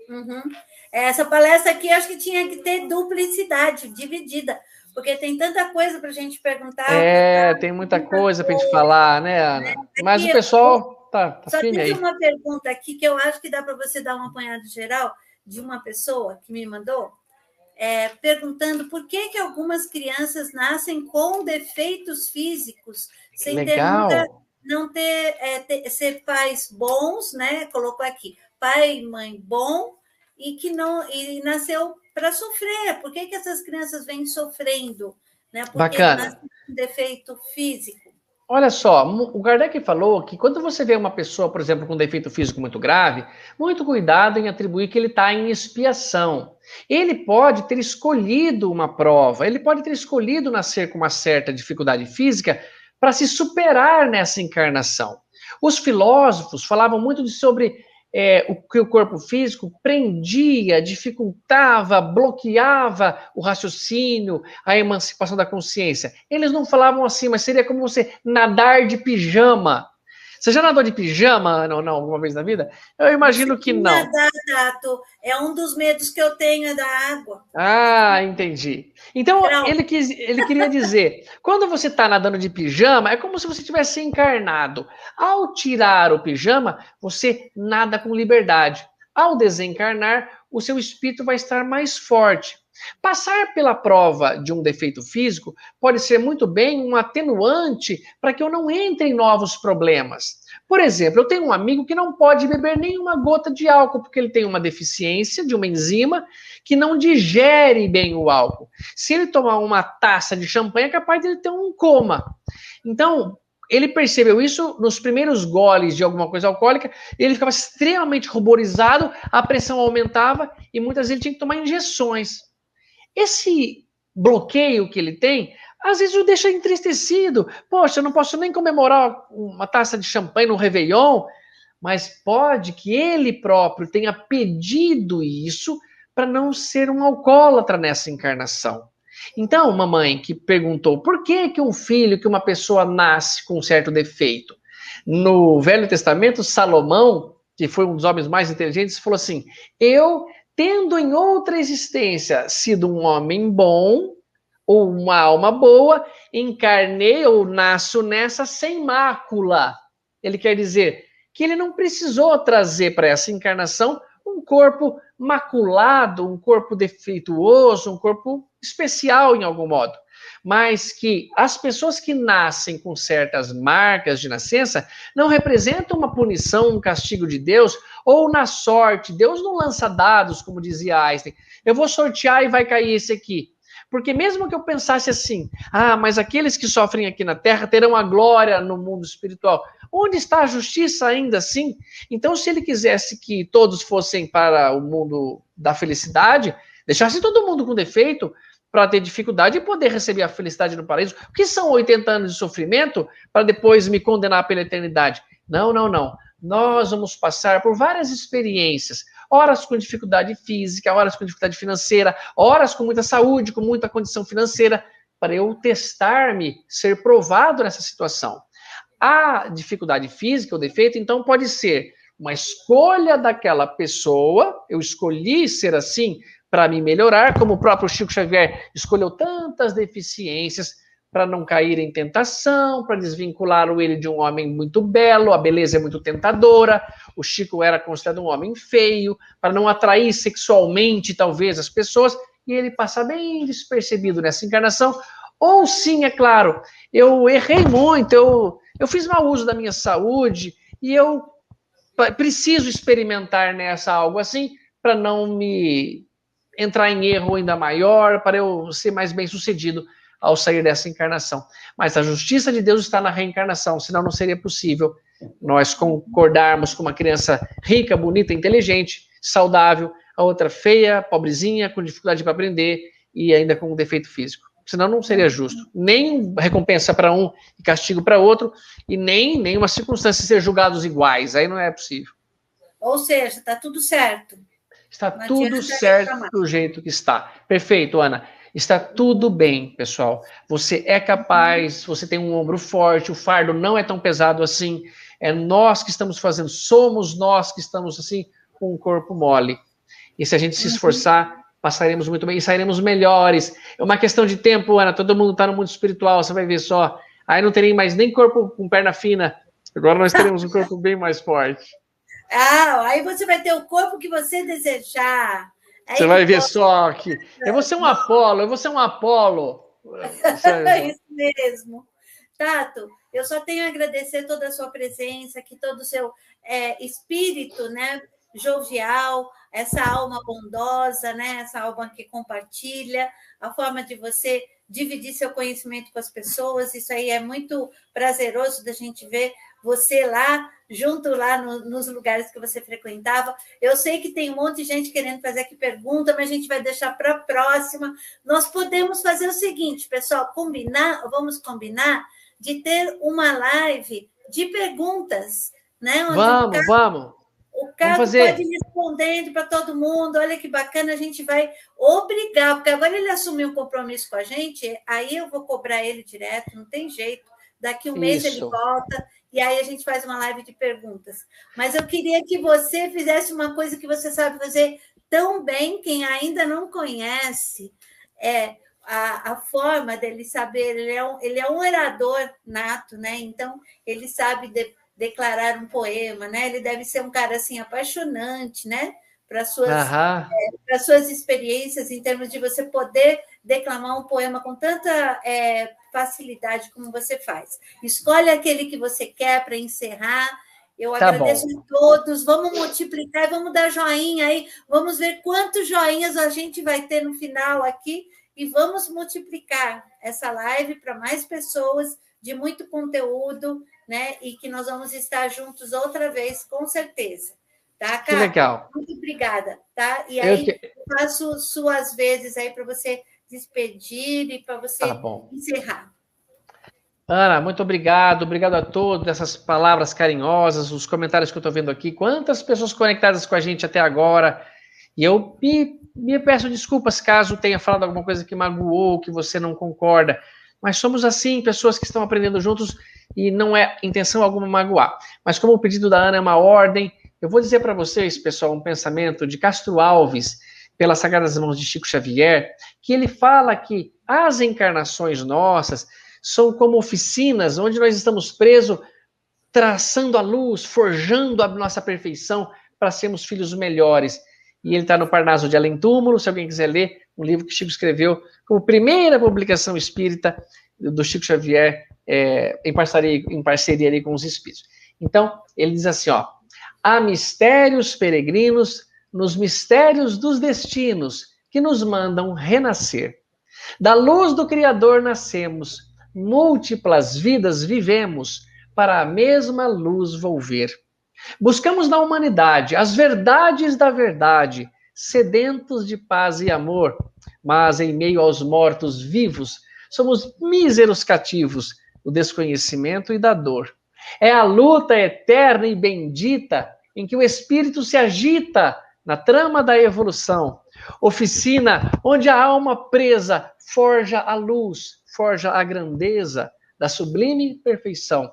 Uhum. Essa palestra aqui acho que tinha que ter duplicidade, dividida, porque tem tanta coisa para a gente perguntar. Tem muita coisa para a gente falar, né, Ana? Mas o pessoal tá só firme aí. Só tem uma pergunta aqui que eu acho que dá para você dar um apanhado geral de uma pessoa que me mandou, perguntando por que algumas crianças nascem com defeitos físicos, sem Legal. ser pais bons, né? Colocou aqui, pai e mãe bom, e nasceu para sofrer. Por que essas crianças vêm sofrendo? Né? Porque bacana. Nascem com defeito físico. Olha só, o Kardec falou que quando você vê uma pessoa, por exemplo, com defeito físico muito grave, muito cuidado em atribuir que ele está em expiação. Ele pode ter escolhido uma prova, ele pode ter escolhido nascer com uma certa dificuldade física para se superar nessa encarnação. Os filósofos falavam muito sobre o que o corpo físico prendia, dificultava, bloqueava o raciocínio, a emancipação da consciência. Eles não falavam assim, mas seria como você nadar de pijama. Você já nadou de pijama, não, alguma vez na vida? Eu imagino que não. Nadar, Tato, é um dos medos que eu tenho da água. Ah, entendi. Então, ele queria dizer, quando você está nadando de pijama, é como se você tivesse encarnado. Ao tirar o pijama, você nada com liberdade. Ao desencarnar, o seu espírito vai estar mais forte. Passar pela prova de um defeito físico pode ser muito bem um atenuante para que eu não entre em novos problemas. Por exemplo, eu tenho um amigo que não pode beber nenhuma gota de álcool porque ele tem uma deficiência de uma enzima que não digere bem o álcool. Se ele tomar uma taça de champanhe, é capaz de ele ter um coma. Então, ele percebeu isso nos primeiros goles de alguma coisa alcoólica, ele ficava extremamente ruborizado, a pressão aumentava e muitas vezes ele tinha que tomar injeções. Esse bloqueio que ele tem, às vezes o deixa entristecido. Poxa, eu não posso nem comemorar uma taça de champanhe no Réveillon, mas pode que ele próprio tenha pedido isso para não ser um alcoólatra nessa encarnação. Então, mamãe que perguntou por que um filho, que uma pessoa nasce com um certo defeito? No Velho Testamento, Salomão, que foi um dos homens mais inteligentes, falou assim, tendo em outra existência sido um homem bom, ou uma alma boa, encarnei ou nasço nessa sem mácula. Ele quer dizer que ele não precisou trazer para essa encarnação um corpo maculado, um corpo defeituoso, um corpo especial em algum modo. Mas que as pessoas que nascem com certas marcas de nascença não representam uma punição, um castigo de Deus, ou na sorte. Deus não lança dados, como dizia Einstein. Eu vou sortear e vai cair esse aqui. Porque mesmo que eu pensasse assim, mas aqueles que sofrem aqui na Terra terão a glória no mundo espiritual. Onde está a justiça ainda assim? Então, se ele quisesse que todos fossem para o mundo da felicidade, deixasse todo mundo com defeito para ter dificuldade e poder receber a felicidade no paraíso. O que são 80 anos de sofrimento para depois me condenar pela eternidade? Não. Nós vamos passar por várias experiências, horas com dificuldade física, horas com dificuldade financeira, horas com muita saúde, com muita condição financeira, para eu testar-me, ser provado nessa situação. A dificuldade física, o defeito, então pode ser uma escolha daquela pessoa, eu escolhi ser assim para me melhorar, como o próprio Chico Xavier escolheu tantas deficiências para não cair em tentação, para desvincular ele de um homem muito belo, a beleza é muito tentadora, o Chico era considerado um homem feio, para não atrair sexualmente, talvez, as pessoas, e ele passa bem despercebido nessa encarnação, Ou sim, é claro, eu errei muito, eu fiz mau uso da minha saúde e eu preciso experimentar nessa algo assim para não me entrar em erro ainda maior, para eu ser mais bem-sucedido ao sair dessa encarnação. Mas a justiça de Deus está na reencarnação, senão não seria possível nós concordarmos com uma criança rica, bonita, inteligente, saudável, a outra feia, pobrezinha, com dificuldade para aprender e ainda com um defeito físico. Senão não seria justo. Nem recompensa para um e castigo para outro, e nem nenhuma circunstância ser julgados iguais. Aí não é possível. Ou seja, está tudo certo. Está tudo certo do jeito que está. Perfeito, Ana. Está tudo bem, pessoal. Você é capaz, você tem um ombro forte, o fardo não é tão pesado assim. É nós que estamos fazendo, somos nós que estamos assim com o corpo mole. E se a gente se esforçar, passaremos muito bem e sairemos melhores. É uma questão de tempo, Ana. Todo mundo está no mundo espiritual, você vai ver só. Aí não terei mais nem corpo com perna fina. Agora nós teremos um corpo bem mais forte. Aí você vai ter o corpo que você desejar. Você vai ver só que eu vou ser um Apolo, eu vou ser um Apolo. Isso mesmo. Tato, eu só tenho a agradecer toda a sua presença, que todo o seu espírito, né, jovial, essa alma bondosa, né, essa alma que compartilha, a forma de você dividir seu conhecimento com as pessoas, isso aí é muito prazeroso da gente ver você lá, junto lá nos lugares que você frequentava. Eu sei que tem um monte de gente querendo fazer aqui pergunta, mas a gente vai deixar para a próxima. Nós podemos fazer o seguinte, pessoal, vamos combinar de ter uma live de perguntas, né? Onde vamos. O Carlos pode ir respondendo para todo mundo. Olha que bacana, a gente vai obrigar, porque agora ele assumiu um compromisso com a gente, aí eu vou cobrar ele direto, não tem jeito. Daqui um mês ele volta, e aí a gente faz uma live de perguntas. Mas eu queria que você fizesse uma coisa que você sabe fazer tão bem, quem ainda não conhece, a forma dele saber, ele é um orador nato, né? Então, ele sabe declarar um poema, né? Ele deve ser um cara assim apaixonante, né? Para suas experiências, em termos de você poder declamar um poema com tanta facilidade como você faz. Escolhe aquele que você quer para encerrar. Eu agradeço a todos. Vamos multiplicar e vamos dar joinha aí. Vamos ver quantos joinhas a gente vai ter no final aqui e vamos multiplicar essa live para mais pessoas, de muito conteúdo, né? E que nós vamos estar juntos outra vez, com certeza. Tá, Cátia? Que legal. Muito obrigada, tá? E aí eu faço suas vezes aí para você despedir e para você encerrar. Ana, muito obrigado. Obrigado a todos, essas palavras carinhosas, os comentários que eu estou vendo aqui. Quantas pessoas conectadas com a gente até agora. E eu me peço desculpas caso tenha falado alguma coisa que magoou, que você não concorda. Mas somos assim, pessoas que estão aprendendo juntos e não é intenção alguma magoar. Mas como o pedido da Ana é uma ordem, eu vou dizer para vocês, pessoal, um pensamento de Castro Alves, pelas Sagradas Mãos de Chico Xavier, que ele fala que as encarnações nossas são como oficinas onde nós estamos presos, traçando a luz, forjando a nossa perfeição para sermos filhos melhores. E ele está no Parnaso de Além Túmulo, se alguém quiser ler, um livro que Chico escreveu como primeira publicação espírita do Chico Xavier, em parceria ali com os espíritos. Então, ele diz assim, há mistérios peregrinos nos mistérios dos destinos que nos mandam renascer. Da luz do Criador nascemos, múltiplas vidas vivemos, para a mesma luz volver. Buscamos na humanidade as verdades da verdade, sedentos de paz e amor, mas em meio aos mortos vivos, somos míseros cativos do desconhecimento e da dor. É a luta eterna e bendita em que o espírito se agita na trama da evolução. Oficina onde a alma presa forja a luz, forja a grandeza da sublime perfeição.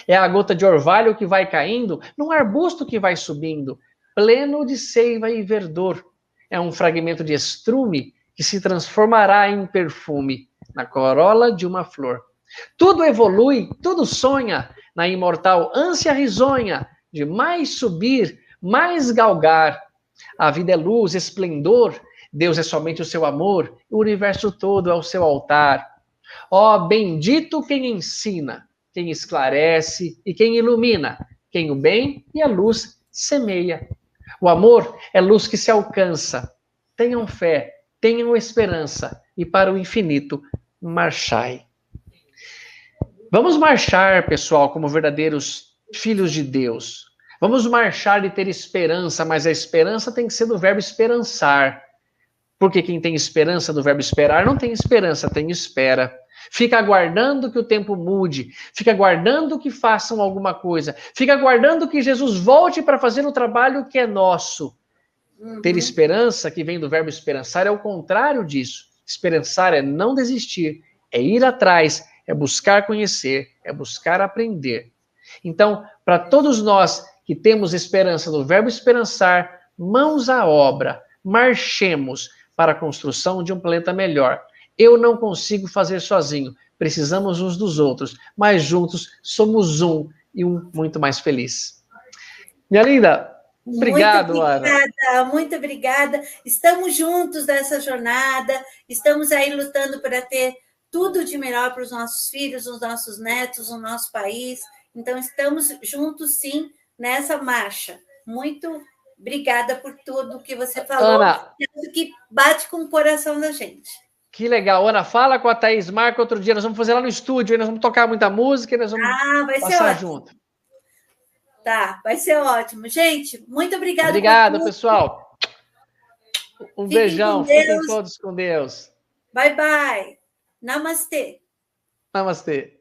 É a gota de orvalho que vai caindo num arbusto que vai subindo, pleno de seiva e verdor. É um fragmento de estrume que se transformará em perfume na corola de uma flor. Tudo evolui, tudo sonha na imortal ânsia risonha de mais subir, mais galgar. A vida é luz, esplendor, Deus é somente o seu amor, o universo todo é o seu altar. Ó, bendito quem ensina, quem esclarece e quem ilumina, quem o bem e a luz semeia. O amor é luz que se alcança. Tenham fé, tenham esperança e para o infinito marchai. Vamos marchar, pessoal, como verdadeiros filhos de Deus. Vamos marchar e ter esperança, mas a esperança tem que ser do verbo esperançar. Porque quem tem esperança do verbo esperar não tem esperança, tem espera. Fica aguardando que o tempo mude, fica aguardando que façam alguma coisa, fica aguardando que Jesus volte para fazer o trabalho que é nosso. Ter esperança, que vem do verbo esperançar, é o contrário disso. Esperançar é não desistir, é ir atrás, é buscar conhecer, é buscar aprender. Então, para todos nós que temos esperança do verbo esperançar, mãos à obra, marchemos para a construção de um planeta melhor. Eu não consigo fazer sozinho, precisamos uns dos outros, mas juntos somos um e um muito mais feliz. Minha linda, obrigado, Ana. Muito obrigada. Estamos juntos nessa jornada, estamos aí lutando para ter tudo de melhor para os nossos filhos, os nossos netos, o nosso país. Então, estamos juntos, sim, nessa marcha. Muito obrigada por tudo que você falou, Ana, que bate com o coração da gente. Que legal. Ana, fala com a Thaís, marca outro dia, nós vamos fazer lá no estúdio, nós vamos tocar muita música e nós vamos passar junto. Tá, vai ser ótimo. Gente, muito obrigada. Obrigado, pessoal. Um beijão. Fiquem todos com Deus. Bye, bye. Namastê. Namastê.